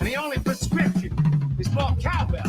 The only prescription is more cowbell.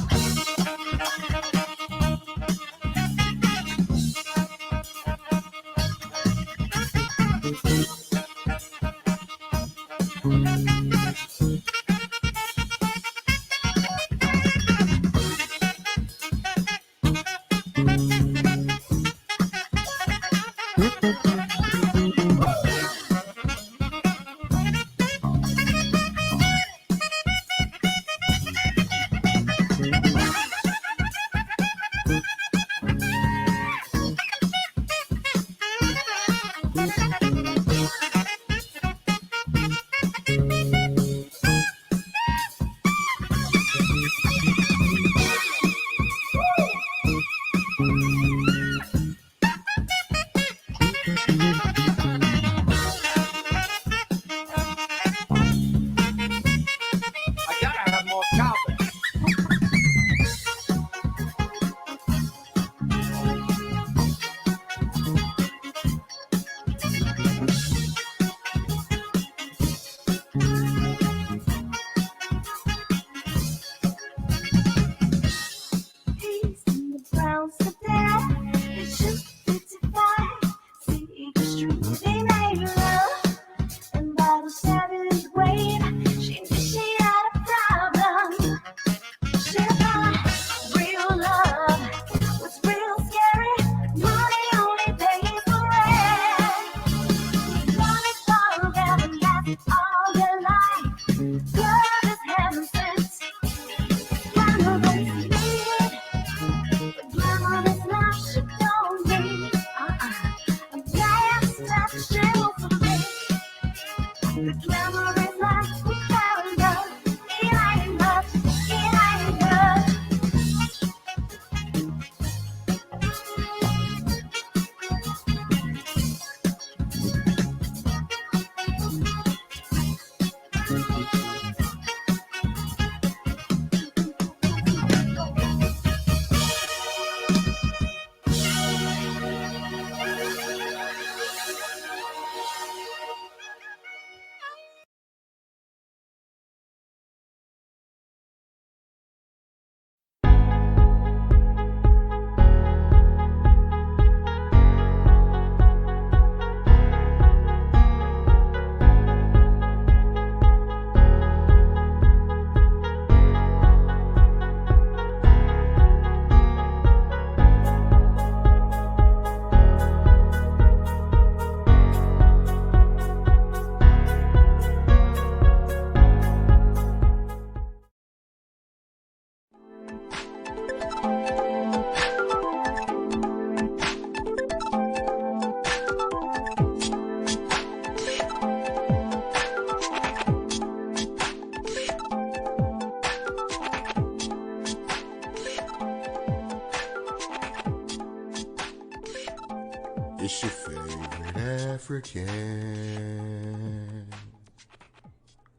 It's your favorite African.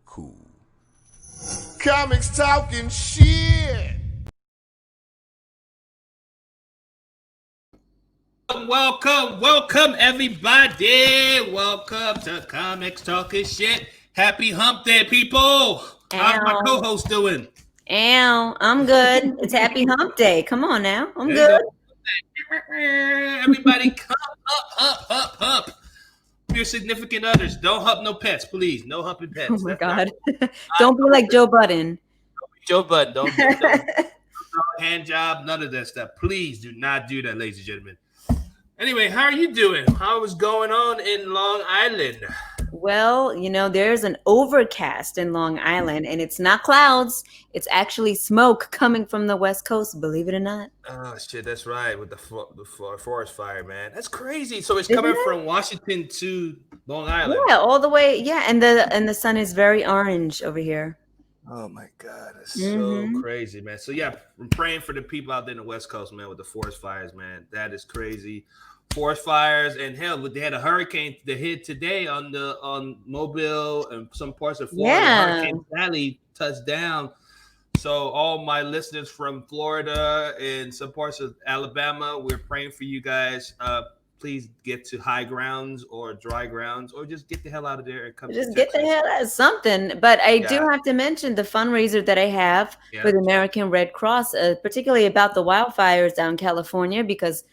Cool. Comics talking shit. Welcome, everybody. Welcome to Comics Talking Shit. Happy Hump Day, people. How's my co-host doing? I'm good. It's Happy Hump Day. Come on now. I'm good. Everybody come hump. Your significant others. Don't hump no pets, please. No humping pets. Oh my God. Don't be like Joe Budden. Joe Budden. Don't hand job, none of that stuff. Please do not do that, ladies and gentlemen. Anyway, how are you doing? How is going on in Long Island? Well, there's an overcast in Long Island, and it's not clouds. It's actually smoke coming from the West Coast, believe it or not. Oh shit, that's right with the forest fire, man. That's crazy. So it's Isn't coming it? from Washington to Long Island. Yeah, all the way. Yeah, and the sun is very orange over here. Oh my god, that's so Hmm. crazy, man. So yeah, I'm praying for the people out there in the West Coast, man, with the forest fires, man. That is crazy. Forest fires and hell, they had a hurricane that hit today on Mobile and some parts of Florida. Yeah. Hurricane Sally touched down. So all my listeners from Florida and some parts of Alabama, we're praying for you guys. Please get to high grounds or dry grounds, or just get the hell out of there and come to Just get the Texas. hell out of something. But I do Yeah, have to mention the fundraiser that I have yeah, for the American Red Cross, particularly about the wildfires down in California, because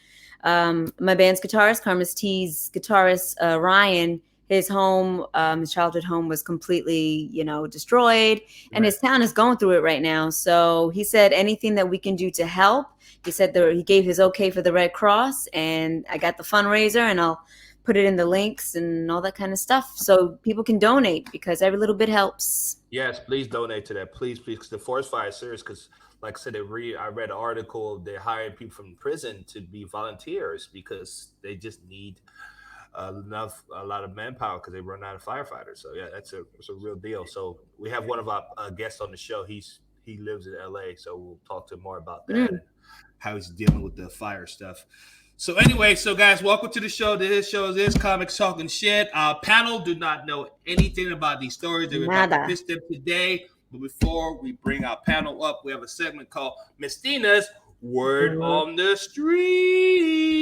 my band's guitarist, Karma's T's guitarist, Ryan, his childhood home was completely, destroyed, and right. his town is going through it right now. So he said anything that we can do to help. He said that he gave his okay for the Red Cross, and I got the fundraiser, and I'll put it in the links and all that kind of stuff so people can donate because every little bit helps. Yes, please donate to that, please, because the forest fire is serious. Because, like I said, I read an article. They're hiring people from prison to be volunteers because they just need a lot of manpower because they run out of firefighters. So yeah, it's a real deal. So we have one of our guests on the show. He lives in LA, so we'll talk to him more about that and Mm. how he's dealing with the fire stuff. So anyway, so guys, welcome to the show. This show is Comics Talking Shit. Our panel do not know anything about these stories. They're about to Nada. pitch them today. But before we bring our panel up, we have a segment called Miss Tina's Word on the Street.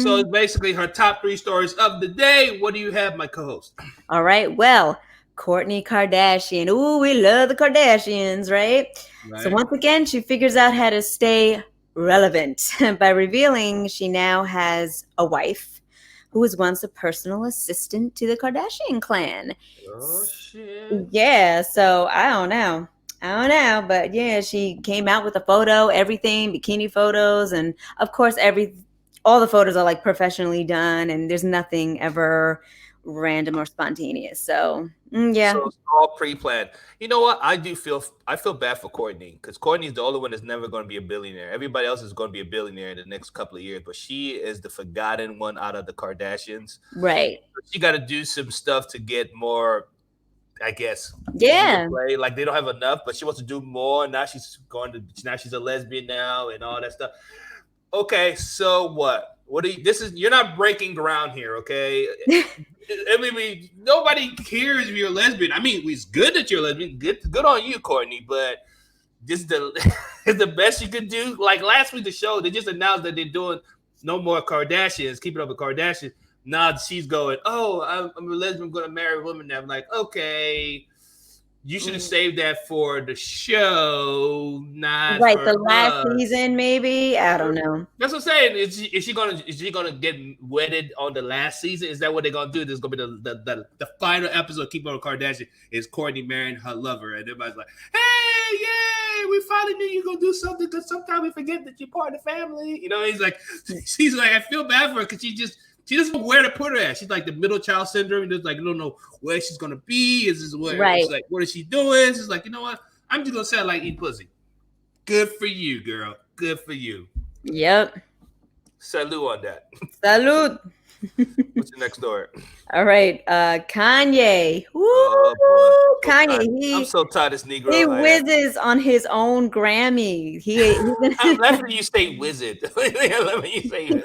So it's basically her top 3 stories of the day. What do you have, my co-host? All right. Well, Kourtney Kardashian. Ooh, we love the Kardashians, right? So Right. once again, she figures out how to stay relevant by revealing she now has a wife who was once a personal assistant to the Kardashian clan. Oh shit. Yeah, so I don't know. But yeah, she came out with a photo, everything, bikini photos, and of course all the photos are like professionally done and there's nothing ever random or spontaneous. So, yeah. So it's all pre-planned. You know what? I feel bad for Courtney because Courtney's the only one that's never going to be a billionaire. Everybody else is going to be a billionaire in the next couple of years, but she is the forgotten one out of the Kardashians. Right. She got to do some stuff to get more, I guess. Yeah. Play. Like they don't have enough, but she wants to do more. Now she's a lesbian now and all that stuff. Okay, so what? You're not breaking ground here, okay? I mean, nobody cares if you're a lesbian. I mean, it's good that you're a lesbian. Good on you, Courtney. But this is the best you could do. Like last week, the show they just announced that they're doing no more Kardashians, keeping up with Kardashians. Now she's going, oh, I'm a lesbian, I'm going to marry a woman now. I'm like, okay, you should have saved that for the show, not Right, for the last us. season, maybe. I don't know. That's what I'm saying. Is she gonna get wedded on the last season? Is that what they're gonna do? This is gonna be the final episode of Keep On Kardashian is Kourtney marrying her lover, and everybody's like, "Hey, yay! We finally knew you were gonna do something because sometimes we forget that you're part of the family." You know, she's like, I feel bad for her because she doesn't know where to put her at. She's like the middle child syndrome. There's like, I don't know where she's gonna be. Is this where? Right. It's like, what is she doing? She's like, you know what? I'm just gonna say I like eat pussy. Good for you, girl. Good for you. Yep. Salute on that. Salute. What's the next story? All right. Kanye. Woo! Oh, boy. Kanye. I'm so tired of this Negro. He whizzes on his own Grammy. I'm laughing you say wizard. You say he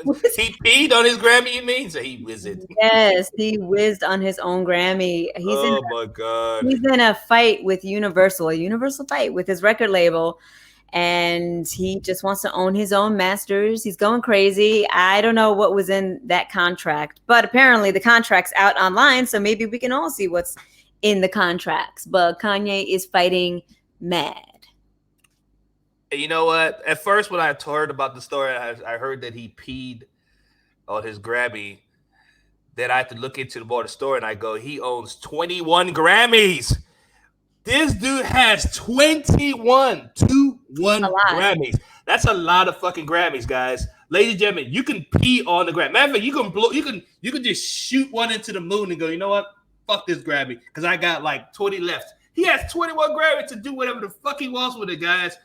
peed on his Grammy, you mean? So he wizard. Yes, he whizzed on his own Grammy. My God. He's in a fight with Universal, a Universal fight with his record label. And he just wants to own his own masters. He's going crazy. I don't know what was in that contract, but apparently the contract's out online, so maybe we can all see what's in the contracts. But Kanye is fighting mad. You know what? At first, when I heard about the story, I heard that he peed on his Grammy. Then I had to look into more of the story, and I go, he owns 21 Grammys. This dude has 21 Grammys. That's a lot of fucking Grammys, guys. Ladies and gentlemen, you can pee on the Grammy. Matter of fact, you can just shoot one into the moon and go, you know what? Fuck this Grammy, because I got like 20 left. He has 21 Grammys to do whatever the fuck he wants with it, guys.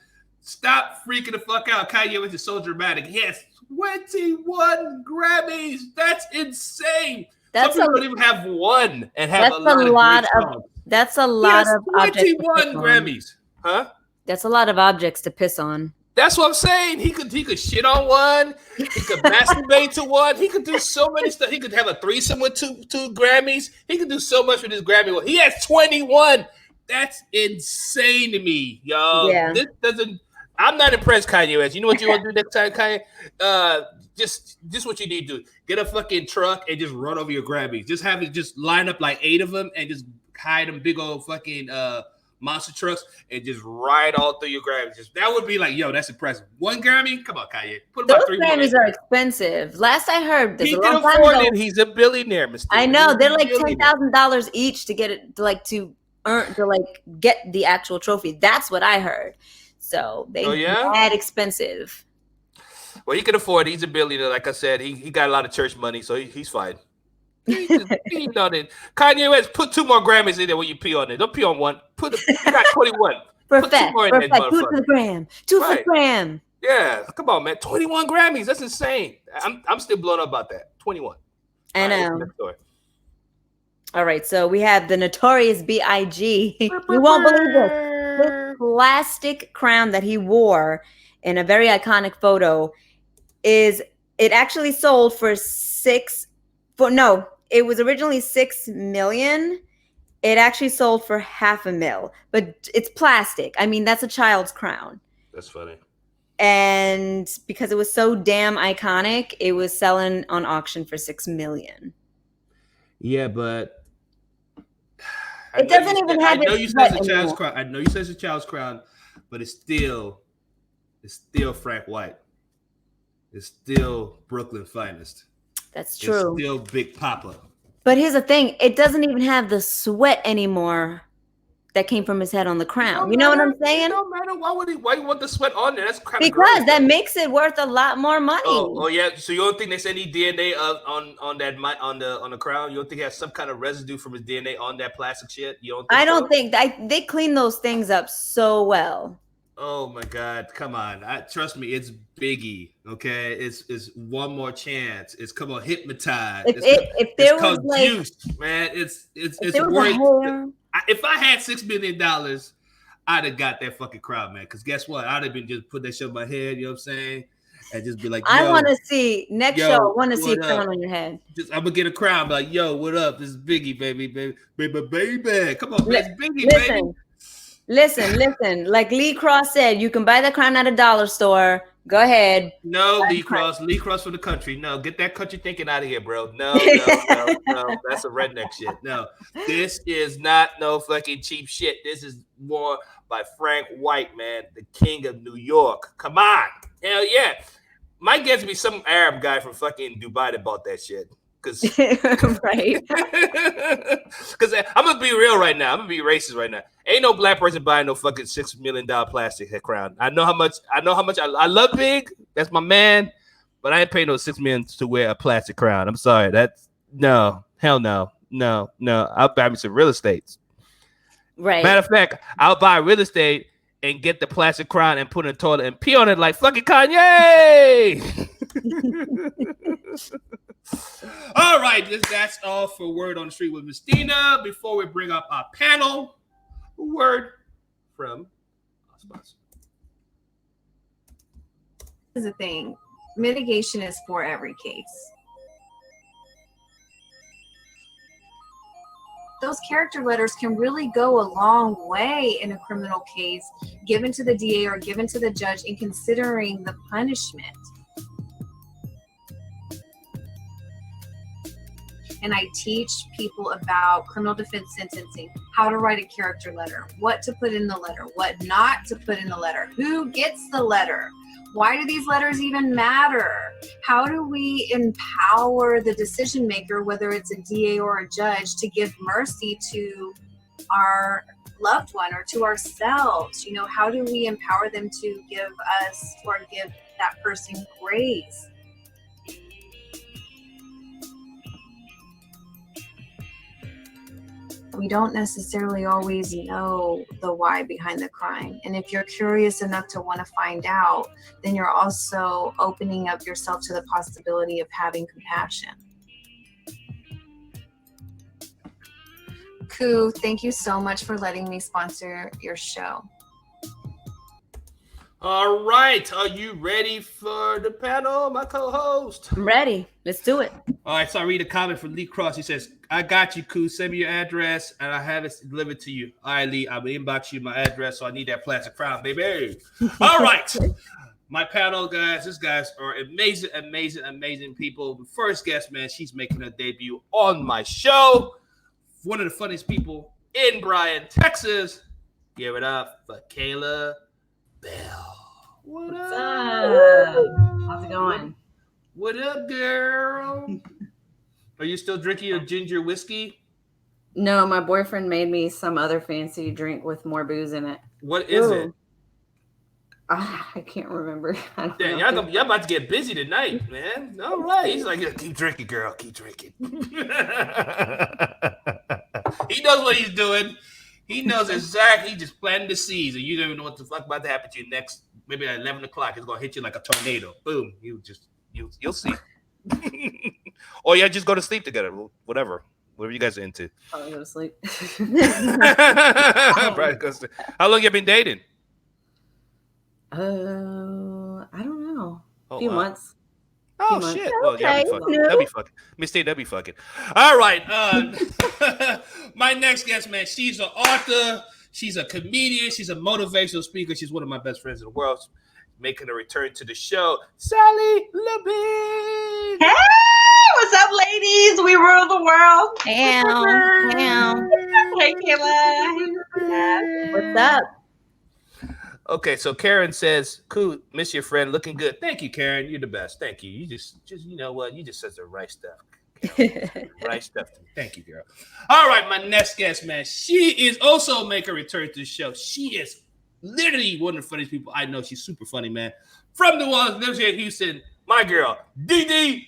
Stop freaking the fuck out. Kanye West is so dramatic. He has 21 Grammys. That's insane. Some people don't even have one and have a lot of songs. That's a lot of 21 Grammys. Huh? That's a lot of objects to piss on. That's what I'm saying. He could shit on one. He could masturbate to one. He could do so many stuff. He could have a threesome with two Grammys. He could do so much with his Grammy. He has 21. That's insane to me, y'all. Yeah. This doesn't. I'm not impressed, Kanye West. You know what you want to do next time, Kanye? Just what you need to do. Get a fucking truck and just run over your Grammys. Just have it just line up like 8 of them and just hide them big old fucking monster trucks and just ride all through your Grammys. That would be like, yo, that's impressive. One Grammy? Come on, Kanye. Put those Grammys are expensive. Last I heard, he can afford it. He's a billionaire, Mr. I know. They're like $10,000 each to get it to get the actual trophy. That's what I heard. So they mad expensive. Well, he can afford it. He's a billionaire. Like I said, he got a lot of church money, so he's fine. He on it. Kanye West, put 2 more Grammys in there when you pee on it. Don't pee on one. You got 21. Put 2 more in there, motherfucker. 2 for the gram. 2 for the gram. Yeah, come on, man. 21 Grammys. That's insane. I'm still blown up about that. 21. I know. All right, so we have the Notorious B.I.G. You won't believe this. This plastic crown that he wore in a very iconic photo it actually sold for it was originally $6 million. It actually sold for $500,000, but it's plastic. I mean, that's a child's crown. That's funny. And because it was so damn iconic, it was selling on auction for $6 million. Yeah, but it doesn't even have. I know you said it's a child's crown. I know you said it's a child's crown, but it's still Frank White. It's still Brooklyn finest. That's true. It's still Big Papa. But here's the thing: it doesn't even have the sweat anymore that came from his head on the crown. You know what I'm saying? No matter why you want the sweat on there? That's kind of because that makes it worth a lot more money. Oh yeah. So you don't think there's any DNA on the crown? You don't think it has some kind of residue from his DNA on that plastic shit? You don't? I don't think they clean those things up so well. Oh my God! Come on, trust me. It's Biggie. Okay, it's One More Chance. It's come on, Hypnotize. If there was like Juice, man, it's worth. If I had $6 million, I'd have got that fucking crown, man. Because guess what? I'd have been just put that shit on my head. You know what I'm saying? And just be like, I want to see next show. I want to see a crown on your head. I'm gonna get a crown. Be like, yo, what up? This is Biggie, baby. Come on, man. It's Biggie, baby. Listen. Like Lee Cross said, you can buy that crown at a dollar store. Go ahead. No, Lee Cross for the country. No, get that country thinking out of here, bro. No. That's a redneck shit. No, this is not no fucking cheap shit. This is more by Frank White, man, the king of New York. Come on. Hell yeah. Might get to be some Arab guy from fucking Dubai that bought that shit. Right. Because I'm gonna be real right now. I'm gonna be racist right now. Ain't no black person buying no fucking $6 million plastic head crown. I know how much I love Big. That's my man, but I ain't paying no $6 million to wear a plastic crown. I'm sorry. That's no, hell no. I'll buy me some real estate. Right. Matter of fact, I'll buy real estate and get the plastic crown and put it in the toilet and pee on it like fucking Kanye. All right, that's all for Word on the Street with Mystina. Before we bring up our panel, a word from our sponsor. Is the thing. Mitigation is for every case. Those character letters can really go a long way in a criminal case, given to the DA or given to the judge in considering the punishment. And I teach people about criminal defense sentencing, how to write a character letter, what to put in the letter, what not to put in the letter, who gets the letter, why do these letters even matter? How do we empower the decision maker, whether it's a DA or a judge, to give mercy to our loved one or to ourselves? You know, how do we empower them to give us or give that person grace? we don't necessarily always know the why behind the crime. And if you're curious enough to want to find out, then you're also opening up yourself to the possibility of having compassion. Koo, thank you so much for letting me sponsor your show. All right. Are you ready for the panel, my co-host? I'm ready. Let's do it. All right. So I read a comment from Lee Cross. He says, I got you, Koo. Send me your address and I have it delivered to you. All right, Lee. I'll inbox you my address. So I need that plastic crown, baby. All right. My panel, guys. These guys are amazing, amazing, amazing people. The first guest, man, she's making her debut on my show. One of the funniest people in Bryan, Texas. Give it up for Kayla Bell. What What's up? up? How's it going? What up, girl? Are you still drinking your ginger whiskey? No, my boyfriend made me some other fancy drink with more booze in it. What is it? I can't remember. I don't Damn, know. y'all about to get busy tonight, man. All right. He's like, yeah, keep drinking, girl. Keep drinking. He knows what he's doing. He knows exactly. He just planted the seeds, and you don't even know what the fuck about to happen to you next. Maybe at 11 o'clock, it's gonna hit you like a tornado. Boom. You'll see. Or yeah, just go to sleep together. Whatever you guys are into. I'll go to sleep. Right, how long you been dating? I don't know. Oh, A few wow. months. Oh months. shit! Well, yeah, Okay, that'll be fucking. Mistake, that'll be fucking. All right. My next guest, man. She's an author. She's a comedian. She's a motivational speaker. She's one of my best friends in the world. Making a return to the show, Sally Labig. Hey, what's up, ladies? We rule the world. Damn. Hey, Kayla. What's up? Okay, so Karen says, "Cool, miss your friend, looking good." Thank you, Karen. You're the best. Thank you. You just you know what? You just said the right stuff. Right stuff. Thank you, girl. All right, my next guest, man. She is also making a return to the show. She is literally one of the funniest people I know. She's super funny, man. From the ones lives here in Houston, my girl, DDT.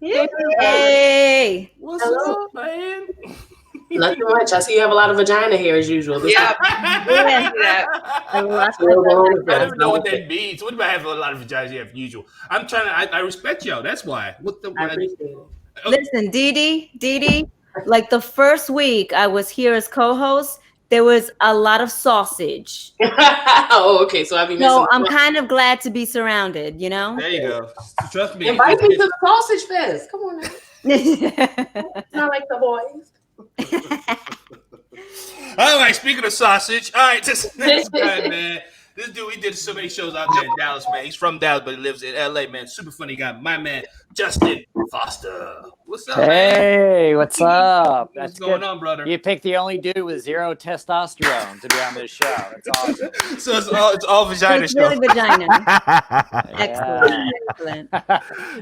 Hey. What's Hello. up, man? Nothing much. I see you have a lot of vagina hair as usual. This Yeah. I love Still going with I that. don't know what that means. What do I have a lot of vaginas you have usual? I'm trying to. I respect y'all. That's why. What the? I appreciate it. Listen, Dee, like the first week I was here as co-host, there was a lot of sausage. Oh, okay. So I'll be missing. So I'm kind of glad to be surrounded, you know? There you go. Trust me. Invite me to the sausage fest. Come on now. It's not like the boys. All right, speaking of sausage, all right, this next guy, man. This dude, he did so many shows out there in Dallas, man. He's from Dallas, but he lives in LA, man. Super funny guy. My man, Justin Foster. What's up, man? Hey, what's up? What's That's going good. on, brother? You picked the only dude with zero testosterone to be on this show. That's awesome. So it's all vagina It's really show. vagina. Yeah. Excellent.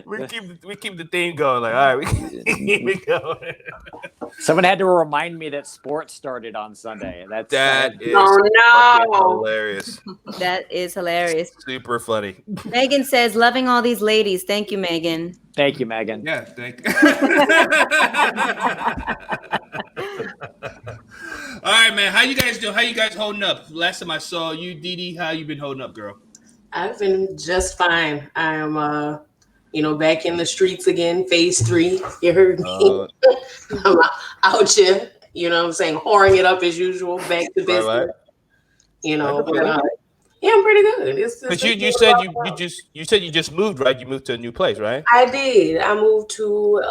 we keep the theme going. Like, all right, we keep it going. Someone had to remind me that sports started on Sunday. That's That is Oh, fucking no. hilarious. That is hilarious. Super funny. Megan says, loving all these ladies. Thank you, Megan. Thank you, Megan. Yeah, thank you. All right, man. How you guys doing? How you guys holding up? Last time I saw you, Dee, how you been holding up, girl? I've been just fine. I am, back in the streets again. Phase 3. You heard me. I'm out here. You know what I'm saying? Whoring it up as usual. Back to business. Right. Yeah, I'm pretty good. But you said you just moved, right? You moved to a new place, right? I did. I moved to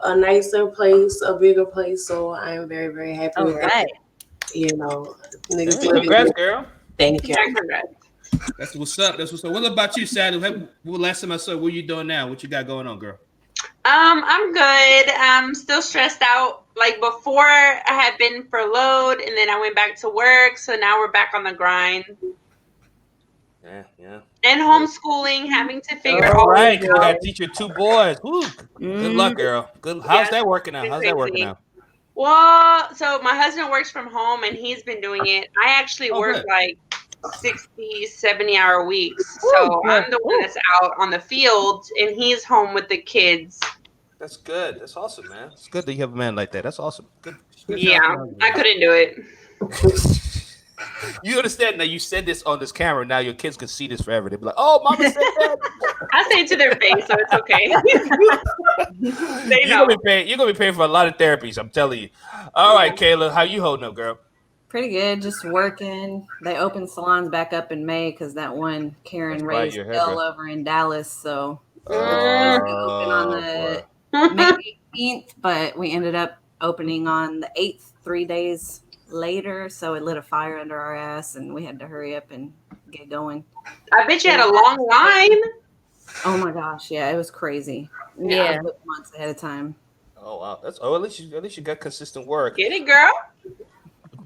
a nicer place, a bigger place. So I am very, very happy All with right. that. You know, niggas Hey, living congrats, good. girl. Thank you. That's what's up. That's what's up. What about you, Sadie? What last time I saw, what you doing now? What you got going on, girl? I'm good. I'm still stressed out. Like before, I had been furloughed, and then I went back to work. So now we're back on the grind. Yeah. And homeschooling, having to figure All out. right, you got to teach your 2 boys. Woo. Good luck, girl. Good. How's Yeah. that working out? How's that working out? Well, so my husband works from home, and he's been doing it. I actually Oh, work good. like 60, 70-hour weeks. So good. I'm the one that's out on the field, and he's home with the kids. That's good. That's awesome, man. It's good that you have a man like that. That's awesome. Good. Yeah, I couldn't do it. You understand that you said this on this camera. Now your kids can see this forever. They'll be like, "Oh, mama said that." I say it to their face, so it's okay. They know. You're gonna be paying for a lot of therapies. I'm telling you. All right, Kayla, how you holding up, girl? Pretty good, just working. They opened salons back up in May because that one Karen Right, raised your hair, fell bro. over in Dallas. So Oh, open on the May 18th, but we ended up opening on the 8th, 3 days later. So it lit a fire under our ass, and we had to hurry up and get going. I bet you had a long line. Oh my gosh, yeah, it was crazy. Yeah. I booked months ahead of time. Oh wow, that's at least you got consistent work. Get it, girl.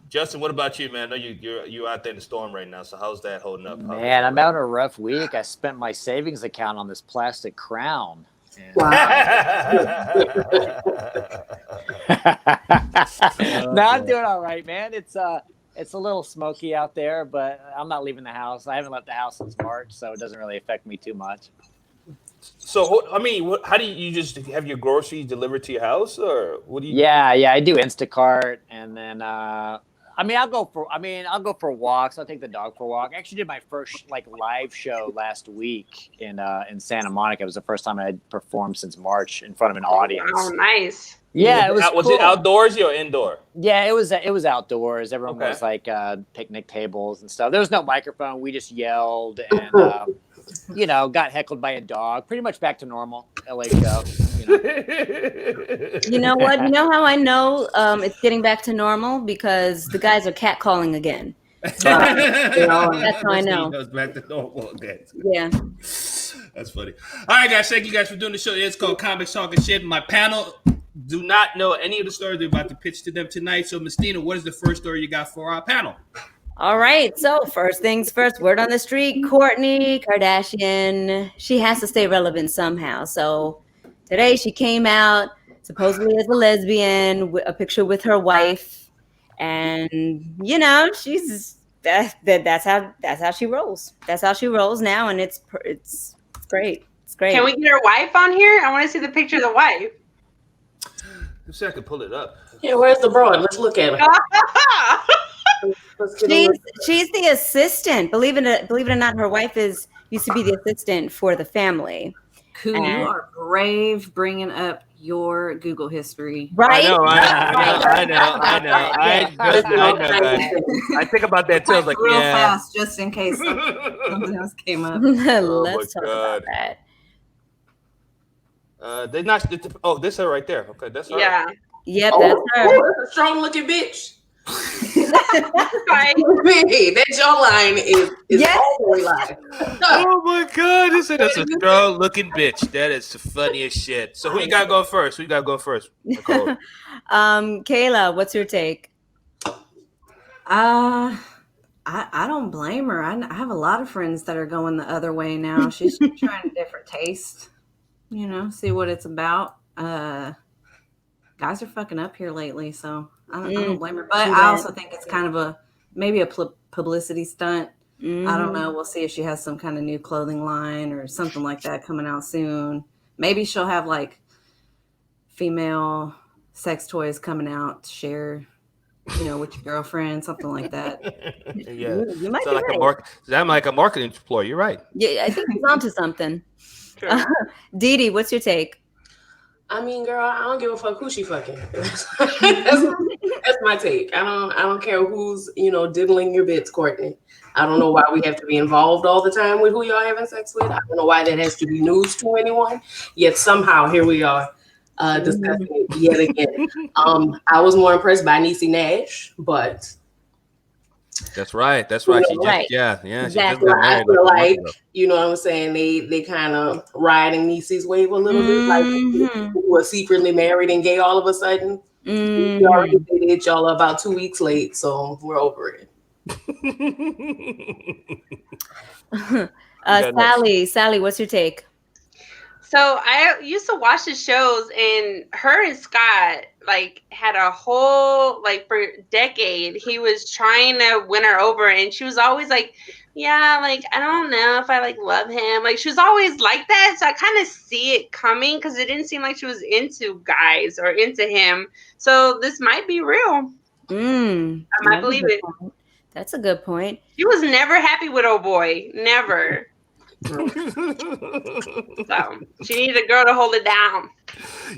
Justin, what about you, man? I know you're out there in the storm right now. So how's that holding up? Man, I'm out a rough week. I spent my savings account on this plastic crown. And- No, I'm doing all right, man. It's a little smoky out there, but I'm not leaving the house. I haven't left the house since March, so it doesn't really affect me too much. So I mean, how do you just have your groceries delivered to your house, or what do you? Yeah, I do Instacart, and then I'll go for walks. I'll take the dog for a walk. I actually did my first live show last week in Santa Monica. It was the first time I had performed since March in front of an audience. Oh, nice. Yeah, it was. Was cool. it outdoors or indoor? Yeah, it was outdoors. Everyone Okay. was picnic tables and stuff. There was no microphone. We just yelled and got heckled by a dog. Pretty much back to normal. LA show. You know what? You know how I know it's getting back to normal? Because the guys are catcalling again. That's how I know. Goes back to normal again. Yeah. That's funny. All right, guys. Thank you guys for doing the show. It's called Comics Talking Shit. My panel do not know any of the stories they're about to pitch to them tonight. So, Miss Tina, what is the first story you got for our panel? All right. So first things first, word on the street, Kourtney Kardashian, she has to stay relevant somehow. So today she came out supposedly as a lesbian, with a picture with her wife. And, she's that's how she rolls. That's how she rolls now. And it's great. It's great. Can we get her wife on here? I want to see the picture of the wife. Let's see if I can pull it up. Yeah, where's the broad? Let's look at her. She's the assistant. Believe it or not, her wife used to be the assistant for the family. Cool. You are brave bringing up your Google history. Right? I know. I think about that too. I was like, real yeah. fast, just in case something else came up. Let's talk about that. They're not. Oh, this her right there. Okay, that's her. Yeah. Yep, that's her. That's a strong looking bitch. Right. Hey, that jawline is Yes. all the way live. Oh my God! That's a strong looking bitch. That is the funniest shit. So who you got to go first? Nicole? Kayla, what's your take? I don't blame her. I have a lot of friends that are going the other way now. She's trying a different taste. See what it's about. Guys are fucking up here lately, so I don't blame her. But I also think it's kind of maybe a publicity stunt. I don't know. We'll see if she has some kind of new clothing line or something like that coming out soon. Maybe she'll have female sex toys coming out to share, with your girlfriend, something like that. Yeah, You might sound be like right. I'm like a marketing employee. You're right. Yeah, I think he's onto something. Dee, what's your take? I mean, girl, I don't give a fuck who she fucking. That's my take. I don't care who's diddling your bits, Kourtney. I don't know why we have to be involved all the time with who y'all having sex with. I don't know why that has to be news to anyone. Yet somehow here we are discussing it yet again. I was more impressed by Niecy Nash, but That's right. She Right. She Exactly. just got I married feel like a like, month ago. you know what I'm saying, they kind of riding Niecy's wave a little bit, like Mhm. who was secretly married and gay all of a sudden. We already dated y'all about 2 weeks late, so we're over it. Sally, what's your take? So I used to watch the shows, and her and Scott had a whole for a decade. He was trying to win her over, and she was always yeah, like I don't know if I like love him. Like she was always like that, so I kind of see it coming because it didn't seem like she was into guys or into him. So this might be real. I might That's a believe good it. point. That's a good point. She was never happy with old boy, never. So she needed a girl to hold it down.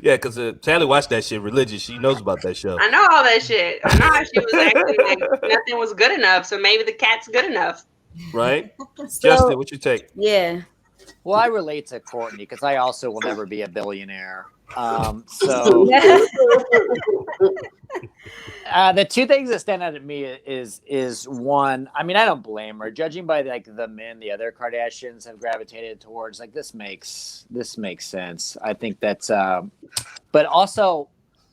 Yeah, because Sally watched that shit religious. She knows about that show. I know all that shit. I know how she was acting like nothing was good enough, so maybe the cat's good enough. Right? So, Justin, what's your take? yeah. Well, I relate to Kourtney because I also will never be a billionaire. So the two things that stand out at me is one. I mean, I don't blame her. Judging by like the men the other Kardashians have gravitated towards, like this makes sense. I think that's. But also,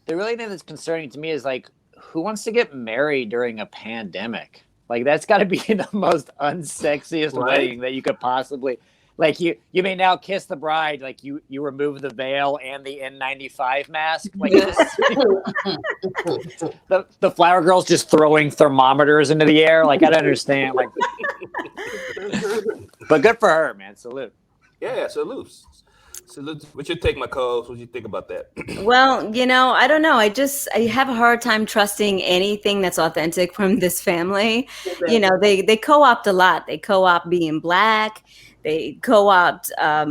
the really thing that's concerning to me is like, who wants to get married during a pandemic? Like that's got to be the most unsexiest wedding that you could possibly. Like you may now kiss the bride. Like you remove the veil and the N95 mask. Like the flower girl's just throwing thermometers into the air. Like I don't understand. Like, but good for her, man. Salute. Yeah, salute. What's your take, my co-host? What do you think about that? Well, I don't know. I have a hard time trusting anything that's authentic from this family. Exactly. They co-opt a lot. They co-opt being Black. They co-opt a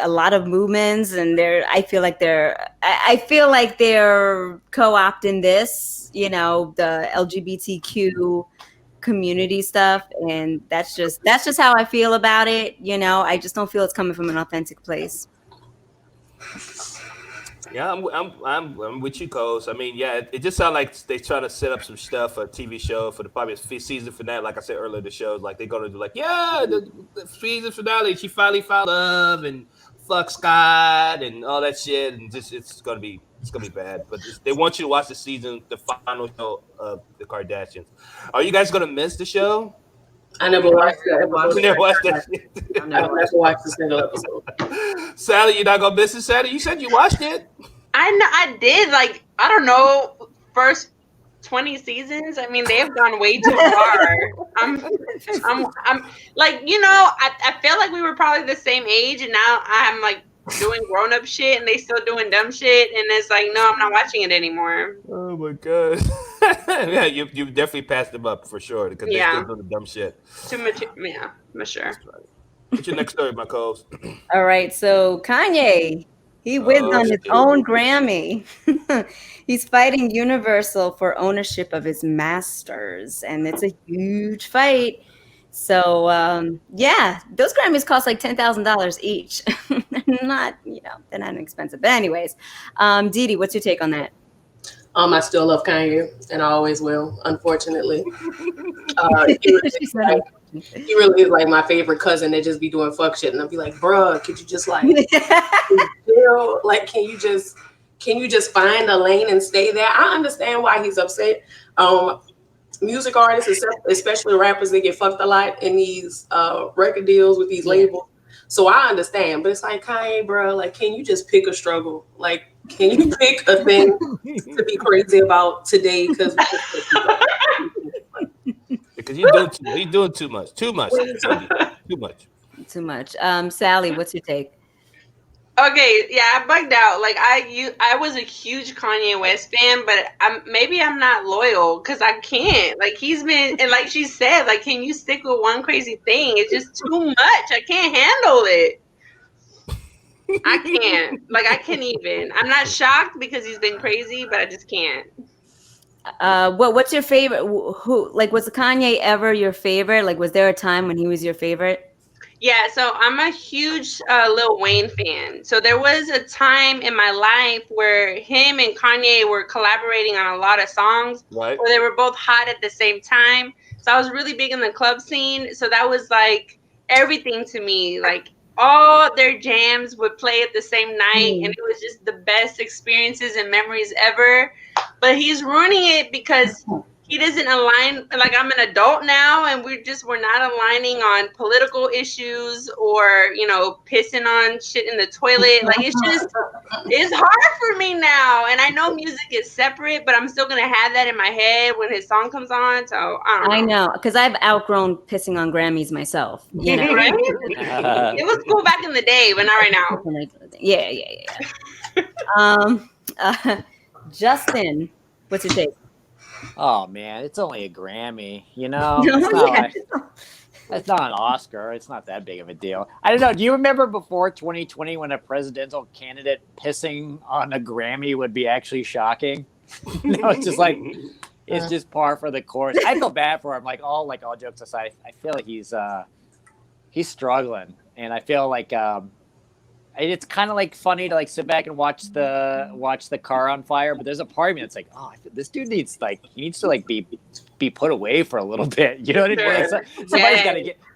lot of movements, and I feel like they're co-opting this, the LGBTQ community stuff, and that's just how I feel about it. I just don't feel it's coming from an authentic place. Yeah, I'm with you, Coach. I mean, yeah, it just sounds like they trying to set up some stuff for a TV show for the probably season finale. Like I said earlier, the show like they're gonna do like, yeah, the season finale. She finally found love and fuck Scott and all that shit, and just it's gonna be bad. But they want you to watch the final show of the Kardashians. Are you guys gonna miss the show? I never watched that. You never watched that shit. I never watched a single episode. Sally, you're not gonna miss it, Sally? You said you watched it. I did. Like I don't know, first 20 seasons. I mean, they've gone way too far. I'm like, I feel like we were probably the same age, and now I'm like doing grown up shit, and they still doing dumb shit, and it's like, no, I'm not watching it anymore. Oh my god. Yeah, you definitely passed them up for sure because they still do the dumb shit. Too much, yeah, for sure. Right. What's your next story, my co-host? All right, so Kanye, he wins on his own Grammy. He's fighting Universal for ownership of his masters, and it's a huge fight. So yeah, those Grammys cost like $10,000 each. They're not expensive. But anyways, Didi, what's your take on that? I still love Kanye, and I always will. Unfortunately, he really is like my favorite cousin that just be doing fuck shit, and I'll be like, bruh, could you just like, chill? Like, can you just find a lane and stay there? I understand why he's upset. Music artists, especially rappers, they get fucked a lot in these record deals with these labels. So I understand, but it's like, Kanye, bro, like, can you just pick a struggle? Like, can you pick a thing to be crazy about today? Because you're doing too much. Sally, what's your take? Okay, yeah, I bugged out. Like I was a huge Kanye West fan, but I'm not loyal because I can't. Like he's been, and like she said, like, can you stick with one crazy thing? It's just too much. I can't handle it. I can't. Like I can't even. I'm not shocked because he's been crazy, but I just can't. What's your favorite? Was Kanye ever your favorite? Like, was there a time when he was your favorite? Yeah, so I'm a huge Lil Wayne fan. So there was a time in my life where him and Kanye were collaborating on a lot of songs, right, where they were both hot at the same time. So I was really big in the club scene. So that was like everything to me. Like all their jams would play at the same night, and it was just the best experiences and memories ever. But he's ruining it because he doesn't align. Like I'm an adult now, and we're not aligning on political issues or pissing on shit in the toilet. Like it's hard for me now. And I know music is separate, but I'm still gonna have that in my head when his song comes on. So I know, because I've outgrown pissing on Grammys myself. You know, right? It was cool back in the day, but not right now. Yeah. Justin, what's your take? Oh man, it's only a Grammy, you know. It's not an Oscar. It's not that big of a deal. I don't know. Do you remember before 2020 when a presidential candidate pissing on a Grammy would be actually shocking? No, it's just like it's just par for the course. I feel bad for him. Like all jokes aside, I feel like he's struggling, and I feel like it's kind of like funny to like sit back and watch the car on fire, but there's a part of me that's like, oh, this dude needs to like be put away for a little bit. You know what I mean? Like,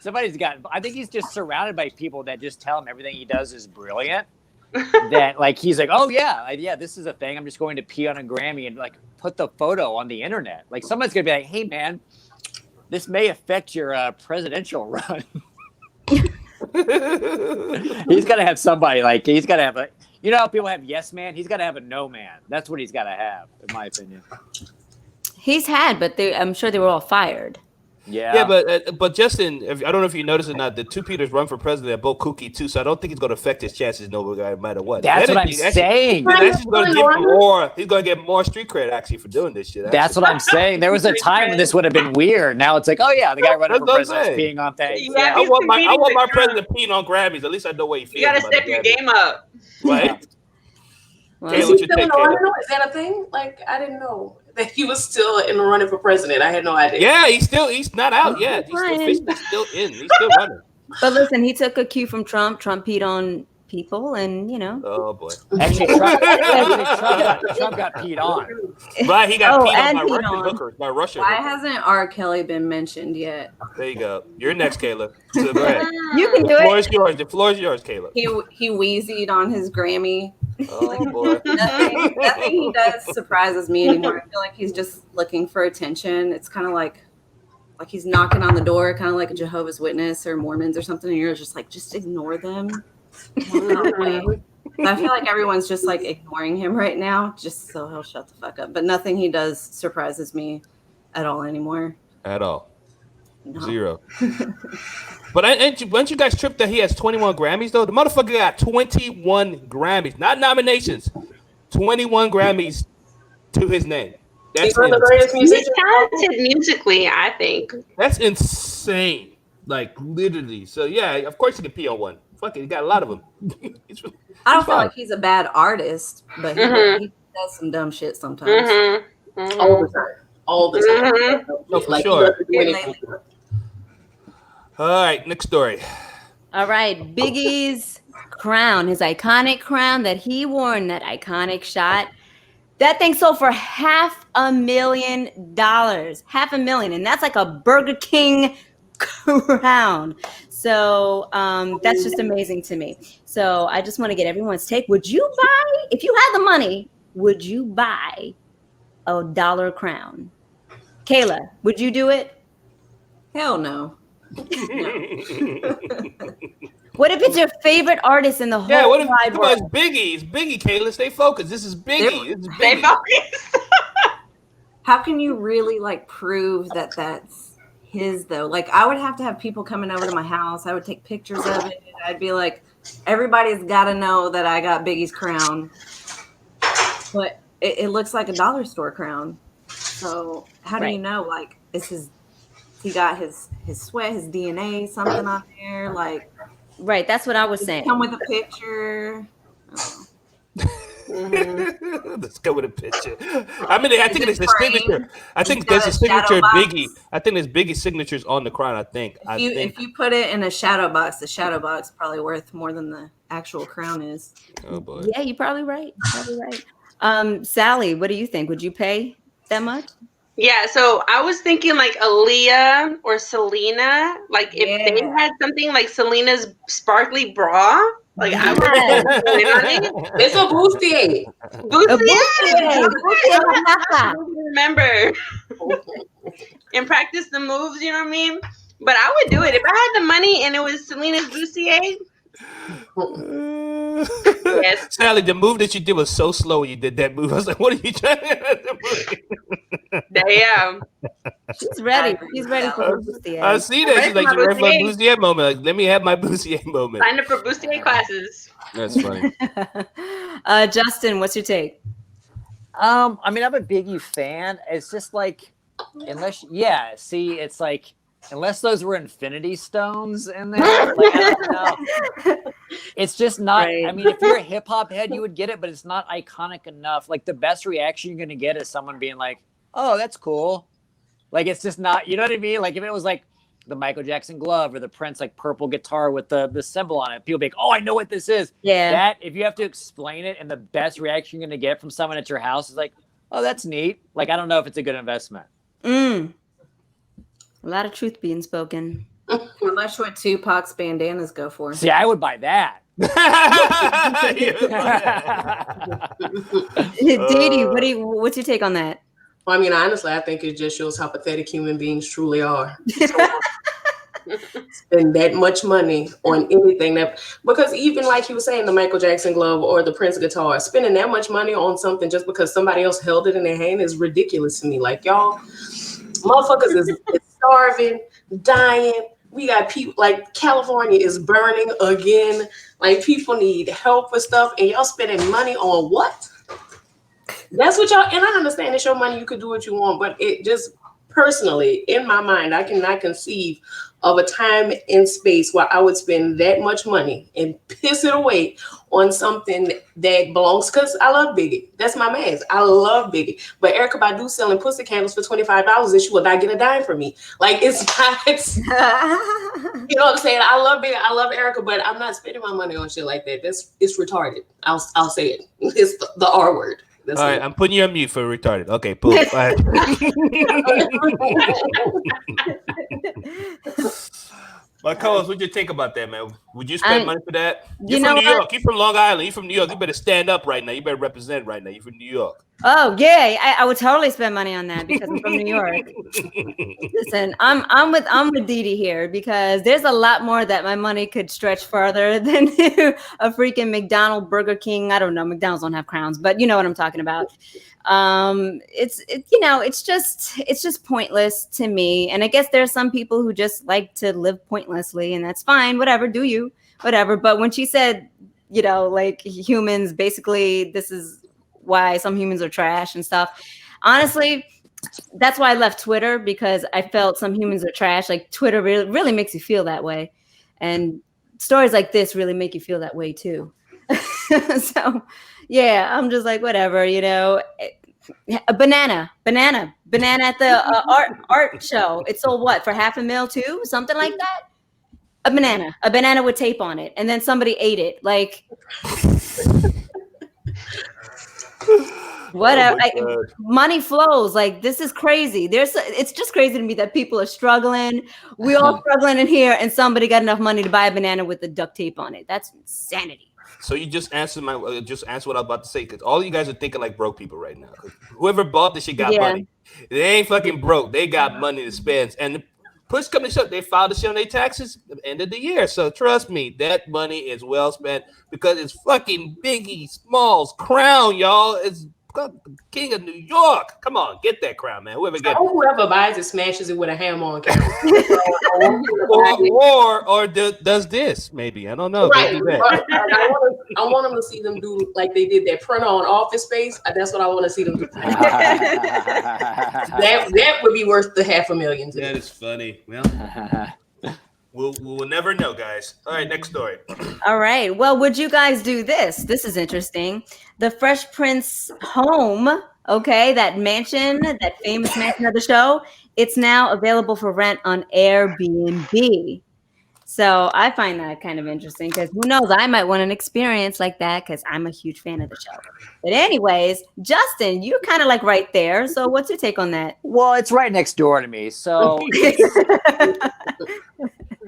somebody's got. I think he's just surrounded by people that just tell him everything he does is brilliant. That like he's like, oh yeah, this is a thing. I'm just going to pee on a Grammy and like put the photo on the internet. Like someone's gonna be like, hey man, this may affect your presidential run. He's got to have somebody he's got to have how people have yes man. He's got to have a no man. That's what he's got to have, in my opinion. He's had, but I'm sure they were all fired. Yeah, but Justin, I don't know if you noticed or not, the two Peters run for president are both kooky too, so I don't think it's going to affect his chances no matter what. That's what I'm saying. He's going to get more street cred actually for doing this shit. That's what I'm saying. There was a time when this would have been weird. Now it's like, oh yeah, the guy running for president is peeing on things. Yeah, I want my president peeing on Grammys. At least I know what he feels. You got to step your game up. Right? Is he still in the running? Is that a thing? Like, I didn't know that he was still in the running for president. I had no idea. Yeah, he's not out yet. He's still in. He's still running. But listen, he took a cue from Trump. Trump peed on people, and Oh boy. Actually, Trump got peed on. Right, he got peed on by Russian hookers. By Russian. Why hasn't R. Kelly been mentioned yet? There you go. You're next, Kayla. So go ahead. You can do it. The floor is yours, Kayla. He wheezied on his Grammy. Oh boy. Nothing he does surprises me anymore. I feel like he's just looking for attention. It's kind of like he's knocking on the door, kind of like a Jehovah's Witness or Mormons or something, and you're just like, just ignore them. I feel like everyone's just like ignoring him right now, just so he'll shut the fuck up. But nothing he does surprises me at all anymore. At all. No. Zero. But weren't you guys tripped that he has 21 Grammys though? The motherfucker got 21 Grammys, not nominations. 21 Grammys to his name. That's He's one of the greatest musicians. He's talented musically, I think. That's insane. Like literally. So yeah, of course he can pee on one. Fuck it, he got a lot of them. I don't feel like he's a bad artist, but he does some dumb shit sometimes. All the time. No, for sure. All right, next story. All right, Biggie's crown, his iconic crown that he wore in that iconic shot. That thing sold for $500,000. $500,000, and that's like a Burger King crown. So that's just amazing to me. So I just want to get everyone's take. Would you buy, if you had the money, would you buy a dollar crown? Kayla, would you do it? Hell no. What if it's your favorite artist in the whole wide world? It's Biggie. It's Biggie, Kayla. Stay focused. This is Biggie. Stay focused. How can you really like prove that that's his though? Like I would have to have people coming over to my house. I would take pictures of it. I'd be like, everybody's got to know that I got Biggie's crown. But it looks like a dollar store crown. So how do you know? Like, is he got his sweat, his DNA, something on there? Like, right. That's what I was saying. Come with a picture. Let's go with a picture. I mean, I think it's his signature. I think there's a signature Biggie. I think there's Biggie signatures on the crown. If you put it in a shadow box, the shadow box is probably worth more than the actual crown is. Oh boy. Yeah, you're probably right. Sally, what do you think? Would you pay that much? Yeah, so I was thinking like Aaliyah or Selena. Like if they had something like Selena's sparkly bra, like I would It's a bustier. Bustier. Remember. and practice the moves. You know what I mean? But I would do it if I had the money and it was Selena's bustier. Yes. Sally, the move that you did was so slow when you did that move. I was like, what are you trying to do? Damn. She's ready. She's ready for her bustier. I see that. She's like, you're ready for a bustier moment. Like, let me have my bustier moment. Sign up for bustier classes. That's funny. Justin, what's your take? I mean, I'm a Biggie fan. It's just like, unless those were Infinity Stones in there, like, I don't know. It's just not. Right. I mean, if you're a hip hop head, you would get it, but it's not iconic enough. Like the best reaction you're gonna get is someone being like, "Oh, that's cool." Like it's just not. You know what I mean? Like if it was like the Michael Jackson glove or the Prince like purple guitar with the symbol on it, people be like, "Oh, I know what this is." Yeah. That if you have to explain it, and the best reaction you're gonna get from someone at your house is like, "Oh, that's neat." Like I don't know if it's a good investment. A lot of truth being spoken. How much would Tupac's bandanas go for? See, I would buy that. Didi, what's your take on that? Well, I mean, honestly, I think it just shows how pathetic human beings truly are. Spend that much money on anything because even like you were saying, the Michael Jackson glove or the Prince guitar, spending that much money on something just because somebody else held it in their hand is ridiculous to me. Like y'all, motherfuckers is starving, dying. We got people like California is burning again. Like people need help with stuff, and y'all spending money on what? That's what y'all. And I understand it's your money; you could do what you want, but it just personally, in my mind, I cannot conceive of a time and space where I would spend that much money and piss it away on something that belongs. Because I love Biggie. That's my man. I love Biggie. But Erykah Badu selling pussy candles for $25 and she will not get a dime from me. Like it's you know what I'm saying? I love Biggie. I love Erykah, but I'm not spending my money on shit like that. It's retarded. I'll say it. It's the R word. That's all right, I'm putting you on mute for retarded. Okay, cool. My co-host, what'd you think about that, man? Would you spend money for that? You're from New York. You're from Long Island. You're from New York. You better stand up right now. You better represent right now. You're from New York. Oh yeah, I would totally spend money on that because I'm from New York. Listen, I'm with Didi here because there's a lot more that my money could stretch further than a freaking McDonald's, Burger King. I don't know, McDonald's don't have crowns, but you know what I'm talking about. It's just pointless to me, and I guess there are some people who just like to live pointlessly, and that's fine. Whatever, do you? Whatever. But when she said, like humans, basically, this is why some humans are trash and stuff. Honestly, that's why I left Twitter, because I felt some humans are trash. Like Twitter really makes you feel that way. And stories like this really make you feel that way too. So yeah, I'm just like, whatever, a banana at the art show. It sold what, for $500,000 too? Something like that. A banana with tape on it. And then somebody ate it. Like, whatever. Money flows. Like, this is crazy. It's just crazy to me that people are struggling. We're all struggling in here, and somebody got enough money to buy a banana with the duct tape on it. That's insanity. So you just answered what I was about to say, because all you guys are thinking like broke people right now. Whoever bought this shit got money. They ain't fucking broke. They got money to spend. And push coming to shut, they filed to shit on their taxes at the end of the year. So trust me, that money is well spent because it's fucking Biggie Smalls' crown, y'all. It's the King of New York. Come on, get that crown, man. Whoever buys it smashes it with a hammer on camera. or does this, maybe. I don't know. Right. I want them to see them do like they did that print on Office Space. That's what I want to see them do. that would be worth the $500,000. That is funny. Well, we'll never know, guys. All right, next story. All right. Well, would you guys do this? This is interesting. The Fresh Prince home, okay, that mansion, that famous mansion of the show, it's now available for rent on Airbnb. So I find that kind of interesting because who knows, I might want an experience like that because I'm a huge fan of the show. But anyways, Justin, you're kind of like right there. So what's your take on that? Well, it's right next door to me. So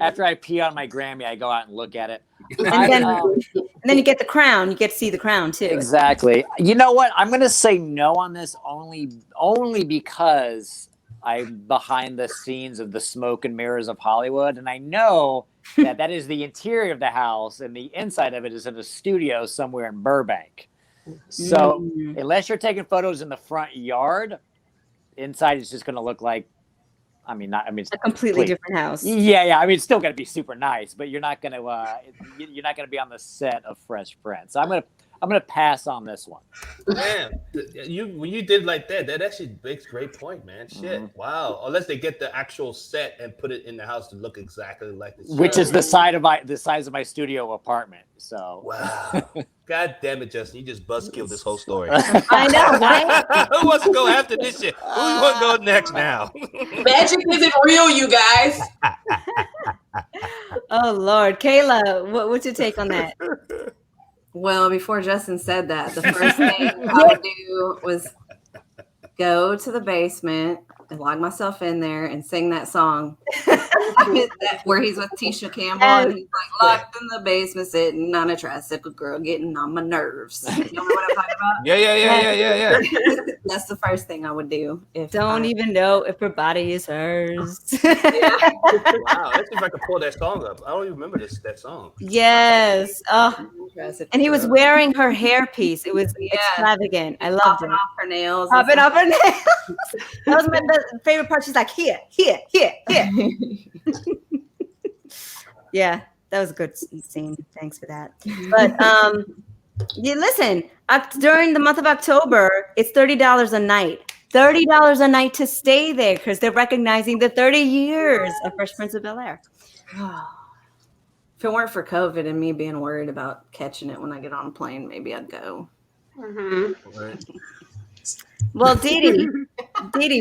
after I pee on my Grammy, I go out and look at it. And then you get the crown. You get to see the crown too. Exactly. You know what? I'm going to say no on this only because I'm behind the scenes of the smoke and mirrors of Hollywood, and I know that is the interior of the house, and the inside of it is in a studio somewhere in Burbank. So unless you're taking photos in the front yard, inside is just going to look like, it's a completely different house. Yeah. I mean, it's still going to be super nice, but you're not going to be on the set of Fresh Prince. So I'm gonna pass on this one. Man, when you did like that actually makes a great point, man. Shit, wow. Unless they get the actual set and put it in the house to look exactly like this, which is the size of my studio apartment. So wow. God damn it, Justin, you just buzzkilled this whole story. I know, right? Who wants to go after this shit? Who wants to go next now? Magic isn't real, you guys. Oh Lord, Kayla, what's your take on that? Well, before Justin said that, the first thing I would do was go to the basement and lock myself in there and sing that song where he's with Tisha Campbell and he's like locked in the basement sitting on a tricycle, girl getting on my nerves. You know what I'm talking about? Yeah. That's the first thing I would do. Don't even know if her body is hers. Wow, let's see if I can pull that song up. I don't even remember that song. Yes. Oh. And he was wearing her hairpiece. It was extravagant. I loved Popping it. off her nails. Popping off her nails. That was my favorite part. She's like, here. Yeah, that was a good scene. Thanks for that. But listen, during the month of October, it's $30 a night. $30 a night to stay there because they're recognizing the 30 years of Fresh Prince of Bel-Air. If it weren't for COVID and me being worried about catching it when I get on a plane, maybe I'd go. Right. Well, Dee Dee,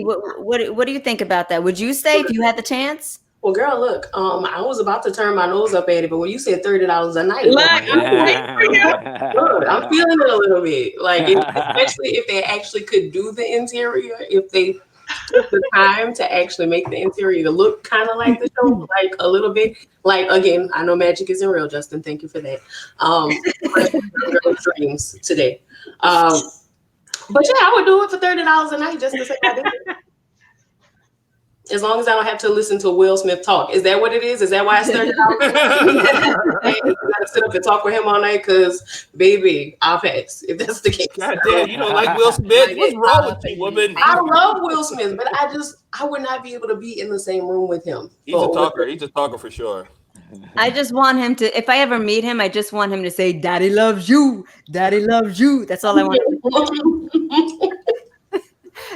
what do you think about that? Would you stay if you had the chance? Well, girl, look, I was about to turn my nose up at it, but when you said $30 a night, I'm feeling it a little bit. Like, especially if they actually could do the interior, if they took the time to actually make the interior look kind of like the show, like a little bit. Like, again, I know magic isn't real, Justin. Thank you for that. Dreams today. But yeah, I would do it for $30 a night just to say I did it. As long as I don't have to listen to Will Smith talk. Is that what it is? Is that why it's $30? You gotta sit up and talk with him all night? Because, baby, I'll pass if that's the case. God damn, you don't like Will Smith? What's wrong with you, woman? I love Will Smith, but I would not be able to be in the same room with him. He's a talker. He's a talker for sure. I just want him to, if I ever meet him, I just want him to say, Daddy loves you. Daddy loves you. That's all I want.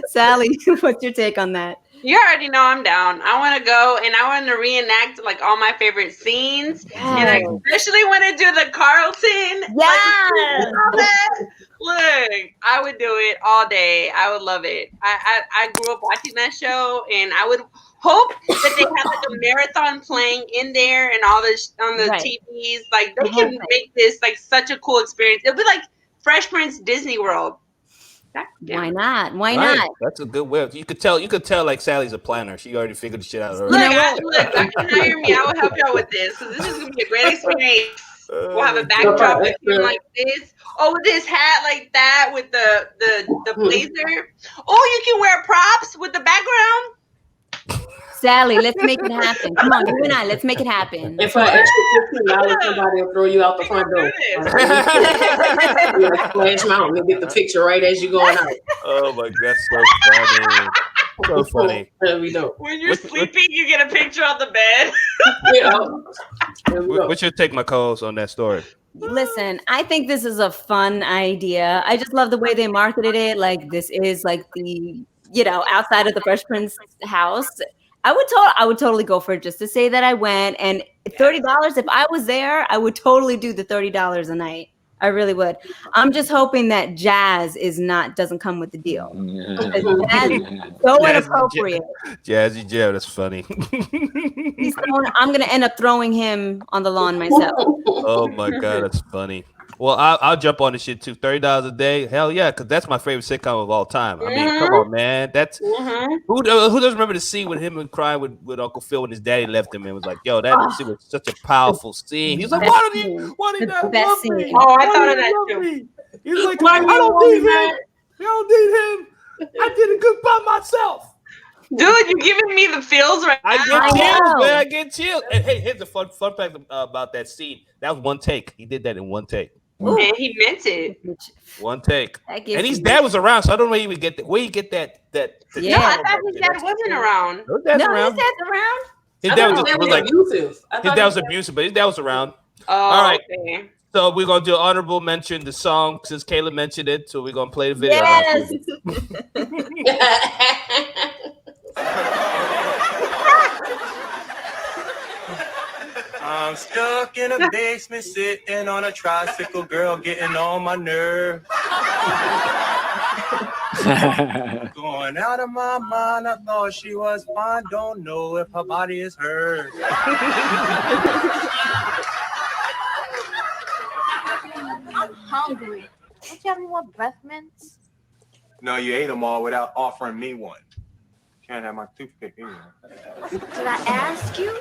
Sally, what's your take on that? You already know I'm down. I want to go and I want to reenact like all my favorite scenes, and I especially want to do the Carlton. Yeah, look, I would do it all day. I would love it. I grew up watching that show, and I would hope that they have like a marathon playing in there and all this on the TVs. Like they can make this like such a cool experience. It'll be like Fresh Prince Disney World. Why not? Why not? That's a good way. You could tell like Sally's a planner. She already figured the shit out already. Look, I can hire me. I will help y'all with this. So this is gonna be a great experience. We'll have a backdrop like this. Oh, with his hat like that, with the blazer. Oh, you can wear props with the background. Sally, let's make it happen. Come on, you and I, let's make it happen. If I extra $15, somebody will throw you out the front door. Splash Mountain and get the picture right as you're going out. Oh my God, that's so funny. So funny. There we go. When you're sleeping, you get a picture on the bed. What's your take, my co-host, on that story? Listen, I think this is a fun idea. I just love the way they marketed it. Like this is like the, outside of the Fresh Prince house. I would totally go for it just to say that I went. And $30, if I was there, I would totally do the $30 a night. I really would. I'm just hoping that Jazz doesn't come with the deal. Jazz is so inappropriate. Jazzy Jeff, that's funny. I'm going to end up throwing him on the lawn myself. Oh my God, that's funny. Well, I'll jump on this shit too. $30 a day, hell yeah, because that's my favorite sitcom of all time. I mean, come on, man. That's who doesn't remember the scene with him and crying with Uncle Phil when his daddy left him and was like, "Yo, that scene was such a powerful scene." He's like, "Why did he not love me?" Oh, I thought of that too. He's like, "I don't need him. I don't need him. I did it good by myself." you're giving me the feels right I now. get I chills, know. man. I get chills. And hey, here's the fun fact about that scene. That was one take. He did that in one take. Ooh, And he meant it. One take. that gives And his you- dad was around, so I don't know where you would get that. Where you get that? Yeah. No, I thought his dad wasn't around. His dad's No, around. his dad's around. His I dad thought was, that was like abusive. I his thought dad was that- abusive, but his dad was around. Oh, All right. okay. So we're gonna do an honorable mention the song since Kayla mentioned it. So we're gonna play the video. Yes. I'm stuck in a basement sitting on a tricycle, girl getting on my nerves. Going out of my mind, I thought she was fine. Don't know if her body is hers. I'm hungry. Don't you have any more breath mints? No, you ate them all without offering me one. Can't have my toothpick either. Did I ask you?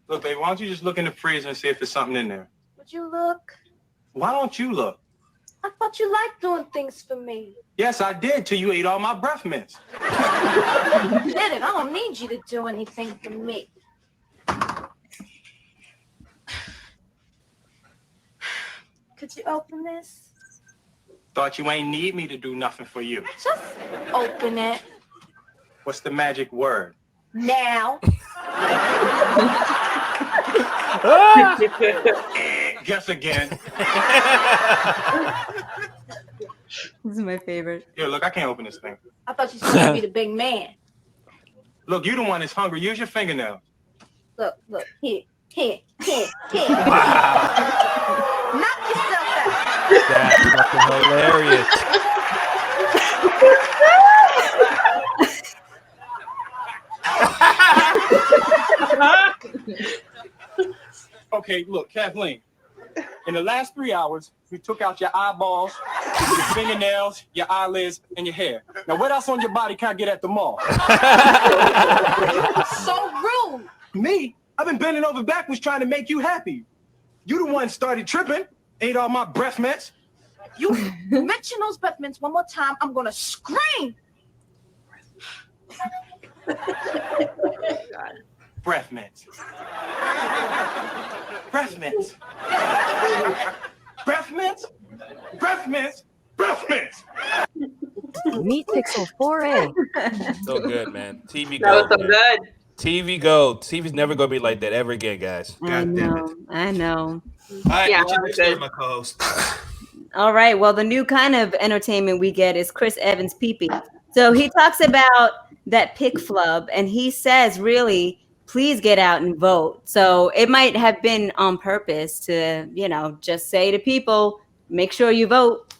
Look, baby, why don't you just look in the freezer and see if there's something in there? Would you look? Why don't you look? I thought you liked doing things for me. Yes, I did till you ate all my breath mints. You did it. I don't need you to do anything for me. Could you open this? Thought you ain't need me to do nothing for you. Just open it What's the magic word? now. Guess again. This is my favorite. Here, look, I can't open this thing. I thought you were supposed to be the big man. Look, you the one that's hungry. Use your fingernails. Look, here. Knock yourself out. That's fucking hilarious. Okay, look, Kathleen. In the last 3 hours, you took out your eyeballs, your fingernails, your eyelids, and your hair. Now, what else on your body can I get at the mall? So rude. Me? I've been bending over backwards trying to make you happy. You the one started tripping. Ate all my breath mints. You mention those breath mints one more time, I'm gonna scream. Breath mints. Breath mints. Breath mints. Breath mints. Breath mints. Meet Pixel 4A. So good, man. TV That was Gold. so man. good. TV Gold. TV's never gonna be like that ever again, guys. I God damn it. know. I know. All right, Yeah, what's your that next was story, good. my co-host? All right. Well, the new kind of entertainment we get is Chris Evans' pee-pee. So he talks about that pick flub, and he says, really, please get out and vote. So it might have been on purpose to, just say to people, make sure you vote.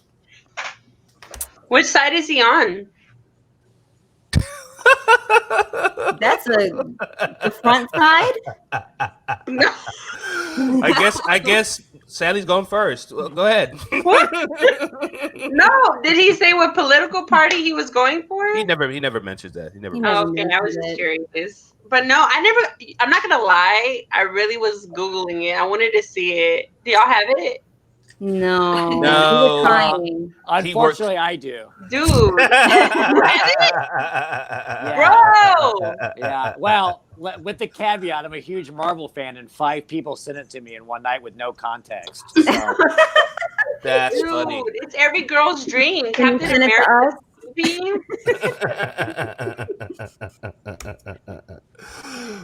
Which side is he on? That's the front side. No. I guess Sally's going first. Well, go ahead. No. Did he say what political party he was going for? He never mentions that. He never. He Oh, never okay, I was mentioned just it. curious. But no, I'm not gonna lie. I really was Googling it. I wanted to see it. Do y'all have it? No. No. He was trying. Unfortunately, I do. Dude. Yeah. Bro. Yeah. Well, with the caveat, I'm a huge Marvel fan, and 5 people sent it to me in one night with no context. So, That's Dude, funny. it's every girl's dream. Can you Captain send it to America movie.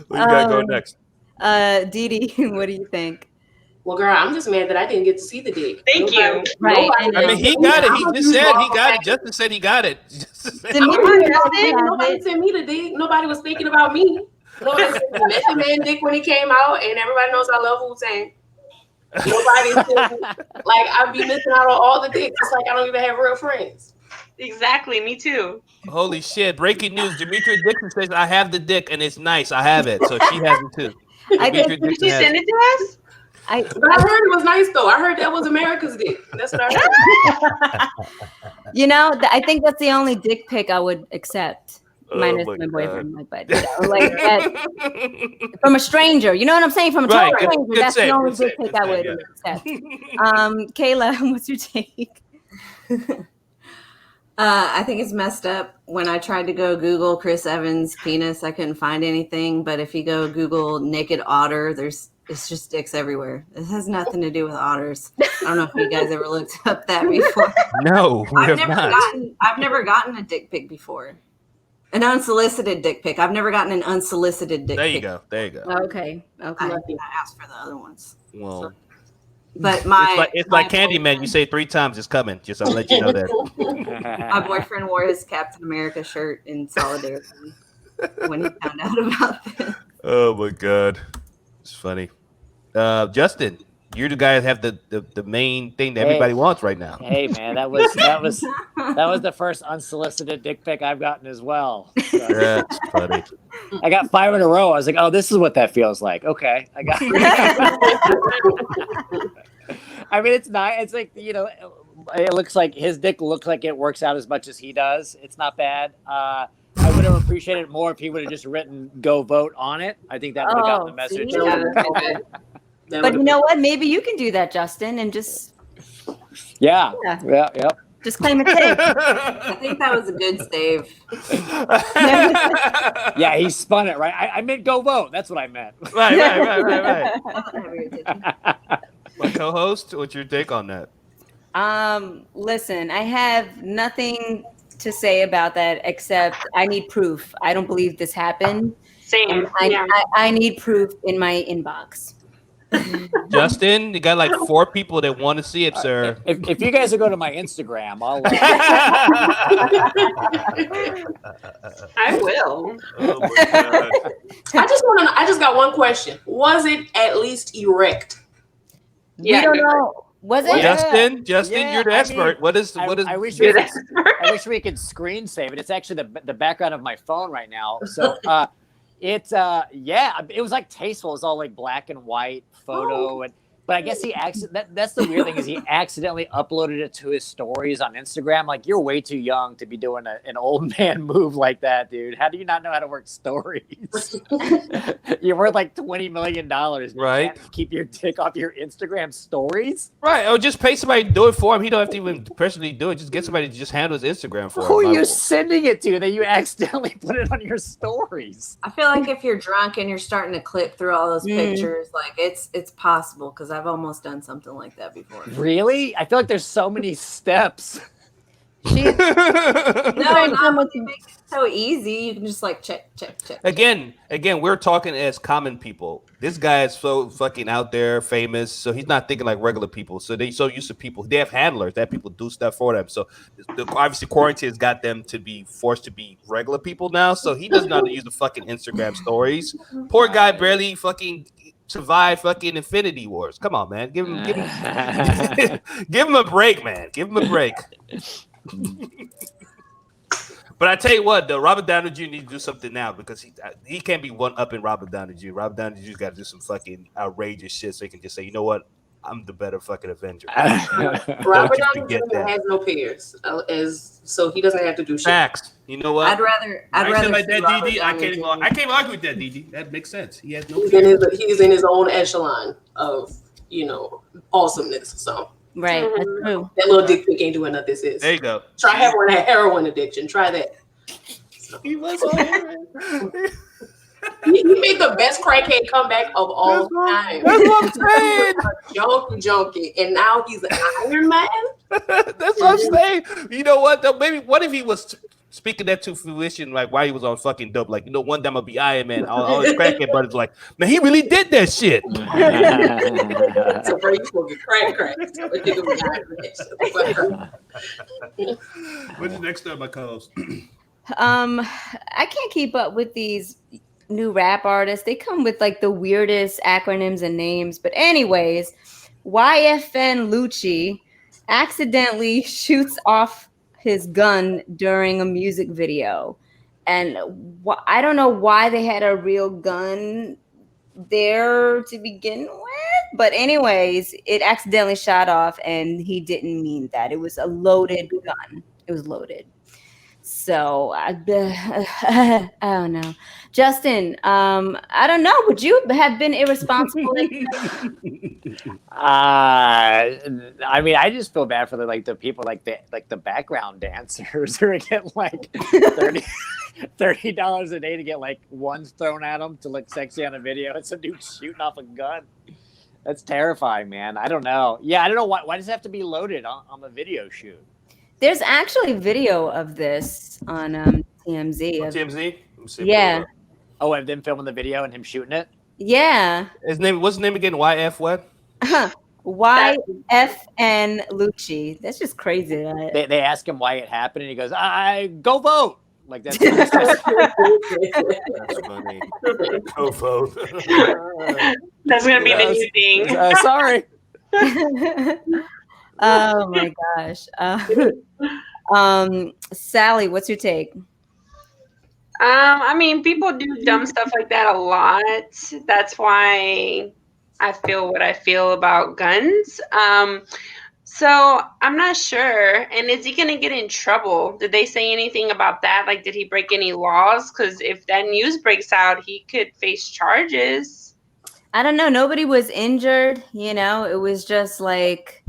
Where you gotta go next? Dee, what do you think? Well, girl, I'm just mad that I didn't get to see the dick. Thank you. Right, nobody- I mean, he got it. He just said he got it. Justin said he got it. Nobody sent me the dick. Nobody was thinking about me. Nobody sent me Method Man dick when he came out, and everybody knows I love Wu-Tang. Nobody sent me. Like, I'd be missing out on all the dicks. It's like I don't even have real friends. Exactly. Me too. Holy shit! Breaking news: Demetria Dixon says, "I have the dick and it's nice. I have it." So she has it too. I think- Demetria Did Dixon you has send it. it to us? But I heard it was nice, though. I heard that was America's dick. That's what I heard. I think that's the only dick pic I would accept. Minus my my God. boyfriend, but like that from a stranger. You know what I'm saying? From a total Right, good- stranger, good that's save, the only good dick save, pic good I would save, accept. Kayla, what's your take? I think it's messed up. When I tried to go Google Chris Evans' penis, I couldn't find anything. But if you go Google naked otter, it's just dicks everywhere. It has nothing to do with otters. I don't know if you guys ever looked up that before. No, we have not. I've never gotten a dick pic before. An unsolicited dick pic. I've never gotten an unsolicited dick pic. There you go. There you go. Okay. I asked for the other ones. Well, But it's like Candyman. You say 3 times, it's coming. Just I'll let you know that. my boyfriend wore his Captain America shirt in solidarity when he found out about this. Oh my god, it's funny. Justin, you're the guy that have the main thing that everybody wants right now. Hey man, that was the first unsolicited dick pic I've gotten as well. So, That's funny. I got 5 in a row. I was like, oh, this is what that feels like. Okay, I got. I mean, it's not. It's like, you know, it looks like his dick looks like it works out as much as he does. It's not bad. I would have appreciated it more if he would have just written "Go vote" on it. I think that would have gotten the message. But you know what? Maybe you can do that, Justin, and just Yeah. just claim it safe. I think that was a good save. Yeah, he spun it right. I meant "Go vote." That's what I meant. Right. My co-host, what's your take on that? Listen, I have nothing to say about that except I need proof. I don't believe this happened. Same. I need proof in my inbox. Justin, you got like 4 people that want to see it, sir. If you guys will go to my Instagram, I'll. I will. Oh my god. I just got one question. Was it at least erect? Yeah, we don't know. Was it? Justin, Yeah, you're the expert. What is? I wish we could screen save it. It's actually the background of my phone right now. So it was like tasteful. It's all like black and white photo but I guess that's the weird thing is he accidentally uploaded it to his stories on Instagram. Like, you're way too young to be doing an old man move like that, dude. How do you not know how to work stories? You're worth like $20 million. Right. You can't keep your dick off your Instagram stories. Right. Or just pay somebody to do it for him. He don't have to even personally do it. Just get somebody to just handle his Instagram for him. Who are you sending it to that you accidentally put it on your stories? I feel like if you're drunk and you're starting to click through all those pictures, like it's possible because I've almost done something like that before. Really? I feel like there's so many steps. No, not when you make it so easy. You can just like check. Again, we're talking as common people. This guy is so fucking out there, famous, so he's not thinking like regular people. So they so used to people. They have handlers. That people do stuff for them. So obviously quarantine has got them to be forced to be regular people now. So he doesn't know how to use the fucking Instagram stories. Poor guy barely fucking survive fucking Infinity Wars. Come on, man. Give him give him a break, man. Give him a break. But I tell you what, though, Robert Downey Jr. needs to do something now because he can't be one up in Robert Downey Jr. Robert Downey Jr.'s got to do some fucking outrageous shit so he can just say, you know what, I'm the better fucking Avenger. Robert Downey Jr. has no peers, so he doesn't have to do shit. Facts. You know what? I'd rather like that, Robert DD. I can't argue with that, DD. That makes sense. He has no He's peers. he's in his own echelon of awesomeness. So Right. That's true. that little dick pic ain't doing nothing. This is. There you go. Try having a heroin addiction. Try that. He was on He made the best crackhead comeback of all time. That's what I'm saying. Junkie, and now he's an Iron Man. That's what I'm saying. You know what? Though? Maybe what if he was speaking that to fruition, like while he was on fucking dope? Like, one day I'm gonna be Iron Man. All his crackhead brothers like, man, he really did that shit. So bro, you gonna get crack. What's the next up, my co-host? I can't keep up with these new rap artists. They come with like the weirdest acronyms and names. But anyways, YFN Lucci accidentally shoots off his gun during a music video. And I don't know why they had a real gun there to begin with. But anyways, it accidentally shot off and he didn't mean that. It was a loaded gun. It was loaded. So I don't know. Justin, I don't know. Would you have been irresponsible? I mean, I just feel bad for the people like the background dancers who are getting like $30 a day to get like ones thrown at them to look sexy on a video. It's a dude shooting off a gun. That's terrifying, man. I don't know. Yeah, I don't know why does it have to be loaded on the video shoot? There's actually video of this on TMZ. On TMZ? Yeah. Oh, of them filming the video and him shooting it? Yeah. What's his name again? YF what? YFN Lucci. That's just crazy. They ask him why it happened, and he goes, "I go vote." Like that's That's funny. Go vote. That's gonna be the new thing. Sorry. Oh my gosh. Sally, what's your take? I mean, people do dumb stuff like that a lot. That's why I feel what I feel about guns. So I'm not sure. And is he going to get in trouble? Did they say anything about that? Like, did he break any laws? Because if that news breaks out, he could face charges. I don't know. Nobody was injured. It was just like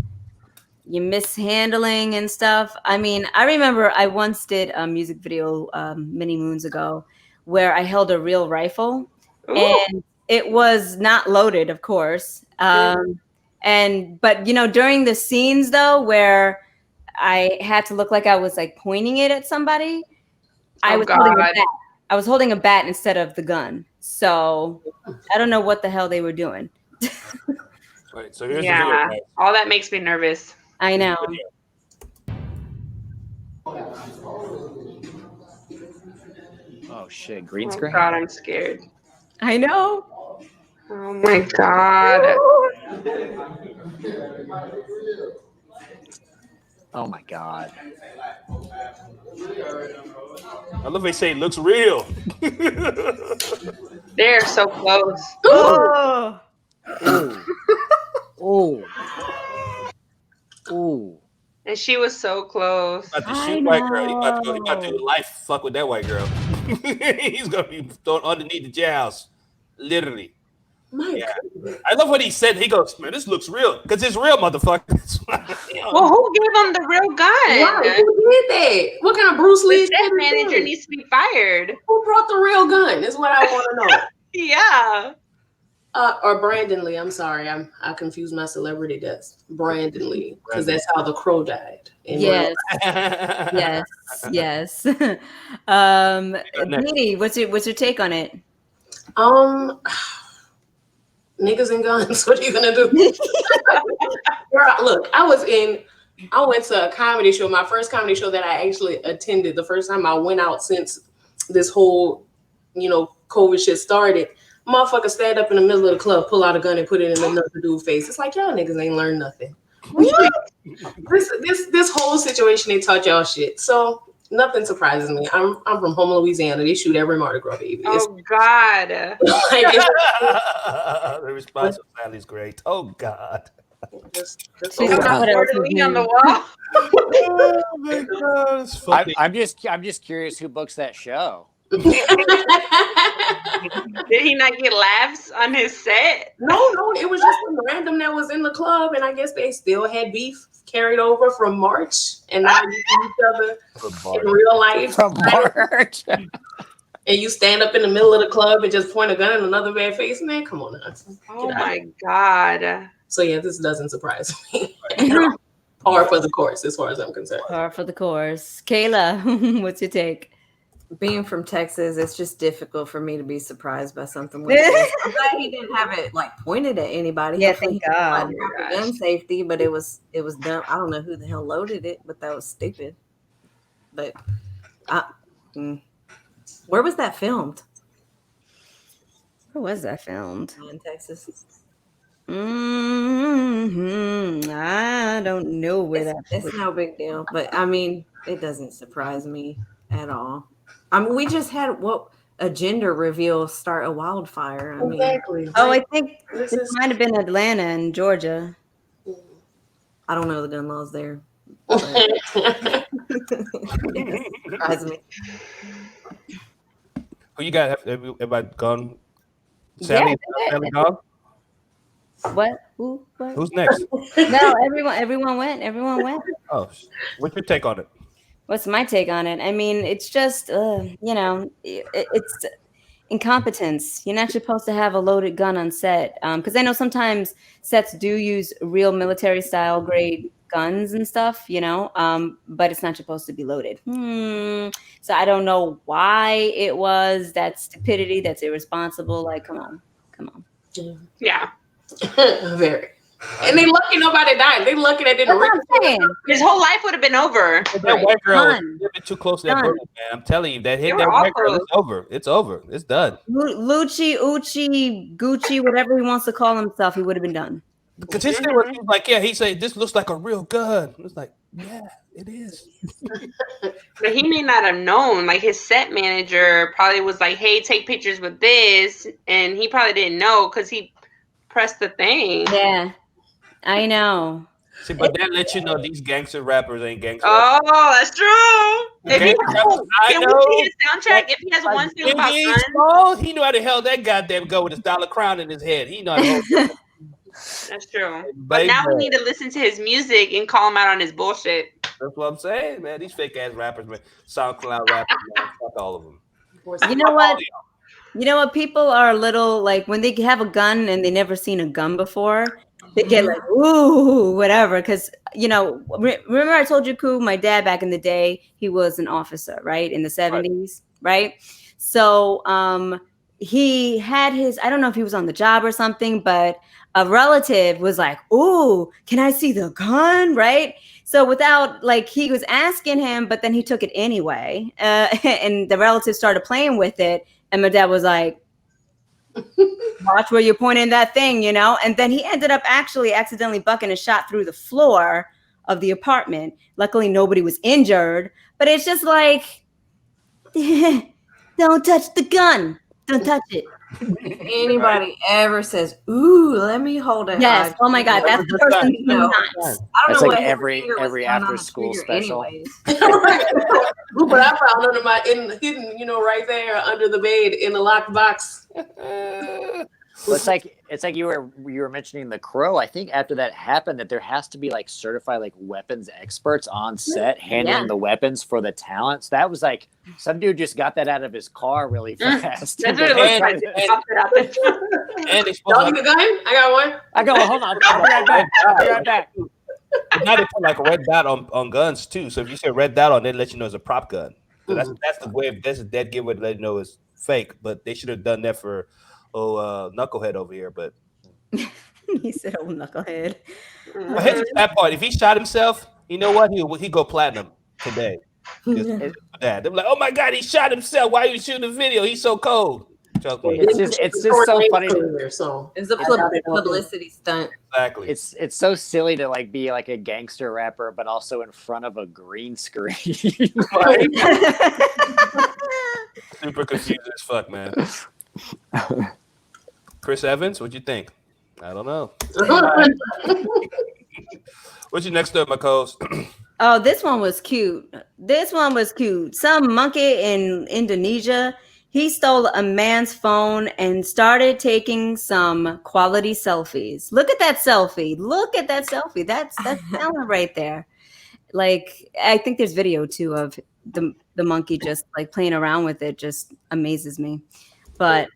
you mishandling and stuff. I mean, I remember I once did a music video many moons ago where I held a real rifle. Ooh. And it was not loaded, of course. But during the scenes though, where I had to look like I was like pointing it at somebody, I was holding a bat. I was holding a bat instead of the gun. So I don't know what the hell they were doing. Right. So here's the video. All that makes me nervous. I know. Oh shit! Green screen. Oh God, I'm scared. I know. Oh my God. Oh my God. I love they say it looks real. They're so close. Oh. Oh. Ooh. And she was so close. About to shoot white girl. He about to life fuck with that white girl. He's gonna be thrown underneath the jailhouse. Literally. Yeah. I love what he said. He goes, "Man, this looks real." Because it's real, motherfucker. Well, who gave him the real gun? Why? Who did that? What kind of Bruce Lee? The set manager needs to be fired. Who brought the real gun? Is what I want to know. Yeah. Or Brandon Lee. I'm sorry. I confused my celebrity deaths. Brandon Lee, because that's how the crow died. Yes. Yes. Didi, what's your take on it? Niggas and guns. What are you gonna do? Look, I went to a comedy show. My first comedy show that I actually attended. The first time I went out since this whole, COVID shit started. Motherfucker stand up in the middle of the club, pull out a gun and put it in another dude's face. It's like, y'all niggas ain't learned nothing. This whole situation, they taught y'all shit. So nothing surprises me. I'm from Houma, Louisiana. They shoot every Mardi Gras baby. Oh God. The response of Sally's great. Oh God. On the wall. Oh my God, it's funny. I'm just curious who books that show. Did he not get laughs on his set? No, it was just some random that was in the club, and I guess they still had beef carried over from March, and now you see each other in real life. From March. And you stand up in the middle of the club and just point a gun in another man's face, man. Come on now. Oh my God. So yeah, this doesn't surprise me. Par for the course, as far as I'm concerned. Par for the course. Kayla, what's your take? Being from Texas, it's just difficult for me to be surprised by something like this. I'm glad he didn't have it pointed at anybody. Yeah, thank God. Gun safety, but it was dumb. I don't know who the hell loaded it, but that was stupid. But where was that filmed? Where was that filmed? In Texas. I don't know where that. It's no big deal, but I mean, it doesn't surprise me at all. I mean, we just had a gender reveal start a wildfire. I mean, Exactly. Oh, I think this might have been Atlanta and Georgia. I don't know the gun laws there. Surprise me. Who you got? Everybody gone? Yeah, Sally gone? What? Who? What? Who's next? No, everyone went. Everyone went. Oh, what's your take on it? What's my take on it? I mean, it's just, it's incompetence. You're not supposed to have a loaded gun on set. Because I know sometimes sets do use real military style grade guns and stuff, but it's not supposed to be loaded. So I don't know why it was. That's stupidity. That's irresponsible. Like, come on. Yeah. Very. And they lucky nobody died. They lucky they didn't. That's what I'm saying. His whole life would have been over. That white girl was Done. a little bit too close to that bullet, man. I'm telling you, that hit They that were white girl. awful. It's over. It's over. It's done. Lucci, Uchi, Gucci, whatever he wants to call himself, he would have been done. Because his thing was like, yeah, he said this looks like a real gun. It's like, yeah, it is. But he may not have known. Like his set manager probably was like, "Hey, take pictures with this," and he probably didn't know because he pressed the thing. Yeah, I know. See, but that lets you know these gangster rappers ain't gangster. Oh, that's true. If he can we see his soundtrack? If he has one thing about guns, oh, he knew how to held that goddamn go with his dollar crown in his head. He know how to hold it. that's true. But now we need to listen to his music and call him out on his bullshit. That's what I'm saying, man. These fake ass rappers, man. SoundCloud rappers, man. Fuck all of them. You know what? You know what? People are a little like when they have a gun and they never seen a gun before, they get like, ooh, whatever. Because, remember I told you, Koo, my dad back in the day, he was an officer, right? In the 70s, right? So he had I don't know if he was on the job or something, but a relative was like, ooh, can I see the gun, right? So without, he was asking him, but then he took it anyway. And the relative started playing with it. And my dad was like, watch where you're pointing that thing, And then he ended up actually accidentally bucking a shot through the floor of the apartment. Luckily, nobody was injured. But it's just like, don't touch the gun. Don't touch it. If anybody ever says, "Ooh, let me hold it," yes. Oh my God, that's the person who's nuts. I don't That's know like what every after school special. But I found under hidden, right there under the bed in the locked box. Well, it's like you were mentioning The Crow. I think after that happened, that there has to be certified weapons experts on set handling the weapons for the talents. That was some dude just got that out of his car really fast. That's what it looks like. And they Y'all need a gun? I got one. I go, hold on, I'll be right back. I'll be right back. Now they put a red dot on guns too. So if you say red dot on, they let you know it's a prop gun. So that's the way. That's a dead giveaway to let you know it's fake. But they should have done that for knucklehead over here. But he said, "Oh, knucklehead." But here's that part. If he shot himself, you know what? He go platinum today. Just that. They're like, "Oh my God, he shot himself. Why are you shooting the video? He's so cold." It's just so funny. It's a publicity stunt. Exactly. It's so silly to be a gangster rapper, but also in front of a green screen. Super confused as fuck, man. Chris Evans, what'd you think? I don't know. What's your next up, my co-host? Oh, this one was cute. Some monkey in Indonesia, he stole a man's phone and started taking some quality selfies. Look at that selfie. That's talent right there. I think there's video too of the monkey just playing around with it. Just amazes me. But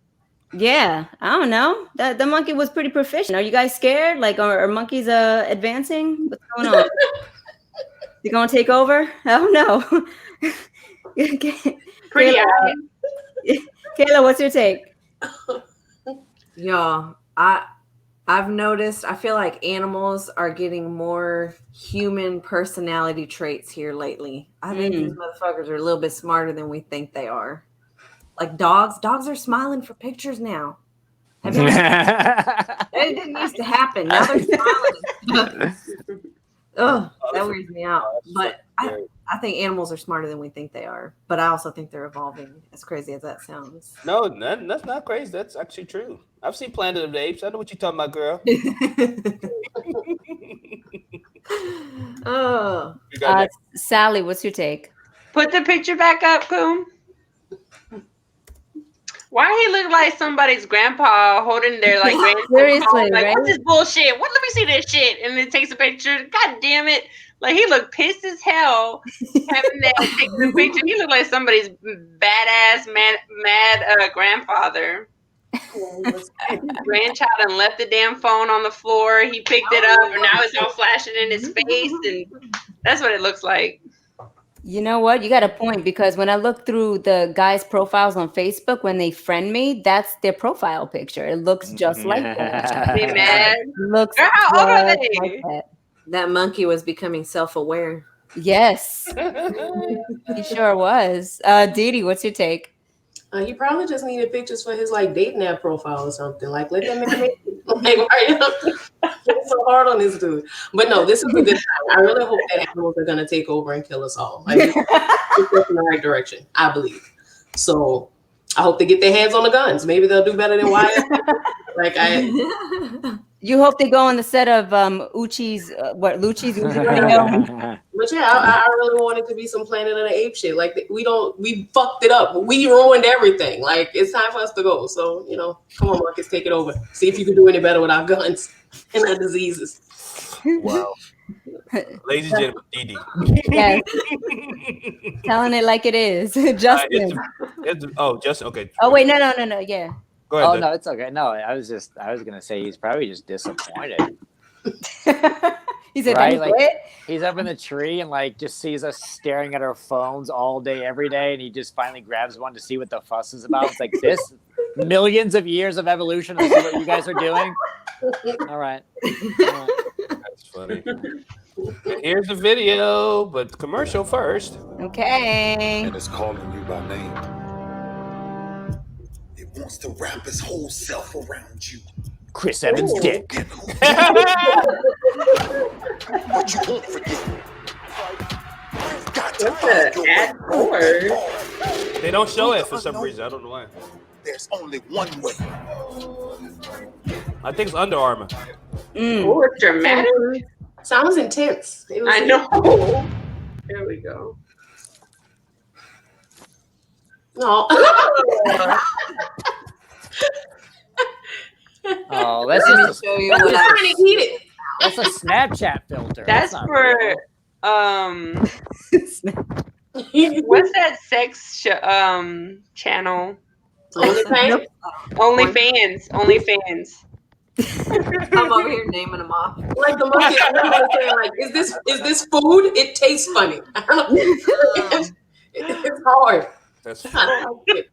yeah, I don't know. The monkey was pretty proficient. Are you guys scared? Are monkeys advancing? What's going on? You gonna take over? I don't know. Pretty Kayla, what's your take? Y'all, I've noticed, I feel like animals are getting more human personality traits here lately. I think these motherfuckers are a little bit smarter than we think they are. Like dogs are smiling for pictures now. Have you that didn't used to happen. Now they're smiling. Oh, that weirds me out. But I think animals are smarter than we think they are. But I also think they're evolving, as crazy as that sounds. No, that's not crazy. That's actually true. I've seen Planet of the Apes. I know what you're talking about, girl. Oh, You got next. Sally, what's your take? Put the picture back up, Coom. Why he look like somebody's grandpa holding their like grandson Seriously, phone? Like, right? what's this bullshit? What? Let me see this shit. And then takes a picture. God damn it! Like he looked pissed as hell having that taking the picture. He looked like somebody's badass mad grandfather. Grandchild and left the damn phone on the floor. He picked it up, and now it's all flashing in his face, and that's what it looks like. You know what? You got a point, because when I look through the guys' profiles on Facebook, when they friend me, that's their profile picture. It looks just like that. Be mad. Looks Girl, how old are just they? like that. that monkey was becoming self-aware. Yes, he sure was. Didi, what's your take? He probably just needed pictures for his like dating app profile or something. Like, let that man make it. Like, why you get so hard on this dude? But no, this is a good time. I really hope that animals are gonna take over and kill us all. Like, it's in the right direction, I believe. So I hope they get their hands on the guns. Maybe they'll do better than Wyatt. You hope they go on the set of Lucci's music video? But yeah, I really want it to be some Planet of the Apes shit. Like we fucked it up. We ruined everything. Like it's time for us to go. So come on, Marcus, take it over. See if you can do any better with our guns and our diseases. Wow. Ladies and gentlemen, Didi. Yes. Telling it like it is. Justin. Justin. Okay. Oh wait, no. Yeah. Go ahead. Oh no, it's okay. No, I was gonna say he's probably just disappointed. He said, right? Like, he's up in the tree and like just sees us staring at our phones all day, every day, and he just finally grabs one to see what the fuss is about. It's like this millions of years of evolution to see what you guys are doing. All right. That's funny. Here's the video, but commercial first. Okay. And it's calling you by name. It wants to wrap its whole self around you. Chris Evans' dick. But you won't forget. They don't show it for some reason. I don't know why. There's only one way. I think it's Under Armour. Oh, it's dramatic. Sounds intense. I know. There we go. No. Oh, that's Let me just show you I'm what just trying to eat it. that's a Snapchat filter. That's not for real. what's that sex channel? OnlyFans. OnlyFans. I'm over here naming them off. Like the monkey, I'm saying, like, is this food? It tastes funny. I don't know. It's hard. That's I don't like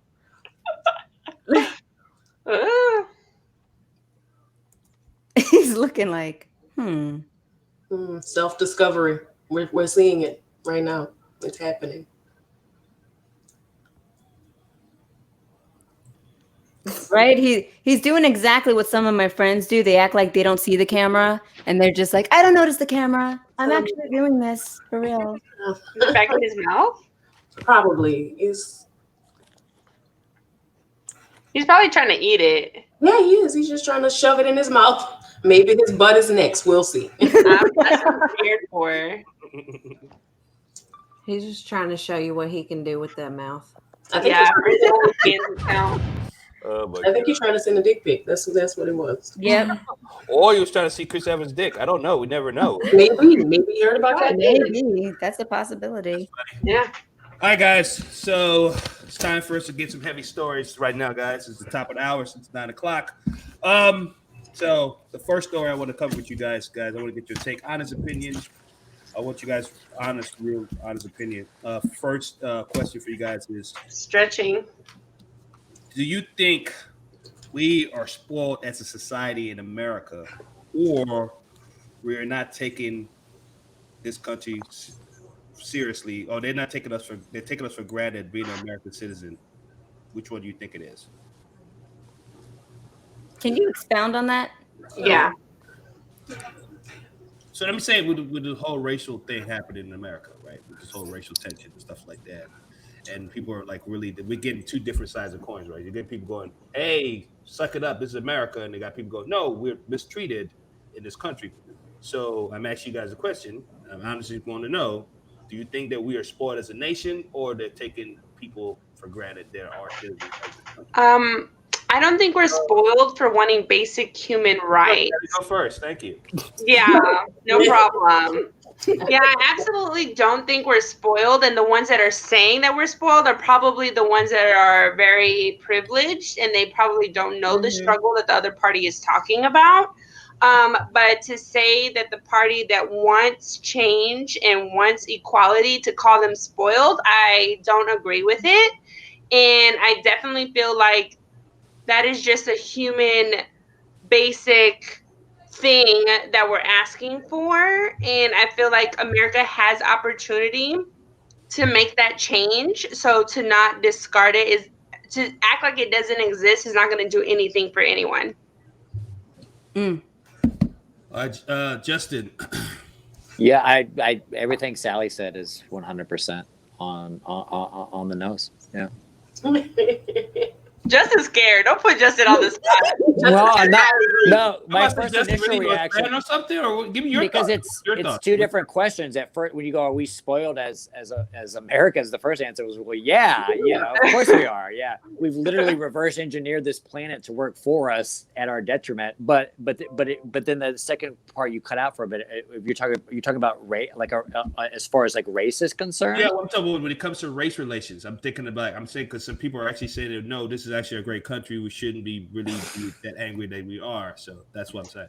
it. He's looking like, Self-discovery. We're seeing it right now. It's happening. right? He's doing exactly what some of my friends do. They act like they don't see the camera, and they're just like, I don't notice the camera. I'm actually doing this for real. Is it back in his mouth? Probably is. He's probably trying to eat it. Yeah, he is. He's just trying to shove it in his mouth. Maybe his butt is next. We'll see. That's what I'm scared for. He's just trying to show you what he can do with that mouth. I think Yeah, for his OnlyFans account. I think he's trying to send a dick pic. That's what it was. Yep. Or he was trying to see Chris Evans' dick. I don't know. We never know. Maybe you heard about that. Maybe that's a possibility. Yeah. All right, guys. So it's time for us to get some heavy stories right now, guys. It's the top of the hour since 9 o'clock. So the first story I want to cover with you guys, I want to get your take, honest opinions. I want you guys real honest opinion. First question for you guys is Stretching. do you think we are spoiled as a society in America, or we are not taking this country seriously, or they're taking us for granted being an American citizen? Which one do you think it is? Can you expound on that? Yeah. So let me say, with the whole racial thing happening in America, right? With this whole racial tension and stuff like that. And people are like, really, we're getting two different sides of coins, right? You get people going, hey, suck it up, this is America. And they got people going, no, we're mistreated in this country. So I'm asking you guys a question. I'm honestly want to know: do you think that we are spoiled as a nation, or they're taking people for granted? There are citizens of this country. I don't think we're spoiled for wanting basic human rights. Go first. Thank you. Yeah, no problem. Yeah, I absolutely don't think we're spoiled. And the ones that are saying that we're spoiled are probably the ones that are very privileged and they probably don't know the struggle that the other party is talking about. But to say that the party that wants change and wants equality, to call them spoiled, I don't agree with it. And I definitely feel like that is just a human basic thing that we're asking for. And I feel like America has opportunity to make that change. So to not discard it is to act like it doesn't exist is not going to do anything for anyone. Justin. Yeah, I everything Sally said is 100% on the nose. Yeah. Justin's scared. Don't put Justin on the spot. Well, I'm not. No, my Justin first really initial reaction or something, or give me your because thoughts. it's two different questions. At first, when you go, "Are we spoiled as Americans?" The first answer was, "Well, yeah, of course we are. Yeah, we've literally reverse engineered this planet to work for us at our detriment." But then the second part you cut out for a bit. If you're talking about race, like as far as like race is concerned. Yeah, well, I'm talking about when it comes to race relations. I'm saying because some people are actually saying that no, this is actually a great country. We shouldn't be really that angry that we are. So that's what I'm saying.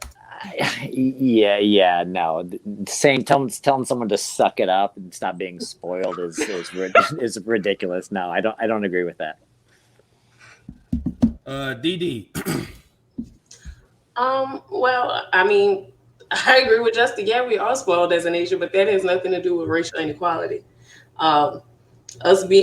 Yeah, no. Telling someone to suck it up and stop being spoiled is ridiculous. No, I don't agree with that. DD. Well, I mean, I agree with Justin. Yeah, we are spoiled as a nation, but that has nothing to do with racial inequality.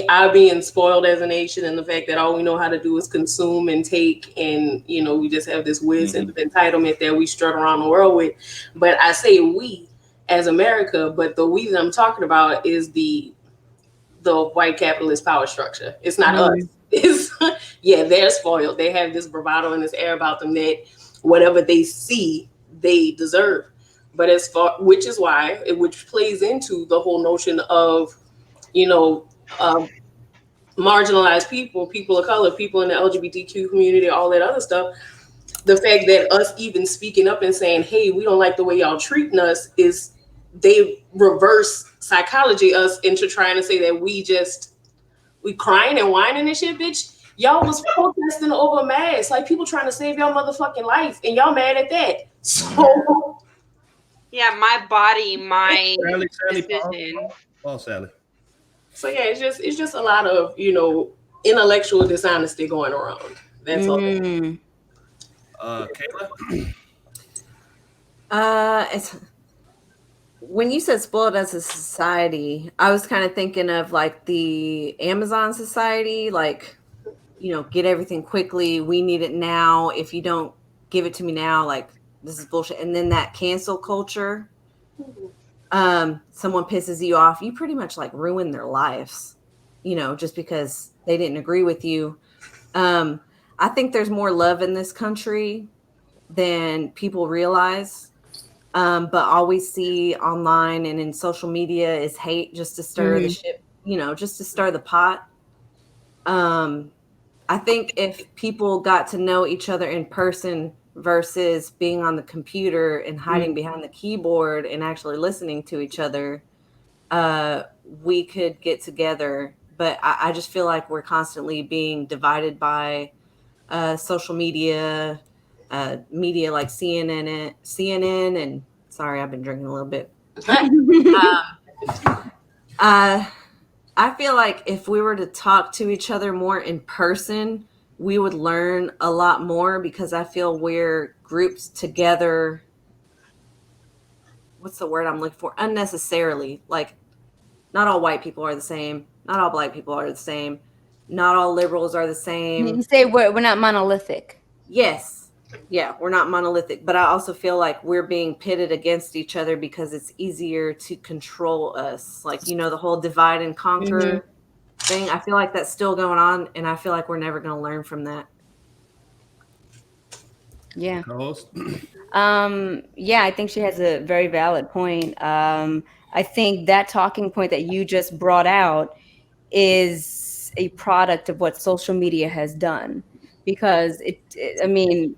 Our being spoiled as a nation and the fact that all we know how to do is consume and take, and we just have this weird sense of entitlement that we strut around the world with. But I say we as America, but the we that I'm talking about is the white capitalist power structure. It's not us. It's they're spoiled. They have this bravado and this air about them that whatever they see, they deserve. But which plays into the whole notion of marginalized people of color, people in the LGBTQ community, all that other stuff. The fact that us even speaking up and saying, hey, we don't like the way y'all treating us, is they reverse psychology us into trying to say that we crying and whining and shit, bitch. Y'all was protesting over masks, like people trying to save y'all motherfucking life, and y'all mad at that. So yeah, my body, my decision. Oh, Sally. So yeah, it's just a lot of intellectual dishonesty going around. That's all. Kayla. It's when you said spoiled as a society, I was kind of thinking of like the Amazon society, like get everything quickly. We need it now. If you don't give it to me now, like this is bullshit. And then that cancel culture. Someone pisses you off, you pretty much like ruin their lives, just because they didn't agree with you. I think there's more love in this country than people realize. But all we see online and in social media is hate, just to stir the shit, just to stir the pot. I think if people got to know each other in person versus being on the computer and hiding behind the keyboard and actually listening to each other, we could get together. But I just feel like we're constantly being divided by social media, media like CNN, and sorry, I've been drinking a little bit. I feel like if we were to talk to each other more in person, we would learn a lot more, because I feel we're grouped together. What's the word I'm looking for? Unnecessarily. Like, not all white people are the same. Not all black people are the same. Not all liberals are the same. You say we're not monolithic. Yes. Yeah, we're not monolithic. But I also feel like we're being pitted against each other because it's easier to control us. Like, the whole divide and conquer thing. I feel like that's still going on, and I feel like we're never going to learn from that. Yeah. Co-host. Yeah, I think she has a very valid point. I think that talking point that you just brought out is a product of what social media has done, because I mean,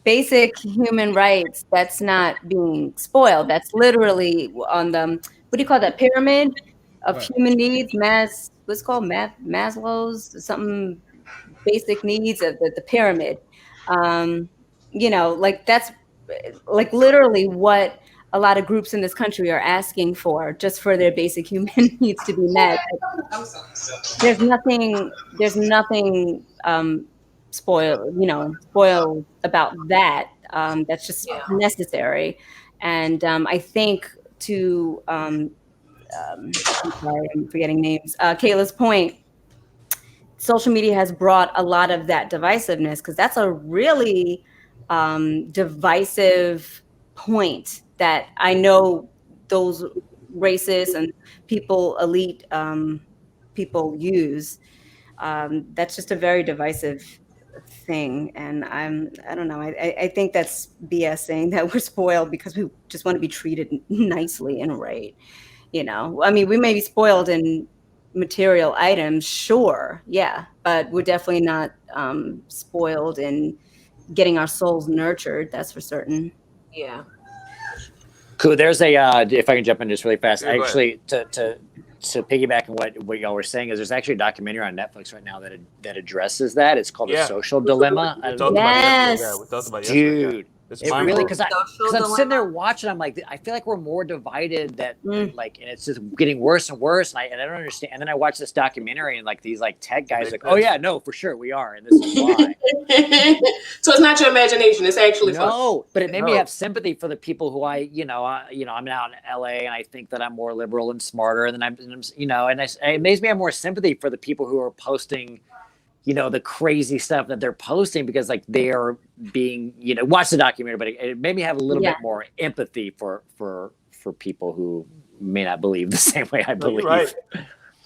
basic human rights, that's not being spoiled. That's literally on the, what do you call that, pyramid of Right. human needs, what's it called, Maslow's, something, basic needs of the pyramid. You know, like that's like literally what a lot of groups in this country are asking for, just for their basic human needs to be met. There's nothing spoiled about that. That's just necessary. And I think to I'm sorry, I'm forgetting names. Kayla's point, social media has brought a lot of that divisiveness, because that's a really divisive point that I know those racists and elite people use. That's just a very divisive thing, and I don't know. I think that's BS saying that we're spoiled because we just want to be treated nicely and right. You know, I mean, we may be spoiled in material items, sure, yeah, but we're definitely not spoiled in getting our souls nurtured. That's for certain. Yeah. Cool. There's a if I can jump in just really fast. Yeah, go Actually, to piggyback on what y'all were saying, is there's actually a documentary on Netflix right now that addresses that. It's called Yeah. The Social Dilemma. We talked about it yesterday. Yeah, we talked about it yesterday. Yeah. Dude. It's It really, because Social I'm sitting there dilemma. watching, I'm like, I feel like we're more divided like, and it's just getting worse and worse, and I don't understand. And then I watch this documentary, and like these like tech guys like, oh yeah, no, for sure we are, and this is why. So it's not your imagination; it's actually No, but it made me No. have sympathy for the people who I'm out in LA, and I think that I'm more liberal and smarter, and then it makes me have more sympathy for the people who are posting, the crazy stuff that they're posting, because like they are being, watch the documentary, but it made me have a little bit more empathy for people who may not believe the same way I believe. Right.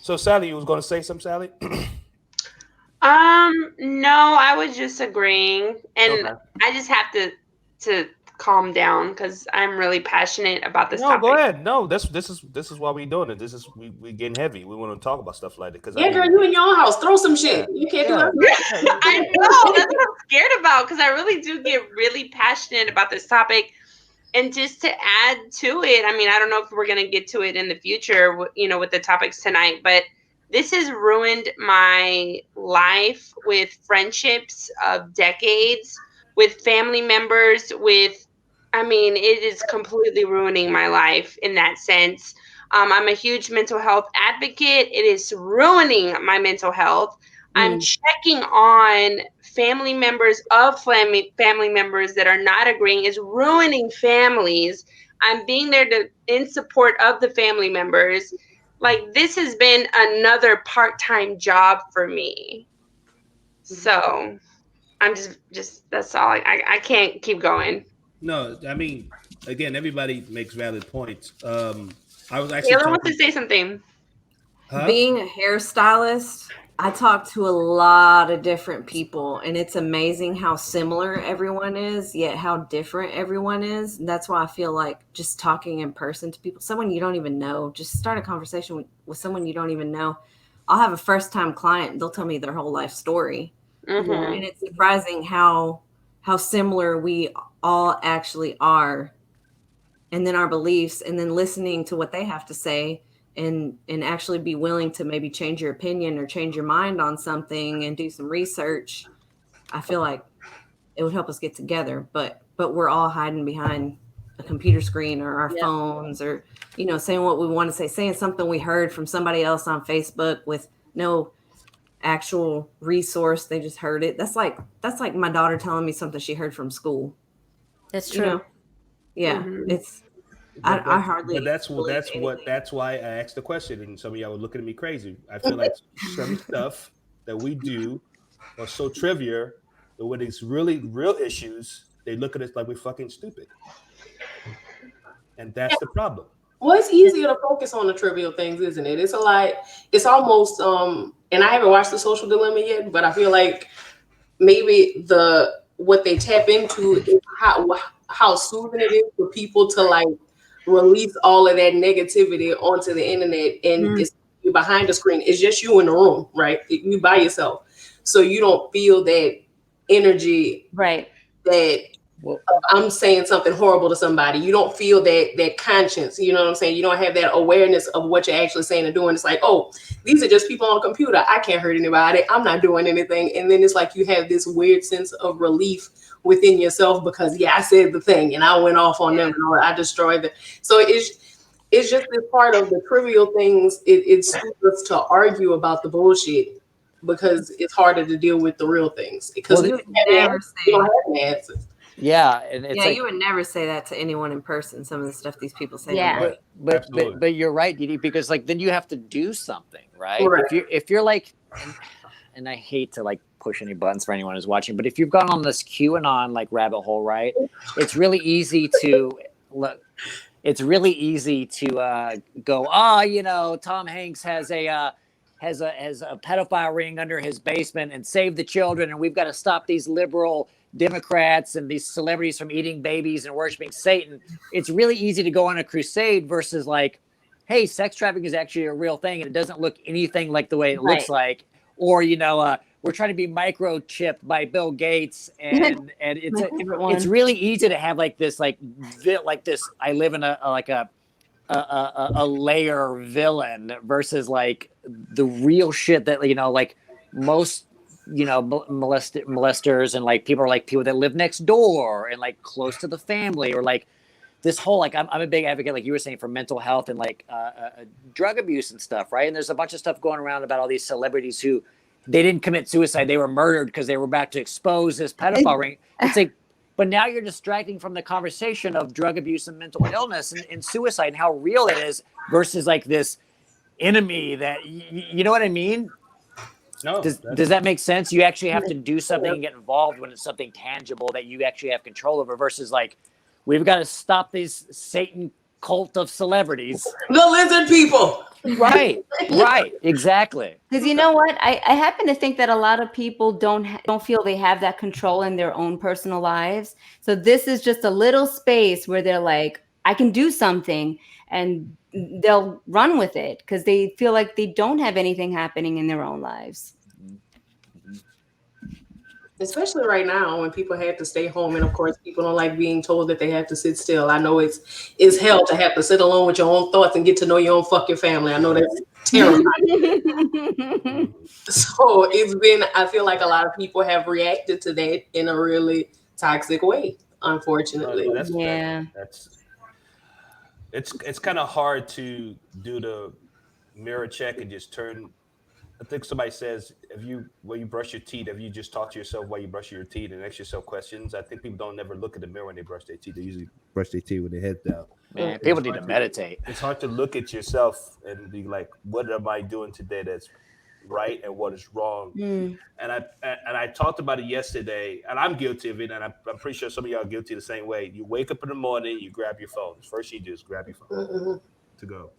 So Sally, you was going to say something, Sally? No, I was just agreeing, and Okay. I just have to calm down because I'm really passionate about this No, topic. go ahead. No, this is why we doing it. This is we getting heavy. We want to talk about stuff like that because Yeah, girl, you in your own house. Throw some shit. You can't do Yeah. that. I know, that's what I'm scared about, because I really do get really passionate about this topic. And just to add to it, I mean, I don't know if we're going to get to it in the future, with the topics tonight, but this has ruined my life with friendships of decades, with family members, it is completely ruining my life in that sense. I'm a huge mental health advocate. It is ruining my mental health. I'm checking on family members of family members that are not agreeing, is ruining families. I'm being there in support of the family members. Like, this has been another part-time job for me. So I'm just that's all. I can't keep going. No, I mean, again, everybody makes valid points. I was actually Kayla wants to say something. Huh? Being a hairstylist, I talk to a lot of different people, and it's amazing how similar everyone is, yet how different everyone is. And that's why I feel like just talking in person to people, someone you don't even know, just start a conversation with someone you don't even know. I'll have a first-time client, they'll tell me their whole life story. Mm-hmm. And it's surprising how similar we all actually are, and then our beliefs, and then listening to what they have to say, and actually be willing to maybe change your opinion or change your mind on something and do some research. I feel like it would help us get together, but we're all hiding behind a computer screen or our phones, or saying what we want to say, saying something we heard from somebody else on Facebook with no actual resource. They just heard it. That's like my daughter telling me something she heard from school. That's true. Yeah, it's I hardly. But that's believe that's why I asked the question, and some of y'all were looking at me crazy. I feel like some stuff that we do are so trivial, but when it's really real issues, they look at us like we're fucking stupid, and that's the problem. Well, it's easier to focus on the trivial things, isn't it? It's a lot. It's almost and I haven't watched The Social Dilemma yet, but I feel like maybe the what they tap into is how soothing it is for people to like release all of that negativity onto the internet, and it's you behind the screen. It's just you in the room, right? You by yourself, so you don't feel that energy, right? That I'm saying something horrible to somebody. You don't feel that conscience. You know what I'm saying? You don't have that awareness of what you're actually saying and doing. It's like, oh, these are just people on a computer. I can't hurt anybody. I'm not doing anything. And then it's like you have this weird sense of relief within yourself because I said the thing and I went off on them and I destroyed them. So it's just this part of the trivial things. It's us to argue about the bullshit because it's harder to deal with the real things because we don't have the answers. Yeah, and it's you would never say that to anyone in person. Some of the stuff these people say. Yeah, but you're right, Didi, because like then you have to do something, right? Right. If you're like, and I hate to like push any buttons for anyone who's watching, but if you've gone on this QAnon like rabbit hole, right? It's really easy to look. It's really easy to go, Tom Hanks has a pedophile ring under his basement and save the children, and we've got to stop these liberal Democrats and these celebrities from eating babies and worshiping Satan. It's really easy to go on a crusade versus like, hey, sex trafficking is actually a real thing and it doesn't look anything like the way it looks like. Or, we're trying to be microchipped by Bill Gates and it's really easy to have like this, like this, I live in a layer villain versus like the real shit that, like most, molesters and like people are like people that live next door and like close to the family or like this whole like I'm a big advocate, like you were saying, for mental health and like drug abuse and stuff, right? And there's a bunch of stuff going around about all these celebrities who they didn't commit suicide, they were murdered because they were about to expose this pedophile ring. It's like, but now you're distracting from the conversation of drug abuse and mental illness and suicide and how real it is versus like this enemy that you know what I mean? No, does that make sense? You actually have to do something and get involved when it's something tangible that you actually have control over versus like, we've got to stop these Satan cult of celebrities. The lizard people. Right, exactly. Because you know what? I happen to think that a lot of people don't feel they have that control in their own personal lives. So this is just a little space where they're like, I can do something, and they'll run with it because they feel like they don't have anything happening in their own lives. Especially right now when people have to stay home, and of course people don't like being told that they have to sit still. I know it's hell to have to sit alone with your own thoughts and get to know your own fucking family. I know that's terrifying. So I feel like a lot of people have reacted to that in a really toxic way, unfortunately. It's kind of hard to do the mirror check and just turn. I think somebody says, when you brush your teeth, if you just talk to yourself while you brush your teeth and ask yourself questions, I think people don't never look in the mirror when they brush their teeth. They usually brush their teeth with their head down. Man, people need to meditate. It's hard to look at yourself and be like, what am I doing today that's right and what is wrong? And I talked about it yesterday, and I'm guilty of it, and I'm pretty sure some of y'all are guilty the same way. You wake up in the morning, you grab your phone. First you do is grab your phone to go.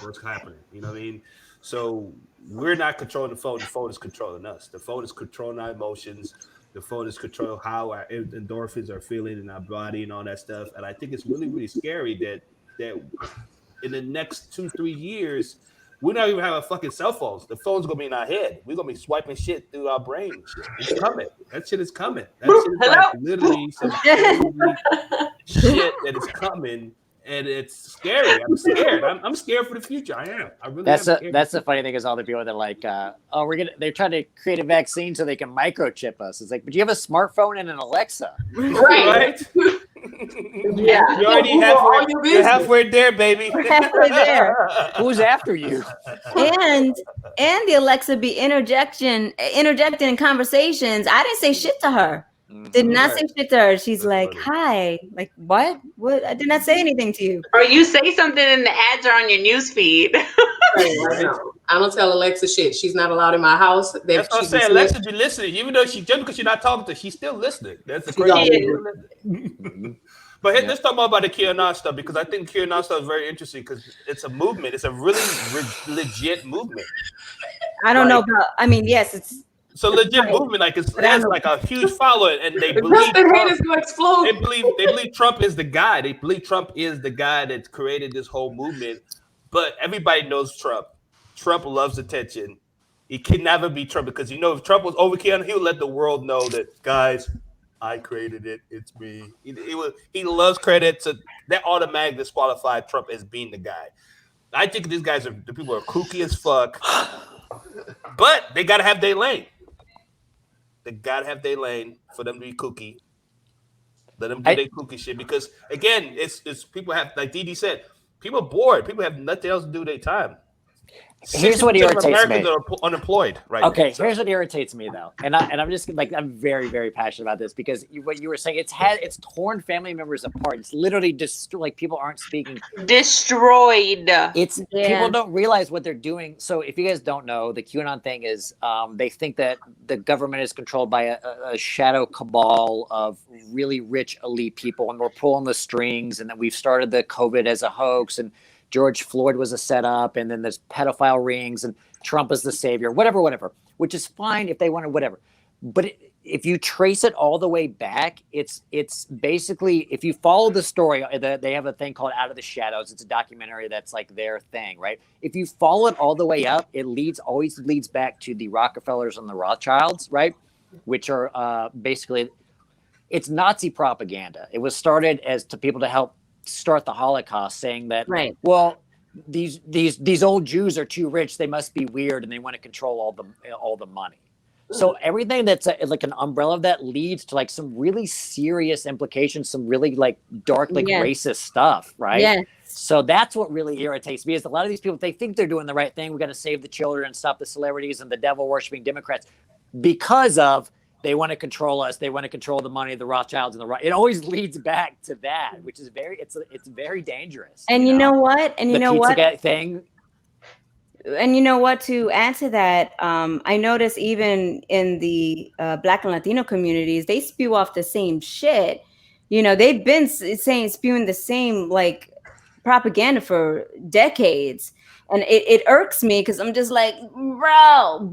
What's happening? You know what I mean? So we're not controlling the phone is controlling us. The phone is controlling our emotions. The phone is controlling how our endorphins are feeling in our body and all that stuff. And I think it's really, really scary that in the next 2-3 years, we're not even having fucking cell phones. The phone's gonna be in our head. We're gonna be swiping shit through our brain. It's coming. That shit is coming. That shit is like literally some shit that is coming. And it's scary. I'm scared. I'm scared for the future. I am. I really am. That's the funny thing is all the people that are like, they're trying to create a vaccine so they can microchip us. It's like, but you have a smartphone and an Alexa. Right. Yeah. You're halfway there, baby. Halfway there. Who's after you? And the Alexa be interjecting in conversations. I didn't say shit to her. Did not say shit to her. She's like, hi. Like, what? What? I did not say anything to you. Or you say something and the ads are on your news feed. I don't tell Alexa shit. She's not allowed in my house. That's what I'm saying. Alexa be listening. Even though just because you're not talking to her, she's still listening. That's the crazy thing. But let's talk more about the QAnon stuff, because I think QAnon stuff is very interesting because it's a movement. It's a really legit movement. I don't know about, yes, it's a legit movement. Like it has like a huge following, and they believe Justin Trump, haters gonna explode. they believe Trump is the guy. They believe Trump is the guy that created this whole movement. But everybody knows Trump. Trump loves attention. He can never be Trump because if Trump was overkill, he would let the world know that guys, I created it. It's me. He loves credit, so that automatically disqualified Trump as being the guy. I think the people are kooky as fuck, but they gotta have their lane. They gotta have their lane for them to be kooky. Let them do their kooky shit because again, it's people have like Dee said, people are bored. People have nothing else to do with their time. Here's what irritates Americans me. are unemployed right Okay, now. here's what irritates me though, and I'm just like I'm very very passionate about this because what you were saying it's torn family members apart. It's literally just like people aren't speaking. Destroyed. People don't realize what they're doing. So if you guys don't know, the QAnon thing is they think that the government is controlled by a shadow cabal of really rich elite people, and we're pulling the strings, and that we've started the COVID as a hoax and George Floyd was a setup, and then there's pedophile rings, and Trump is the savior, whatever, which is fine if they want to, whatever. But if you trace it all the way back, it's basically, if you follow the story, they have a thing called Out of the Shadows. It's a documentary that's like their thing, right? If you follow it all the way up, it always leads back to the Rockefellers and the Rothschilds, right? Which are basically, it's Nazi propaganda. It was started as to people to help start the Holocaust, saying that, well, these old Jews are too rich, they must be weird, and they want to control all the money. So everything that's like an umbrella of that leads to like some really serious implications, some really like dark, like racist stuff, right? Yeah. So that's what really irritates me is a lot of these people, they think they're doing the right thing. We got to save the children and stop the celebrities and the devil worshiping Democrats because of they want to control us. They want to control the money of the Rothschilds and the right. It always leads back to that, which is it's very dangerous. And you know what? And you know what? Thing. And you know what? To add to that, I notice even in the Black and Latino communities, they spew off the same shit. They've been spewing the same like propaganda for decades. And it irks me because I'm just like, bro,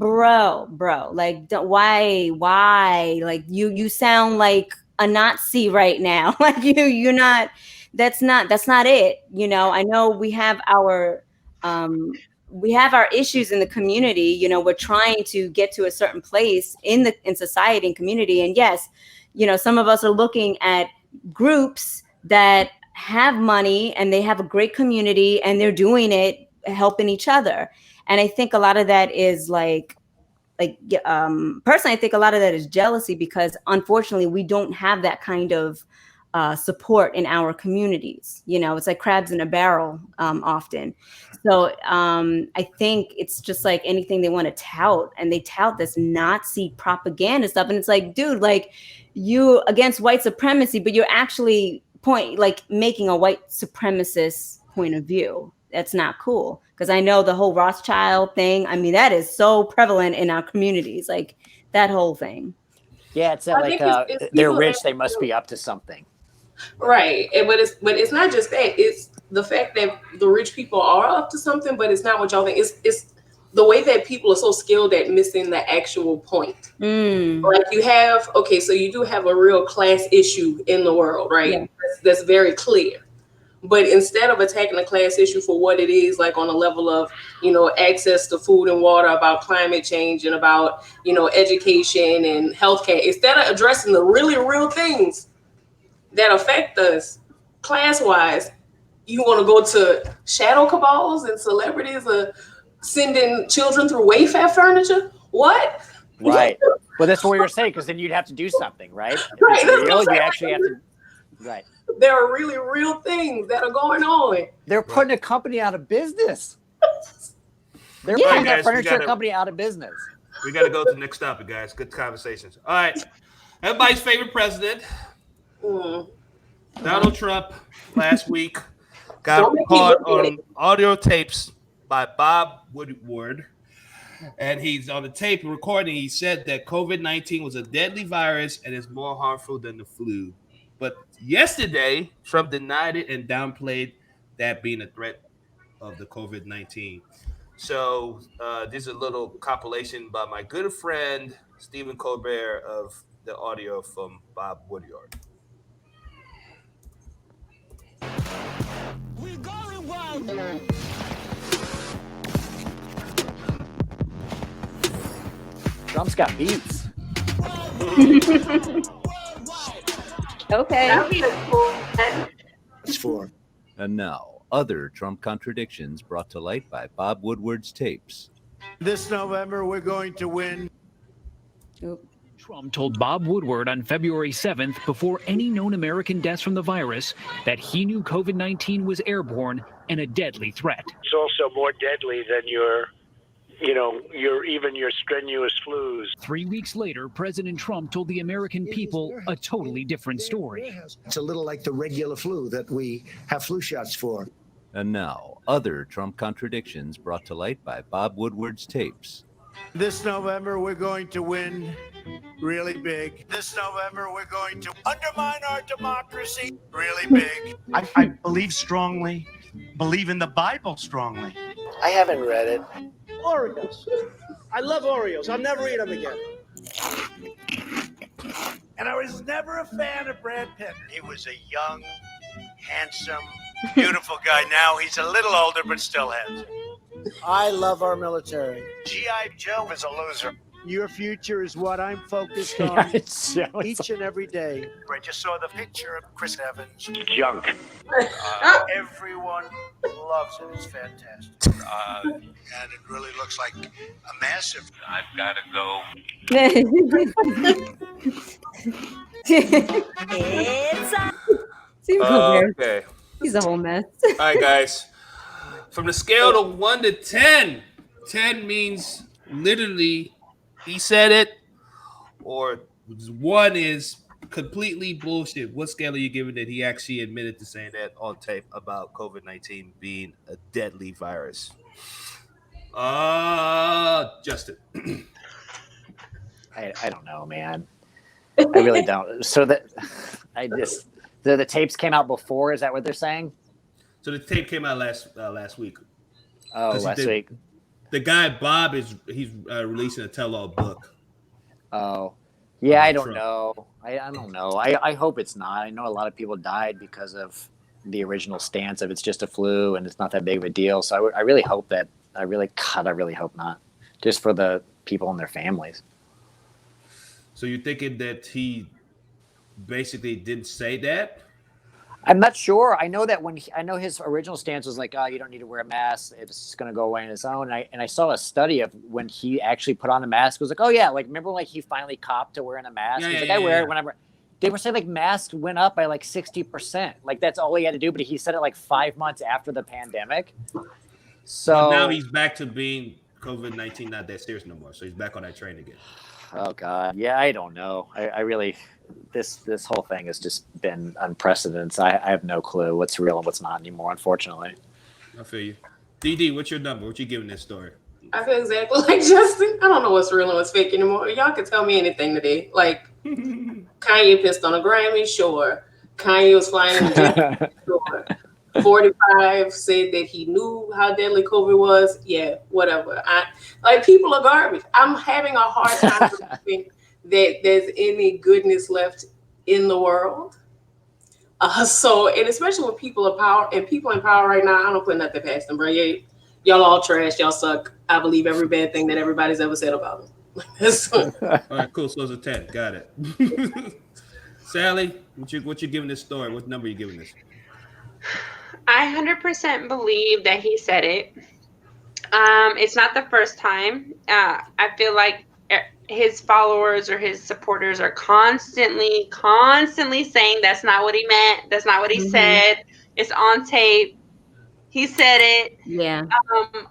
like, why? Like, you sound like a Nazi right now. Like, you're not. That's not it. I know we have our issues in the community. We're trying to get to a certain place in society and community. And yes, some of us are looking at groups that have money and they have a great community and they're doing it, helping each other. And I think a lot of that is personally, I think a lot of that is jealousy because unfortunately we don't have that kind of support in our communities. It's like crabs in a barrel often. So I think it's just like anything they want to tout, and they tout this Nazi propaganda stuff. And it's like, dude, like you against white supremacy, but you're actually making a white supremacist point of view. That's not cool. Because I know the whole Rothschild thing, I mean, that is so prevalent in our communities, like that whole thing. Yeah, it's like they're rich, they must be up to something. Right. But it's not just that. It's the fact that the rich people are up to something, but it's not what y'all think. It's the way that people are so skilled at missing the actual point. Like so you do have a real class issue in the world, right? Yeah. That's very clear. But instead of attacking the class issue for what it is, like on a level of, access to food and water, about climate change and about, education and healthcare, instead of addressing the really real things that affect us class-wise, you want to go to shadow cabals and celebrities sending children through Wayfair furniture? What? Right. Well, that's what we were saying, because then you'd have to do something, right? Right. You actually have to. Right. There are really real things that are going on. They're putting a company out of business. They're putting a furniture company out of business. We got to go to the next topic, guys. Good conversations. All right. Everybody's favorite president, Donald Trump, last week got caught on audio tapes by Bob Woodward. And he's on the tape recording. He said that COVID-19 was a deadly virus and is more harmful than the flu. But yesterday, Trump denied it and downplayed that being a threat of the COVID-19. So this is a little compilation by my good friend, Stephen Colbert of the audio from Bob Woodward. We're going wild. Trump's got beats. Okay. That'd be a cool. It's for. And now, other Trump contradictions brought to light by Bob Woodward's tapes. This November, we're going to win. Trump told Bob Woodward on February 7th, before any known American deaths from the virus, that he knew COVID-19 was airborne and a deadly threat. It's also more deadly than your strenuous flus. 3 weeks later, President Trump told the American people a totally different story. It's a little like the regular flu that we have flu shots for. And now, other Trump contradictions brought to light by Bob Woodward's tapes. This November, we're going to win really big. This November, we're going to undermine our democracy really big. I believe strongly, believe in the Bible strongly. I haven't read it. Oreos. I love Oreos. I'll never eat them again. And I was never a fan of Brad Pitt. He was a young, handsome, beautiful guy. Now he's a little older, but still handsome. I love our military. G.I. Joe was a loser. Your future is what I'm focused on each and every day. I just saw the picture of Chris Evans. Junk. Everyone loves it. It's fantastic. And it really looks like a massive. I've got to go. Okay. He's a whole mess. All right, guys. From the scale of 1 to 10, 10 means literally he said it, or 1 is completely bullshit. What scale are you giving that he actually admitted to saying that on tape about COVID-19 being a deadly virus? Justin. I don't know, man. I really don't. So that the tapes came out before. Is that what they're saying? So the tape came out last week. Oh, last week. The guy Bob he's releasing a tell-all book. Oh, yeah. I don't know. I don't know. I hope it's not. I know a lot of people died because of the original stance of it's just a flu and it's not that big of a deal. So I really hope that. I really hope not. Just for the people and their families. So you're thinking that he basically didn't say that? I'm not sure. I know that I know his original stance was like, oh, you don't need to wear a mask. It's going to go away on its own. And I saw a study of when he actually put on a mask. It was like, oh yeah, like remember like he finally copped to wearing a mask. He's like, I wear it whenever. They were saying like masks went up by like 60%. Like that's all he had to do. But he said it like 5 months after the pandemic. So well, now he's back to being COVID-19 not that serious no more. So he's back on that train again. Oh God, yeah, I don't know. I really. This whole thing has just been unprecedented. I have no clue what's real and what's not anymore, unfortunately. I feel you. DD, what's your number? What you giving this story? I feel exactly like Justin. I don't know what's real and what's fake anymore. Y'all can tell me anything today. Like Kanye pissed on a Grammy, sure. Kanye was flying in a jet, sure. 45 said that he knew how deadly COVID was. Yeah, whatever. People are garbage. I'm having a hard time believing that there's any goodness left in the world. And especially with people in power right now, I don't put nothing past them, bro. Y'all all trash. Y'all suck. I believe every bad thing that everybody's ever said about them. All right, cool. So it's a 10. Got it. Sally, what you giving this story? What number are you giving this? I 100% believe that he said it. It's not the first time. I feel like his followers or his supporters are constantly saying that's not what he meant. That's not what he said. It's on tape. He said it. Yeah.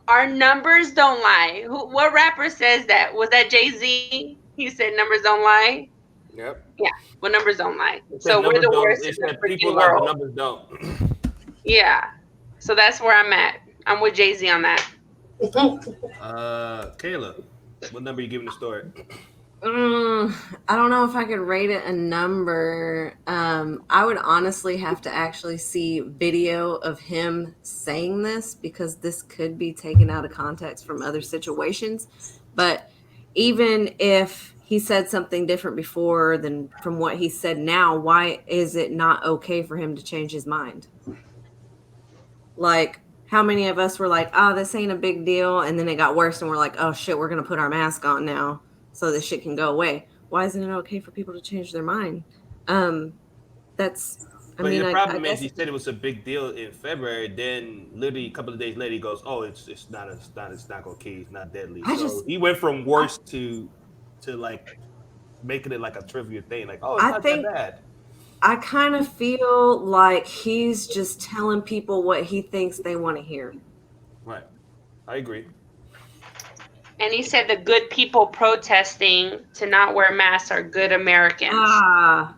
Our numbers don't lie. What rapper says that? Was that Jay-Z? He said numbers don't lie. Yep. Yeah. Well, numbers don't lie. So we're the worst in the freaking world. Numbers don't. Yeah. So that's where I'm at. I'm with Jay-Z on that. Kayla, what number are you giving the story? I don't know if I could rate it a number. I would honestly have to actually see video of him saying this because this could be taken out of context from other situations. But even if he said something different before than from what he said now. Why is it not okay for him to change his mind? Like, how many of us were like, oh, this ain't a big deal, and then it got worse and we're like, oh shit, we're gonna put our mask on now so this shit can go away. Why isn't it okay for people to change their mind? That's But the problem is, he said it was a big deal in February. Then, literally a couple of days later, he goes, "Oh, it's not gonna kill. It's not deadly." So he went from worse to like making it like a trivial thing. Like, oh, it's not that bad. I kind of feel like he's just telling people what he thinks they want to hear. Right, I agree. And he said the good people protesting to not wear masks are good Americans.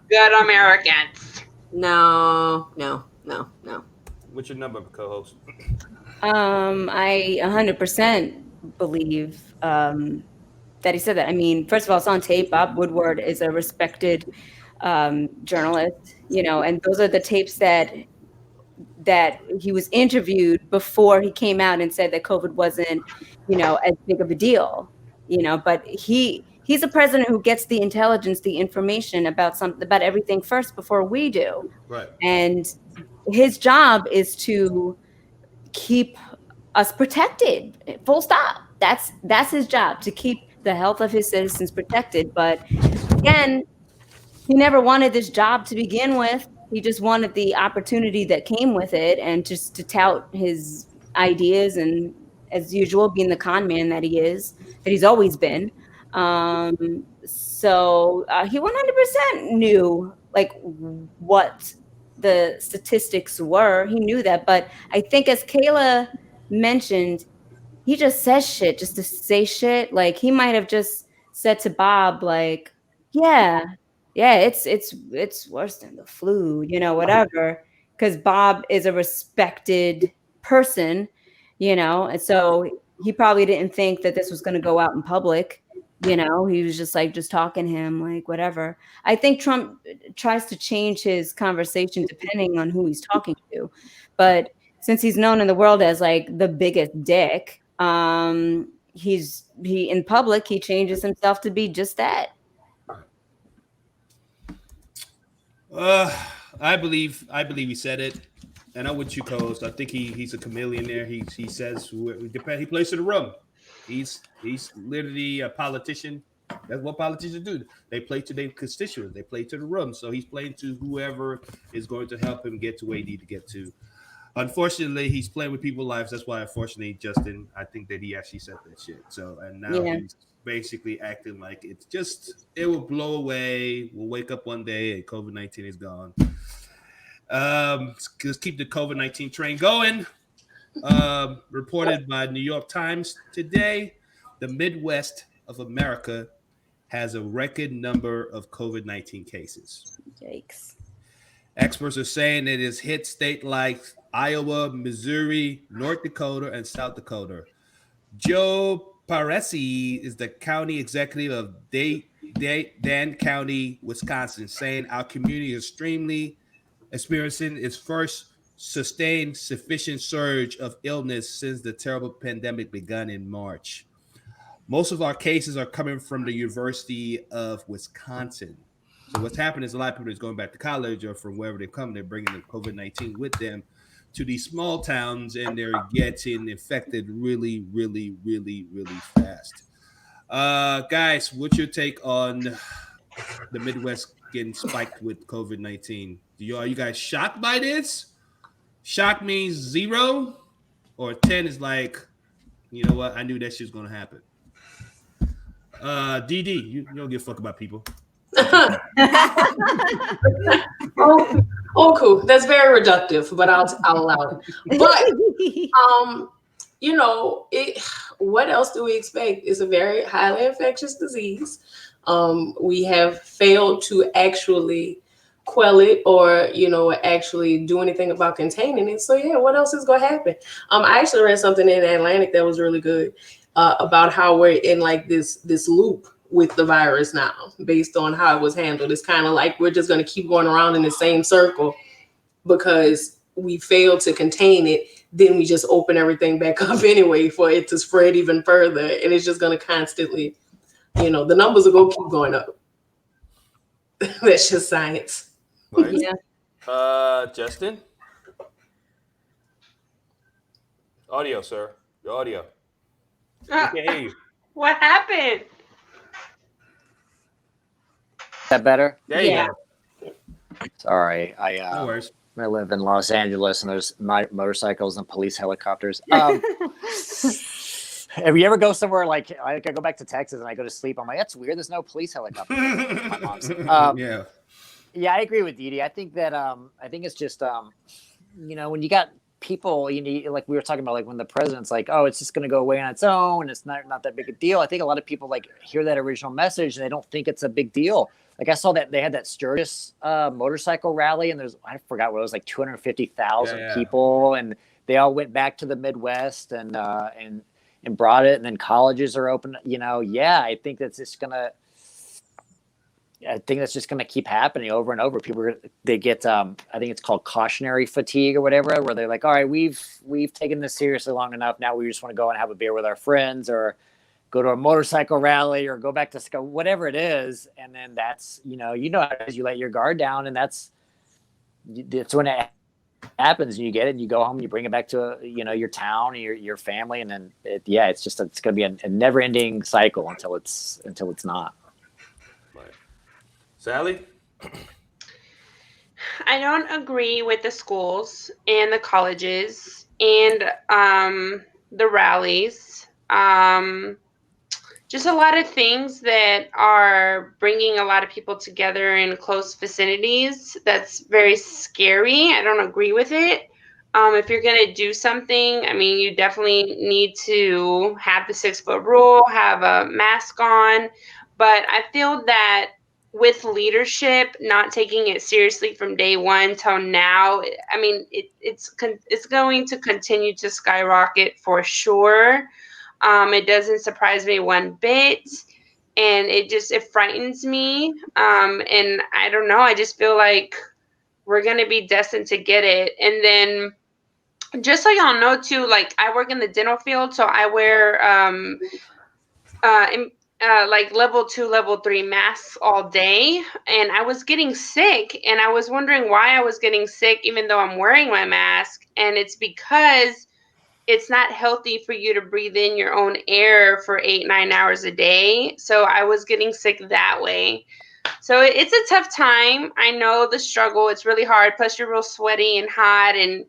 Good Americans. No. What's your number, co-host? I 100% believe that he said that. I mean, first of all, it's on tape. Bob Woodward is a respected journalist, and those are the tapes that he was interviewed before he came out and said that COVID wasn't, as big of a deal, but he's a president who gets the intelligence, the information about everything first before we do. Right. And his job is to keep us protected, full stop. That's his job, to keep the health of his citizens protected. But again, he never wanted this job to begin with. He just wanted the opportunity that came with it, and just to tout his ideas, and as usual, being the con man that he's always been. So he 100% knew like what the statistics were. He knew that, but I think, as Kayla mentioned, he just says shit just to say shit. Like, he might have just said to Bob, like, yeah, it's worse than the flu, whatever. Because Bob is a respected person, and so he probably didn't think that this was going to go out in public. He was just talking to him, like, whatever. I think Trump tries to change his conversation depending on who he's talking to. But since he's known in the world as like the biggest dick, he in public, he changes himself to be just that. I believe he said it, and I'm with you, co-host. I think he's a chameleon there. He says he plays to the room. He's literally a politician. That's what politicians do. They play to their constituents. They play to the room. So he's playing to whoever is going to help him get to where he needs to get to. Unfortunately, he's playing with people's lives. That's why, unfortunately, Justin, I think that he actually said that shit. So, and now he's basically acting like it will blow away. We'll wake up one day and COVID-19 is gone. Let's keep the COVID-19 train going. Reported by New York Times today, the Midwest of America has a record number of COVID-19 cases. Yikes. Experts are saying it has hit states like Iowa, Missouri, North Dakota, and South Dakota. Joe Paresi is the county executive of Dan County, Wisconsin, saying our community is experiencing its first sustained sufficient surge of illness since the terrible pandemic began in March. Most of our cases are coming from the University of Wisconsin. So what's happening is a lot of people is going back to college or from wherever they come, they're bringing the COVID-19 with them to these small towns, and they're getting infected really, really, really, really fast. Guys, what's your take on the Midwest getting spiked with COVID-19? Are you guys shocked by this? Shock means 0, or 10 is like, you know what? I knew that shit's gonna happen. DD, you don't give a fuck about people. Cool. That's very reductive, but I'll allow it. But what else do we expect? It's a very highly infectious disease. We have failed to actually quell it or actually do anything about containing it. So what else is going to happen? I actually read something in Atlantic that was really good about how we're in like this loop with the virus now based on how it was handled. It's kind of like we're just going to keep going around in the same circle because we failed to contain it. Then we just open everything back up anyway for it to spread even further, and it's just going to constantly the numbers will keep going up. That's just science. Right. Yeah. Justin? Audio, sir. Your audio. We can't hear you. What happened? Is that better? There you go. Sorry, No worries. I live in Los Angeles, and there's motorcycles and police helicopters. If you ever go somewhere like I go back to Texas and I go to sleep, I'm like, that's weird. There's no police helicopter. My mom's. Yeah. Yeah, I agree with Dee Dee. I think that I think it's just when you got people, like we were talking about, like when the president's like, oh, it's just going to go away on its own. It's not that big a deal. I think a lot of people like hear that original message and they don't think it's a big deal. Like I saw that they had that Sturgis motorcycle rally, and I forgot what it was, like 250,000 people, and they all went back to the Midwest and brought it, and then colleges are open. I think that's just gonna. I think that's just going to keep happening over and over. People, they get, I think it's called cautionary fatigue or whatever, where they're like, all right, we've taken this seriously long enough. Now we just want to go and have a beer with our friends, or go to a motorcycle rally, or go back to school, whatever it is. And then that's, how it is. You let your guard down, and that's when it happens. You get it, and you go home, and you bring it back to, your town, your family. And then it's going to be a never ending cycle until it's not. Sally? I don't agree with the schools and the colleges and the rallies. Just a lot of things that are bringing a lot of people together in close vicinities. That's very scary. I don't agree with it. If you're going to do something, you definitely need to have the 6-foot rule, have a mask on. But I feel that with leadership not taking it seriously from day one till now, it's going to continue to skyrocket for sure. It doesn't surprise me one bit, and it frightens me. And I don't know, I just feel like we're going to be destined to get it. And then just so y'all know too, like I work in the dental field, so I wear like level 2, level 3 masks all day, and I was getting sick, and I was wondering why I was getting sick even though I'm wearing my mask. And it's because it's not healthy for you to breathe in your own air for 8-9 hours a day. So I was getting sick that way. So it's a tough time. I know the struggle. It's really hard. Plus you're real sweaty and hot, and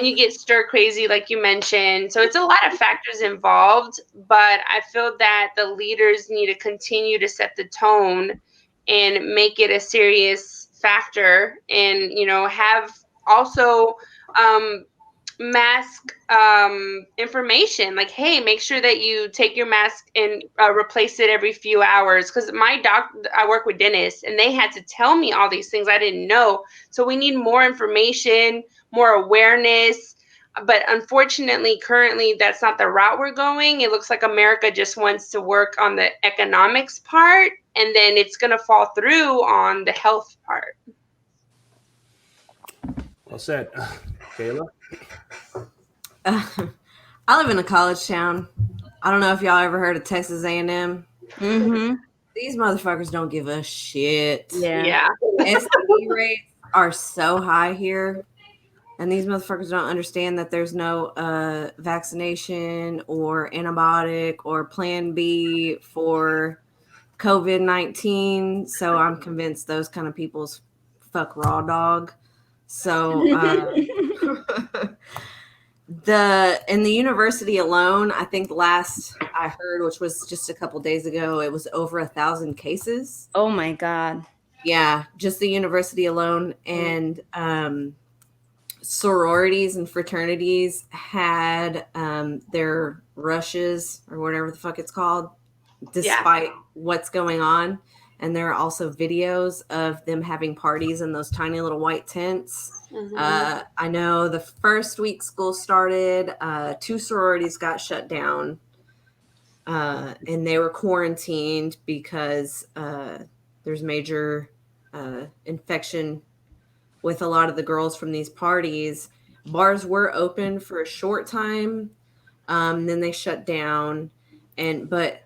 you get stir crazy, like you mentioned. So it's a lot of factors involved, but I feel that the leaders need to continue to set the tone and make it a serious factor, and, have also mask information, like, hey, make sure that you take your mask and replace it every few hours. Because I work with dentists, and they had to tell me all these things I didn't know. So we need more information, more awareness. But unfortunately, currently, that's not the route we're going. It looks like America just wants to work on the economics part, and then it's going to fall through on the health part. Well said. Kayla? I live in a college town. I don't know if y'all ever heard of Texas A&M. Mm-hmm. These motherfuckers don't give a shit. Yeah. STD rates are so high here, and these motherfuckers don't understand that there's no vaccination or antibiotic or plan B for COVID-19. So I'm convinced those kind of people's fuck raw dog. So in the university alone, I think last I heard, which was just a couple days ago, it was over 1,000 cases. Oh my God. Yeah, just the university alone. And sororities and fraternities had their rushes, or whatever the fuck it's called, despite what's going on. And there are also videos of them having parties in those tiny little white tents. Mm-hmm. I know the first week school started, 2 sororities got shut down, and they were quarantined because there's major infection with a lot of the girls from these parties. Bars were open for a short time, then they shut down, but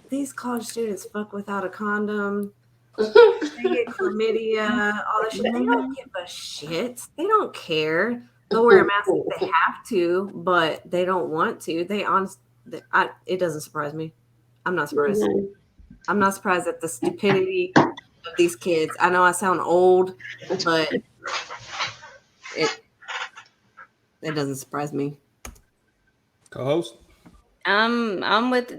these college students fuck without a condom. They get chlamydia, all that shit. They don't give a shit. They don't care. They'll wear a mask if they have to, but they don't want to. It doesn't surprise me. I'm not surprised. I'm not surprised at the stupidity of these kids. I know I sound old, but it doesn't surprise me. Co-host? I'm with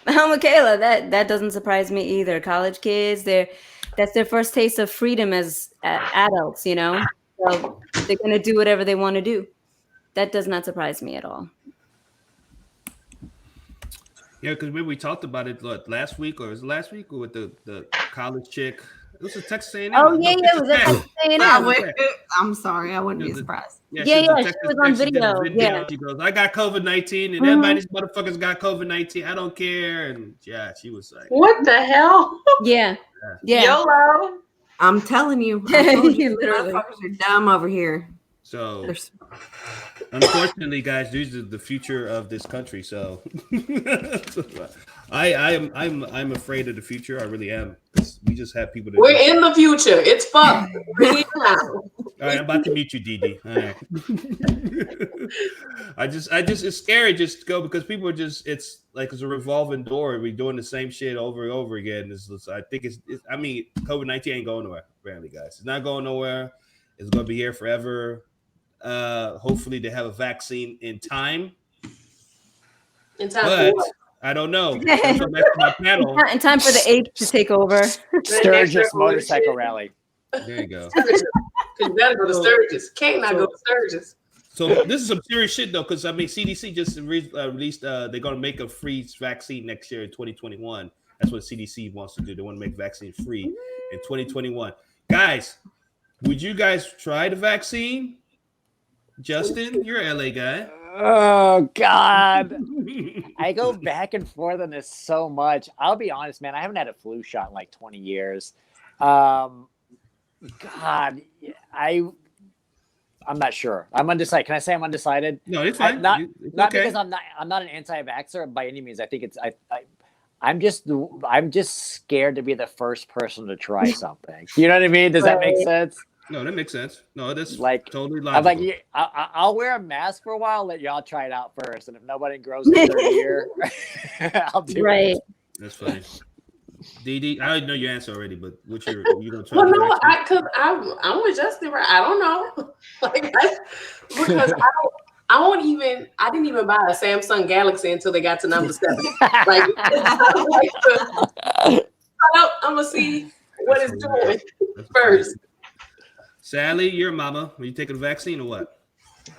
Kayla. That doesn't surprise me either. College kids, that's their first taste of freedom as adults, you know. So they're gonna do whatever they want to do. That does not surprise me at all. Yeah, because we talked about it last week, or was it last week, or with the college chick? It was a Texas A&M. Oh yeah, it was a Texas A&M. I'm sorry, I wouldn't be surprised. She was on video. Yeah, she goes, "I got COVID-19, and everybody's motherfuckers got COVID-19. I don't care." And yeah, she was like, "What the hell?" Yeah. YOLO. I'm telling you, Literally, motherfuckers are dumb over here. So, unfortunately, guys, these are the future of this country. So, I'm afraid of the future. I really am. We just have people. We're in the future. It's fun. All right, I'm about to mute you, Didi. All right. I just, it's scary just to go because people are just. It's like it's a revolving door. We're doing the same shit over and over again. I think I mean, COVID-19 ain't going nowhere. Apparently, guys, it's not going nowhere. It's going to be here forever. Hopefully they have a vaccine in time. But I don't know. Back to my panel. In time for the apes to take over. Sturgis motorcycle rally. There you go. You gotta go to Sturgis. Can't not go to Sturgis. So this is some serious shit though, because I mean CDC just released they're gonna make a free vaccine next year in 2021. That's what CDC wants to do. They want to make vaccine free in 2021. Guys, would you guys try the vaccine? Justin, you're an LA guy. Oh God, I go back and forth on this so much. I'll be honest, man. I haven't had a flu shot in like 20 years. God, I'm not sure. I'm undecided. Can I say I'm undecided? No, it's fine. Not okay. because I'm not an anti-vaxxer by any means. I think I'm just scared to be the first person to try something. You know what I mean? Does that make sense? No, that makes sense. No, that's like totally logical. I'm like, I'll wear a mask for a while, let y'all try it out first, and if nobody grows in 30 year, I'll do it. That's funny. Didi, I know your answer already, but you gonna try? Well, no, I'm with Justin. Right? I don't know, because I didn't even buy a Samsung Galaxy until they got to number 7. I'm gonna see what it's doing first. Sally, you're a mama. Are you taking a vaccine or what?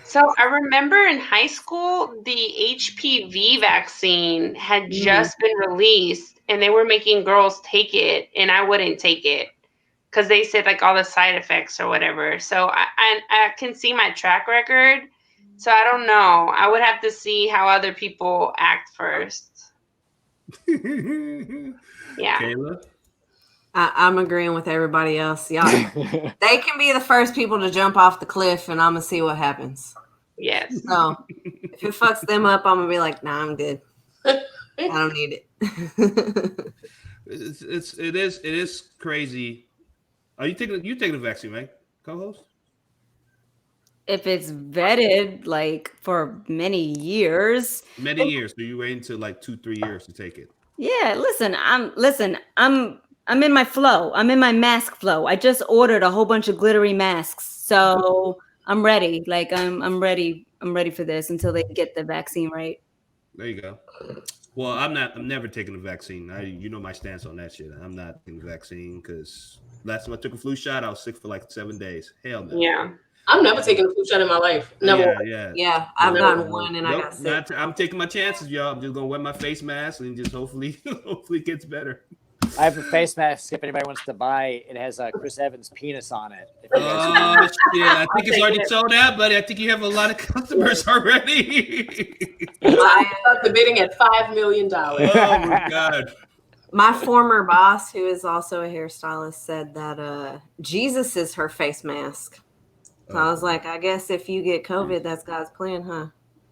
So I remember in high school, the HPV vaccine had just been released and they were making girls take it and I wouldn't take it because they said like all the side effects or whatever. So I can see my track record. So I don't know. I would have to see how other people act first. Yeah. Kayla? I'm agreeing with everybody else. Y'all, they can be the first people to jump off the cliff, and I'm gonna see what happens. Yes. So if it fucks them up, I'm gonna be like, nah, I'm good. I don't need it. It is crazy. Are you taking a vaccine, right, co-host? If it's vetted like for many years. Many years. So you waiting to like 2-3 years to take it. Yeah, I'm in my flow. I'm in my mask flow. I just ordered a whole bunch of glittery masks. So I'm ready. Like I'm ready. I'm ready for this until they get the vaccine right. There you go. Well, I'm never taking the vaccine. You know my stance on that shit. I'm not taking the vaccine because last time I took a flu shot, I was sick for like 7 days. Hell no. Yeah. I've never taken a flu shot in my life. Never. Yeah. I've gotten one and I got sick. I'm taking my chances, y'all. I'm just gonna wear my face mask and just hopefully it gets better. I have a face mask if anybody wants to buy. It has Chris Evans' penis on it. Oh shit! I think it's already sold out, buddy. I think you have a lot of customers already. I got the bidding at $5 million. Oh my god! My former boss, who is also a hairstylist, said that Jesus is her face mask. So I was like, I guess if you get COVID, that's God's plan, huh?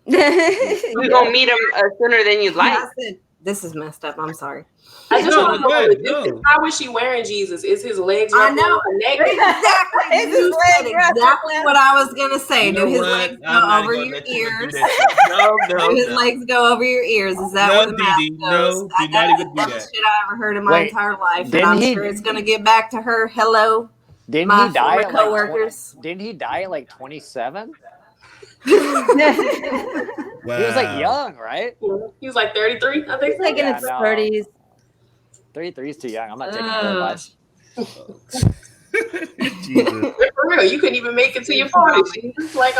We're gonna meet him sooner than you'd like. I said, This is messed up. I'm sorry. I just No, want to go know ahead, logistics. no. How is she wearing Jesus? Is his legs I wrapped know. around her neck? Exactly. Is his You said leg wrapped exactly around- what I was gonna say. You Do know his what? legs I'm go not over gonna your let you do ears? that shit. No, Do his no. legs go over your ears? Is that where No, the mask Dee Dee. goes? No, do not That's even the do dumbest that. shit I ever heard in my Wait, entire life, and didn't I'm he- sure it's gonna get back to her. Hello, Didn't my he die former at like coworkers. Didn't he die at like 27? Wow. He was like young, right? He was like 33, I think. He's like in Yeah, his no. 30s. 33 is too young. I'm not taking her advice. Jesus. For real, you couldn't even make it to your 40s. You just like,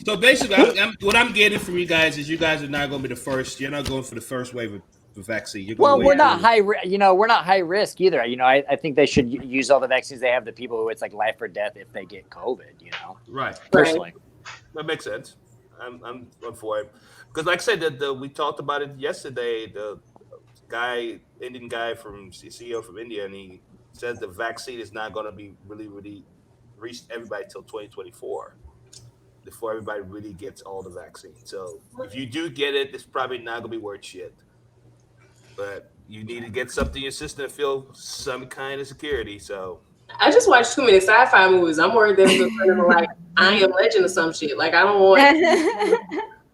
So basically, what I'm getting from you guys is you guys are not going to be the first. You're not going for the first wave of the vaccine. You're going Well, to we're wait. not we're not high risk either. I think they should use all the vaccines they have. The people who it's like life or death if they get COVID. Right. Personally. That makes sense. I'm for it because, like I said, we talked about it yesterday. The Indian guy from CEO from India, and he says the vaccine is not going to be really reach everybody till 2024 before everybody really gets all the vaccine. So if you do get it, it's probably not going to be worth shit. But you need to get something in your system to feel some kind of security. So I just watched too many sci-fi movies. I'm worried they're going to turn into like I Am Legend or some shit. Like I don't want.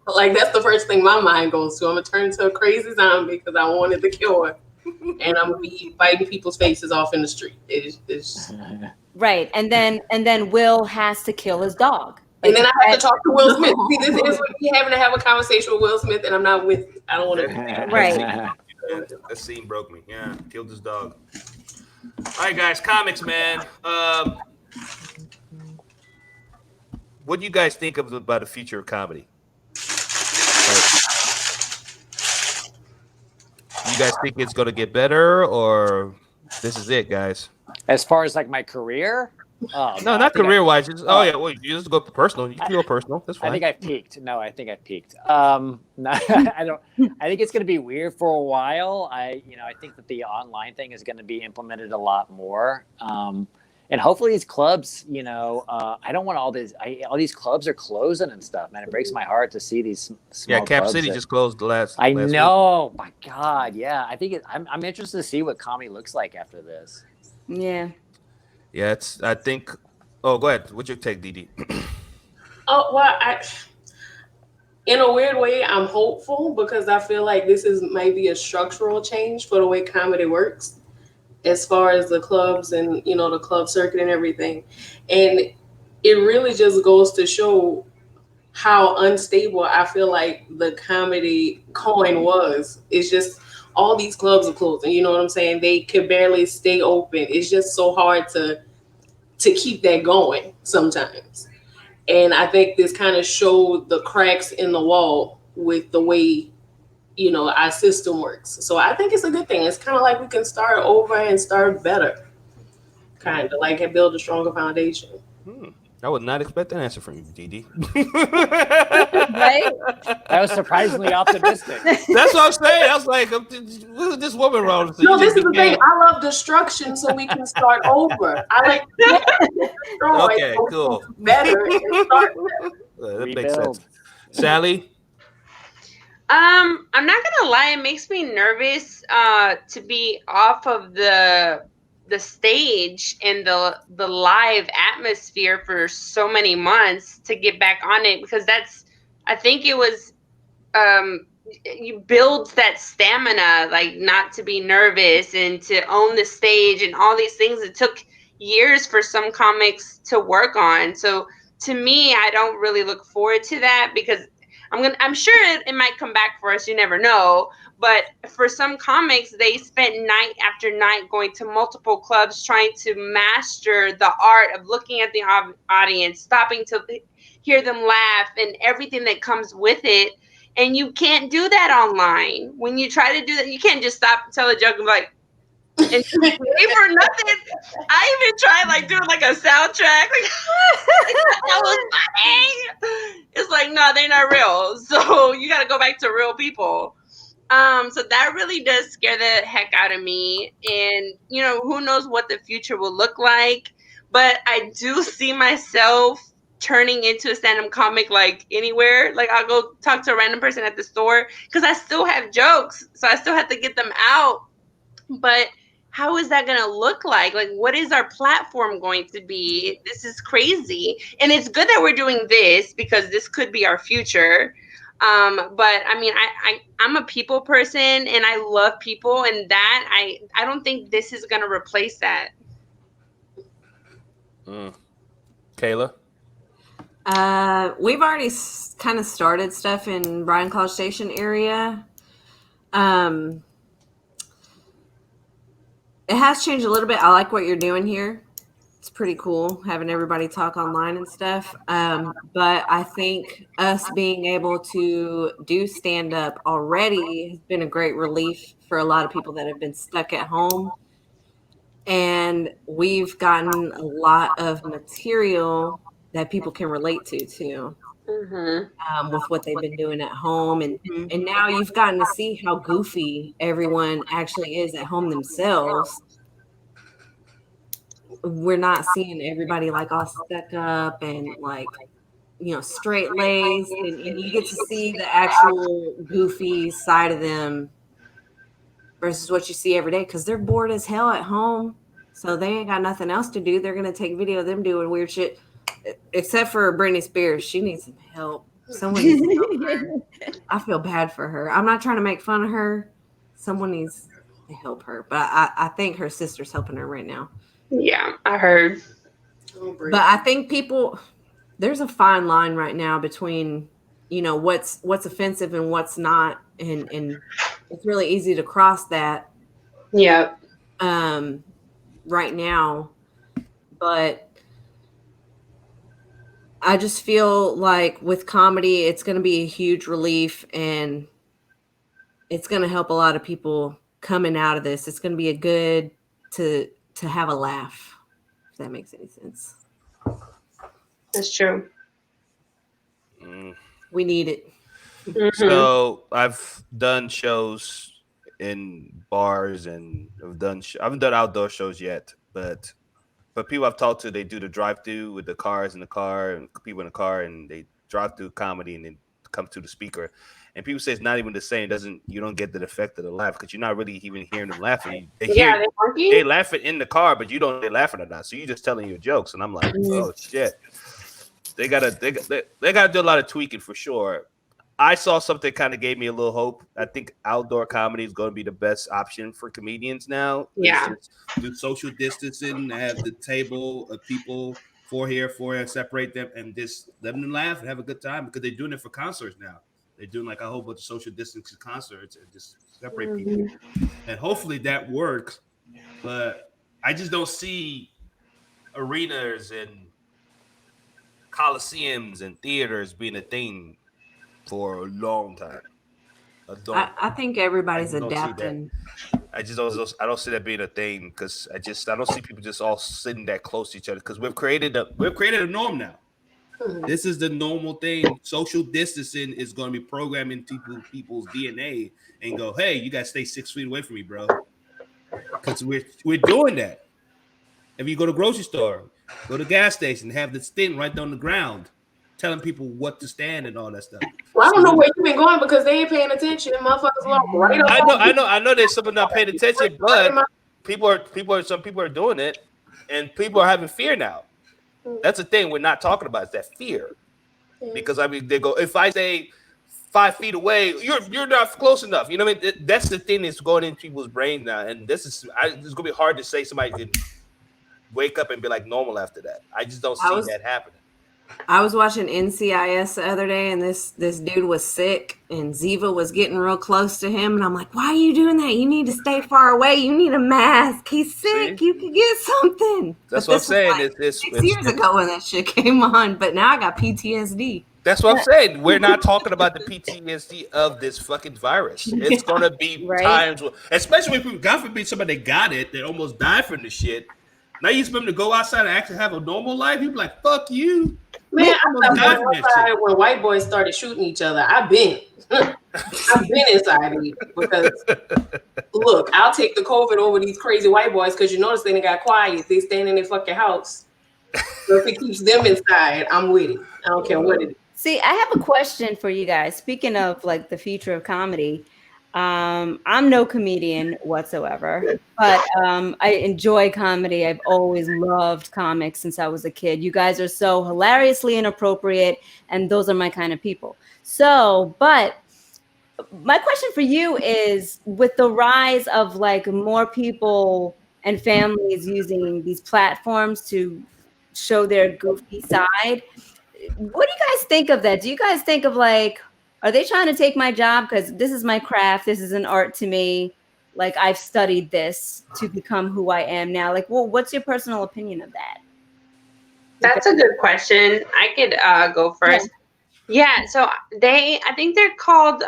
Like that's the first thing my mind goes to. I'm gonna turn into a crazy zombie because I wanted the cure, and I'm gonna be biting people's faces off in the street. It's Right, and then Will has to kill his dog. and then I have to talk to Will Smith. See, this is what we having to have a conversation with Will Smith, and I'm not with. I don't want to. Right. That scene broke me. Yeah, killed his dog. All right, guys, comics, man. What do you guys think about the future of comedy? You guys think it's going to get better, or this is it, guys? As far as like my career, no, not career-wise. Well, you just go personal. You can go personal. That's fine. I think I've peaked. No, I think I've peaked. No, I don't. I think it's going to be weird for a while. I think that the online thing is going to be implemented a lot more. And hopefully these clubs, I don't want all these clubs are closing and stuff, man. It breaks my heart to see these small Cap clubs City just closed last know. week. My God. Yeah. I think I'm interested to see what comedy looks like after this. Yeah. Yeah. I think, go ahead. What's your take, Dee? Oh, well, in a weird way, I'm hopeful because I feel like this is maybe a structural change for the way comedy works. As far as the clubs and the club circuit and everything, and it really just goes to show how unstable I feel like the comedy coin was. It's just all these clubs are closing. You know what I'm saying? They could barely stay open. It's just so hard to keep that going sometimes. And I think this kind of showed the cracks in the wall with the way our system works. So I think it's a good thing. It's kind of like we can start over and start better, kind of like build a stronger foundation. I would not expect an answer from you, Dee. Right? That was surprisingly optimistic. That's what I'm saying. I was like, what is this woman wrong? So No, this is the thing. I love destruction, so we can start over. I like destroy. Okay, cool. Better and start better. That makes sense. Sally? I'm not gonna lie, it makes me nervous to be off of the stage and the live atmosphere for so many months to get back on it, because I think it was you build that stamina, like not to be nervous and to own the stage and all these things. It took years for some comics to work on. So to me, I don't really look forward to that, because I'm sure it might come back for us. You never know. But for some comics, they spent night after night going to multiple clubs trying to master the art of looking at the audience, stopping to hear them laugh and everything that comes with it. And you can't do that online. When you try to do that, you can't just stop and tell a joke and be like, and wait for nothing. I even tried doing a soundtrack. That was funny. It's like, no, they're not real. So you got to go back to real people. So that really does scare the heck out of me. And, who knows what the future will look like. But I do see myself turning into a stand-up comic like anywhere. Like I'll go talk to a random person at the store because I still have jokes, so I still have to get them out. But how is that going to look like? Like, what is our platform going to be? This is crazy. And it's good that we're doing this because this could be our future. But I mean, I'm a people person and I love people, and that I don't think this is going to replace that. Kayla? We've already kind of started stuff in Bryan College Station area. It has changed a little bit. I like what you're doing here. It's pretty cool having everybody talk online and stuff. But I think us being able to do stand-up already has been a great relief for a lot of people that have been stuck at home. And we've gotten a lot of material that people can relate to too. With what they've been doing at home, and now you've gotten to see how goofy everyone actually is at home themselves. We're not seeing everybody like all stuck up and like, you know, straight laced, and you get to see the actual goofy side of them versus what you see every day because they're bored as hell at home, so they ain't got nothing else to do. They're gonna take video of them doing weird shit. Except for Britney Spears, she needs some help. Someone needs to help her. I feel bad for her. I'm not trying to make fun of her. Someone needs to help her. But I think her sister's helping her right now. Yeah, I heard. But I think there's a fine line right now between, you know, what's offensive and what's not. And it's really easy to cross that. Yeah. Right now. But I just feel like with comedy, it's going to be a huge relief, and it's going to help a lot of people coming out of this. It's going to be a good to have a laugh, if that makes any sense. That's true. We need it. So I've done shows in bars, and I haven't done outdoor shows yet, but people I've talked to, they do the drive-through with the cars in the car and people in the car, and they drive through comedy and then come to the speaker. And people say it's not even the same. You don't get the effect of the laugh because you're not really even hearing them laughing. They laughing in the car, but you don't know they're laughing or not. So you're just telling your jokes, and I'm like, oh shit. They gotta do a lot of tweaking for sure. I saw something kind of gave me a little hope. I think outdoor comedy is going to be the best option for comedians now. Yeah. Do social distancing, have the table of people four here, separate them, and just let them laugh and have a good time because they're doing it for concerts now. They're doing like a whole bunch of social distancing concerts and just separate people. And hopefully that works. But I just don't see arenas and coliseums and theaters being a thing for a long time. I think everybody's adapting. I don't see that being a thing because I don't see people just all sitting that close to each other because we've created a norm now. This is the normal thing. Social distancing is going to be programming people's DNA and go, hey, you guys stay 6 feet away from me, bro. Because we're doing that. If you go to the grocery store, go to the gas station, have this thing right on the ground, telling people what to stand and all that stuff. Well, I don't know where you've been going because they ain't paying attention. Motherfuckers walk right up. I know there's someone not paying attention, but some people are doing it, and people are having fear now. That's the thing we're not talking about is that fear, because I mean they go, if I say 5 feet away, you're not close enough. You know what I mean? That's the thing that's going into people's brains now, and it's gonna be hard to say somebody can wake up and be like normal after that. I just don't see that happening. I was watching NCIS the other day, and this dude was sick, and Ziva was getting real close to him, and I'm like, why are you doing that? You need to stay far away. You need a mask. He's sick. See? You could get something. That's what I'm saying. Like 6 years ago when that shit came on, but now I got PTSD. That's what I'm saying. We're not talking about the PTSD of this fucking virus. It's going to be times, especially when God forbid somebody got it, they almost died from the shit. Now you expect them to go outside and actually have a normal life? You'd be like, fuck you. Man, I thought outside when white boys started shooting each other. I've been inside of it because look, I'll take the COVID over these crazy white boys because you notice they got quiet. They stand in their fucking house. So if it keeps them inside, I'm with it. I don't care what it is. See, I have a question for you guys. Speaking of like the future of comedy, I'm no comedian whatsoever, but I enjoy comedy. I've always loved comics since I was a kid. You guys are so hilariously inappropriate, and those are my kind of people. So, but my question for you is, with the rise of like more people and families using these platforms to show their goofy side, what do you guys think of that? Do you guys think of like, are they trying to take my job? Because this is my craft. This is an art to me. Like, I've studied this to become who I am now. Like, well, what's your personal opinion of that? That's a good question. I could go first. Yeah, so I think they're called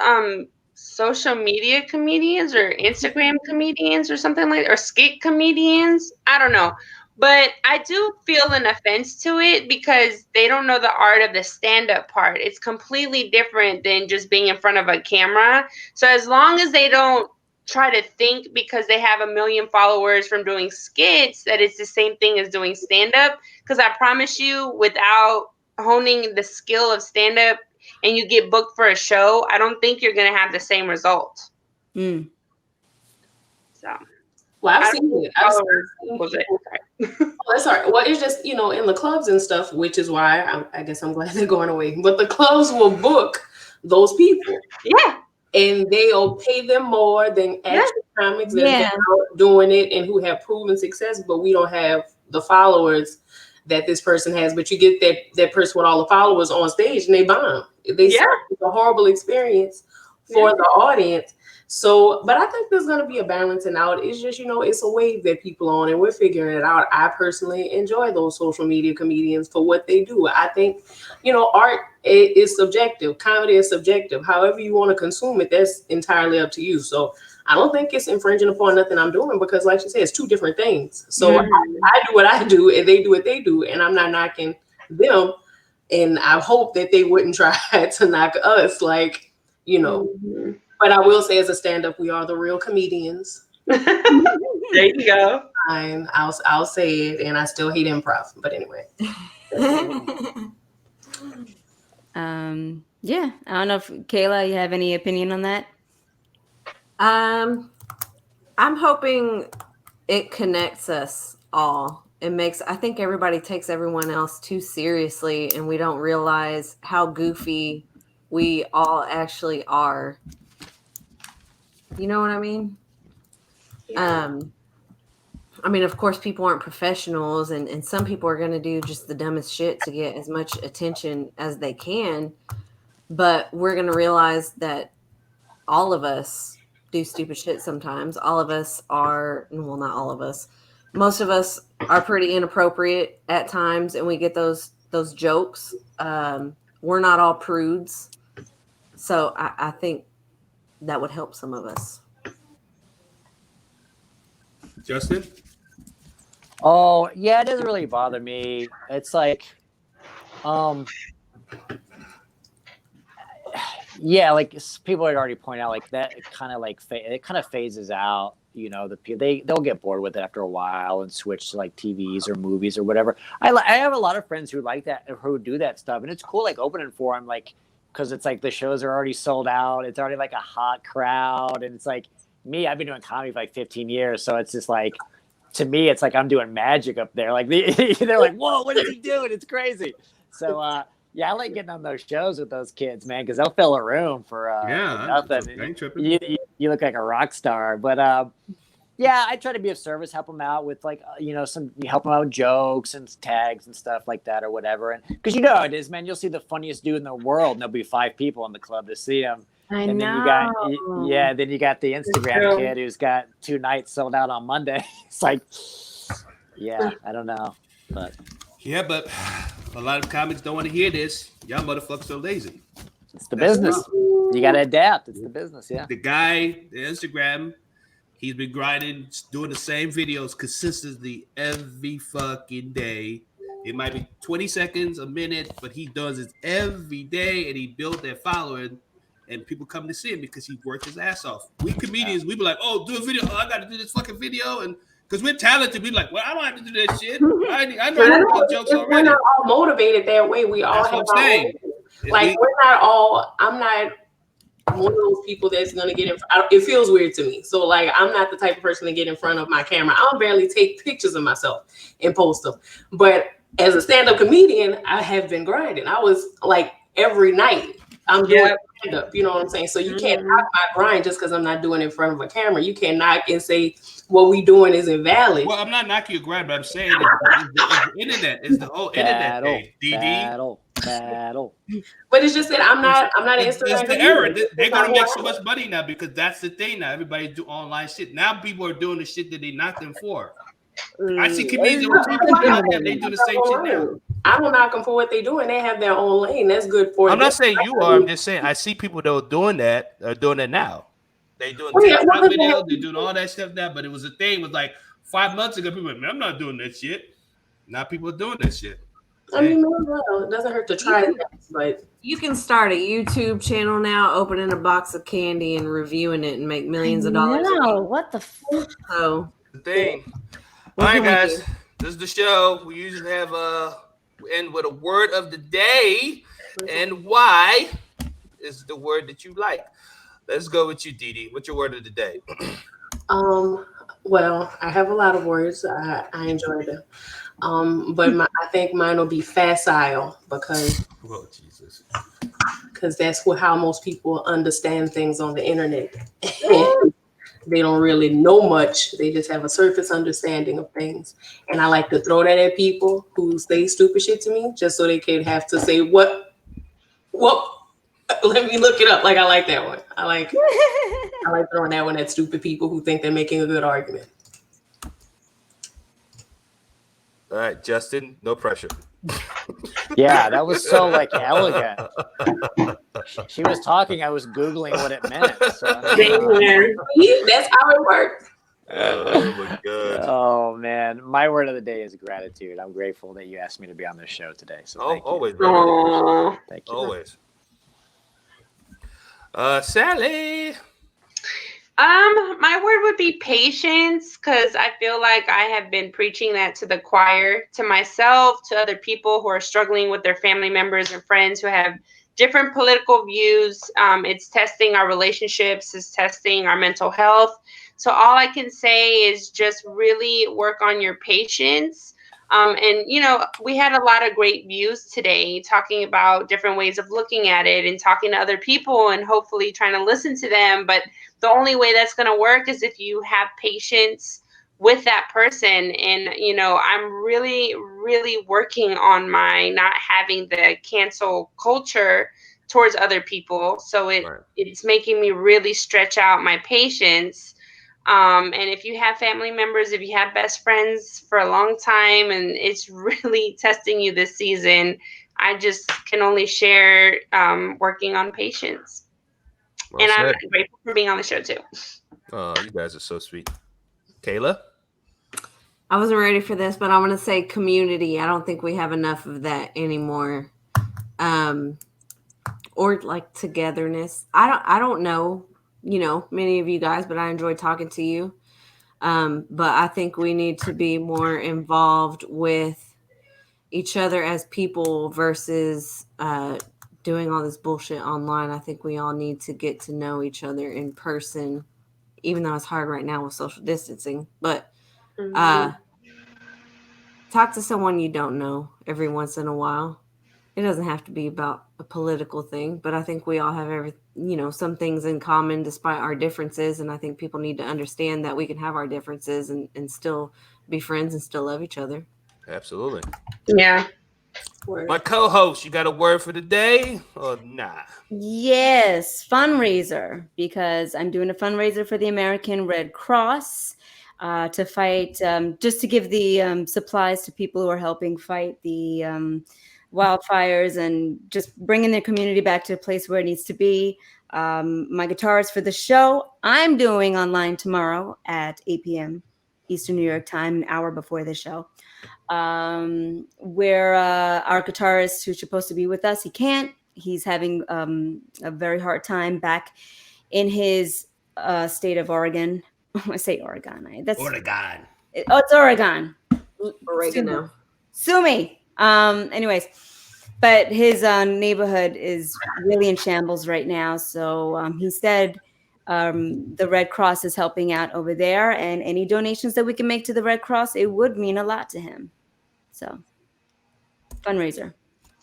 social media comedians or Instagram comedians or something like, or skit comedians. I don't know. But I do feel an offense to it because they don't know the art of the stand-up part. It's completely different than just being in front of a camera. So as long as they don't try to think because they have 1 million followers from doing skits that it's the same thing as doing stand-up, because I promise you, without honing the skill of stand-up and you get booked for a show, I don't think you're going to have the same result. So, well, I've seen it. Oh, that's all right. Well, it's just, in the clubs and stuff, which is why I guess I'm glad they're going away. But the clubs will book those people. Yeah. And they'll pay them more than actual comics that have been out doing it and who have proven success, but we don't have the followers that this person has. But you get that person with all the followers on stage and they bomb. It's a horrible experience for the audience. So, but I think there's going to be a balancing out. It's just, it's a wave that people on and we're figuring it out. I personally enjoy those social media comedians for what they do. I think, art is subjective. Comedy is subjective. However you want to consume it, that's entirely up to you. So I don't think it's infringing upon nothing I'm doing because, like you said, it's two different things. So I do what I do and they do what they do. And I'm not knocking them. And I hope that they wouldn't try to knock us, like, But I will say, as a stand-up, we are the real comedians. There you go. Fine, I'll say it, and I still hate improv. But anyway. Yeah, I don't know if Kayla, you have any opinion on that? I'm hoping it connects us all. I think everybody takes everyone else too seriously, and we don't realize how goofy we all actually are. You know what I mean? Yeah. I mean, of course, people aren't professionals, and some people are going to do just the dumbest shit to get as much attention as they can. But we're going to realize that all of us do stupid shit sometimes. All of us are, well, not all of us. Most of us are pretty inappropriate at times, and we get those jokes. We're not all prudes. So I think that would help some of us. Justin? Oh, yeah, it doesn't really bother me. It's like, yeah, like people had already pointed out, like that kind of like it kind of phases out. They'll get bored with it after a while and switch to like TVs or movies or whatever. I have a lot of friends who like that, who do that stuff, and it's cool. Like opening for them, like, because it's like the shows are already sold out. It's already like a hot crowd, and it's like me. I've been doing comedy for like 15 years, so it's just like, to me, it's like I'm doing magic up there. Like they're like, "Whoa, what is he doing? It's crazy." So yeah, I like getting on those shows with those kids, man, because they'll fill a room for nothing. You look like a rock star, but yeah, I try to be of service, help them out with like help them out with jokes and tags and stuff like that or whatever. And because how it is, man, you'll see the funniest dude in the world, and there'll be 5 people in the club to see him. Then you got the Instagram kid who's got 2 nights sold out on Monday. It's like, yeah, I don't know, but yeah, but a lot of comics don't want to hear this. Y'all motherfuckers are lazy. It's the business. You got to adapt. It's the business. Yeah. The guy, the Instagram, he's been grinding, doing the same videos consistently every fucking day. It might be 20 seconds, a minute, but he does it every day, and he built that following. And people come to see him because he worked his ass off. We comedians, we be like, "Oh, do a video! Oh, I got to do this fucking video," and Because we're talented. We're like, well, I don't have to do that shit. I know But how to tell jokes we're already. not all motivated that way. We all That's have what I'm our saying. own. Like we're not all. I'm not one of those people that's gonna get in. It feels weird to me. So like, I'm not the type of person to get in front of my camera. I'll barely take pictures of myself and post them. But as a stand-up comedian, I have been grinding. I was like every night. I'm doing stand-up. You know what I'm saying? So you can't knock my grind just because I'm not doing it in front of a camera. You can't knock and say what we doing is invalid. Well, I'm not knocking your grind, but I'm saying it's the internet. It's the whole internet thing. Battle. But it's just that I'm not an It's Instagram. the era. They're gonna make so much money now because that's the thing now. Everybody do online shit. Now people are doing the shit that they knocked them for. I see comedians that were talking about that. They do the same shit now. I don't knock them for what they do, and they have their own lane. That's good for them. I'm not saying you are. I'm just saying I see people that are doing that now. They doing Well, yeah, TikTok well, videos. They're doing all that stuff now. But it was a thing. It was like 5 months ago. People were like, man, I'm not doing that shit. Now people are doing that shit. I mean, well, it doesn't hurt to try it, but You can start a YouTube channel now, opening a box of candy and reviewing it and make millions of dollars. No, what the fuck? So The thing. All right, guys. This is the show. We usually have we end with a word of the day, and why is the word that you like. Let's go with you, Dee. What's your word of the day? Well, I have a lot of words. I enjoy them. But I think mine will be facile because that's how most people understand things on the internet. They don't really know much. They just have a surface understanding of things. And I like to throw that at people who say stupid shit to me just so they can have to say, what? Let me look it up. Like, I like that one. I like throwing that one at stupid people who think they're making a good argument. All right, Justin, no pressure. Yeah, that was so like elegant. She was talking. I was Googling what it meant. So, that's how it works. Oh my god. Oh man, my word of the day is gratitude. I'm grateful that you asked me to be on this show today. So always, brother. Thank you. Always. Sally. My word would be patience, because I feel like I have been preaching that to the choir, to myself, to other people who are struggling with their family members and friends who have different political views. It's testing our relationships, it's testing our mental health. So all I can say is just really work on your patience. And, you know, we had a lot of great views today talking about different ways of looking at it and talking to other people and hopefully trying to listen to them. But the only way that's going to work is if you have patience with that person. And, you know, I'm really, really working on my not having the cancel culture towards other people. So it's making me really stretch out my patience. And if you have family members, if you have best friends for a long time and it's really testing you this season, I just can only share working on patience. Well and said. I'm grateful for being on the show too. Oh, you guys are so sweet. Kayla? I wasn't ready for this, but I'm going to say community. I don't think we have enough of that anymore. Or like togetherness. I don't know, you know, many of you guys, but I enjoy talking to you. But I think we need to be more involved with each other as people versus doing all this bullshit online. I think we all need to get to know each other in person, even though it's hard right now with social distancing. But talk to someone you don't know every once in a while. It doesn't have to be about a political thing, but I think we all have some things in common despite our differences. And I think people need to understand that we can have our differences and still be friends and still love each other. Absolutely. Yeah. My co-host, you got a word for the day or nah? Yes, fundraiser, because I'm doing a fundraiser for the American Red Cross to fight, just to give the supplies to people who are helping fight the wildfires and just bringing their community back to a place where it needs to be. My guitarist for the show, I'm doing online tomorrow at 8 p.m. Eastern New York time, an hour before the show. Where our guitarist who's supposed to be with us, he can't. He's having a very hard time back in his state of Oregon. I say Oregon. Oregon. It's Oregon. Oregano. Sue me. Anyways, but his neighborhood is really in shambles right now. So he said the Red Cross is helping out over there, and any donations that we can make to the Red Cross, it would mean a lot to him. So fundraiser.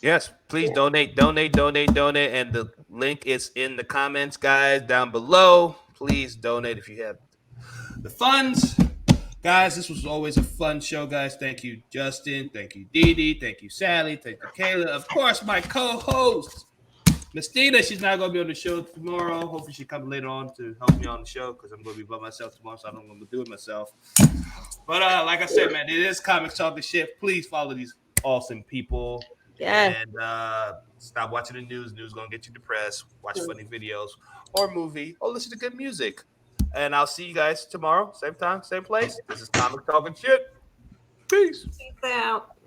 Yes, please donate. And the link is in the comments, guys, down below. Please donate if you have the funds. Guys, this was always a fun show, guys. Thank you, Justin. Thank you, Dee Dee. Thank you, Sally. Thank you, Kayla. Of course, my co-host, Miss Tina. She's not going to be on the show tomorrow. Hopefully she comes later on to help me on the show because I'm going to be by myself tomorrow, so I don't want to do it myself. But like I said, man, it is Comics Talking Shit. Please follow these awesome people. Yeah. And stop watching the news. News going to get you depressed. Watch funny videos or movie or listen to good music. And I'll see you guys tomorrow. Same time, same place. This is Comics Talking Shit. Peace. Peace out.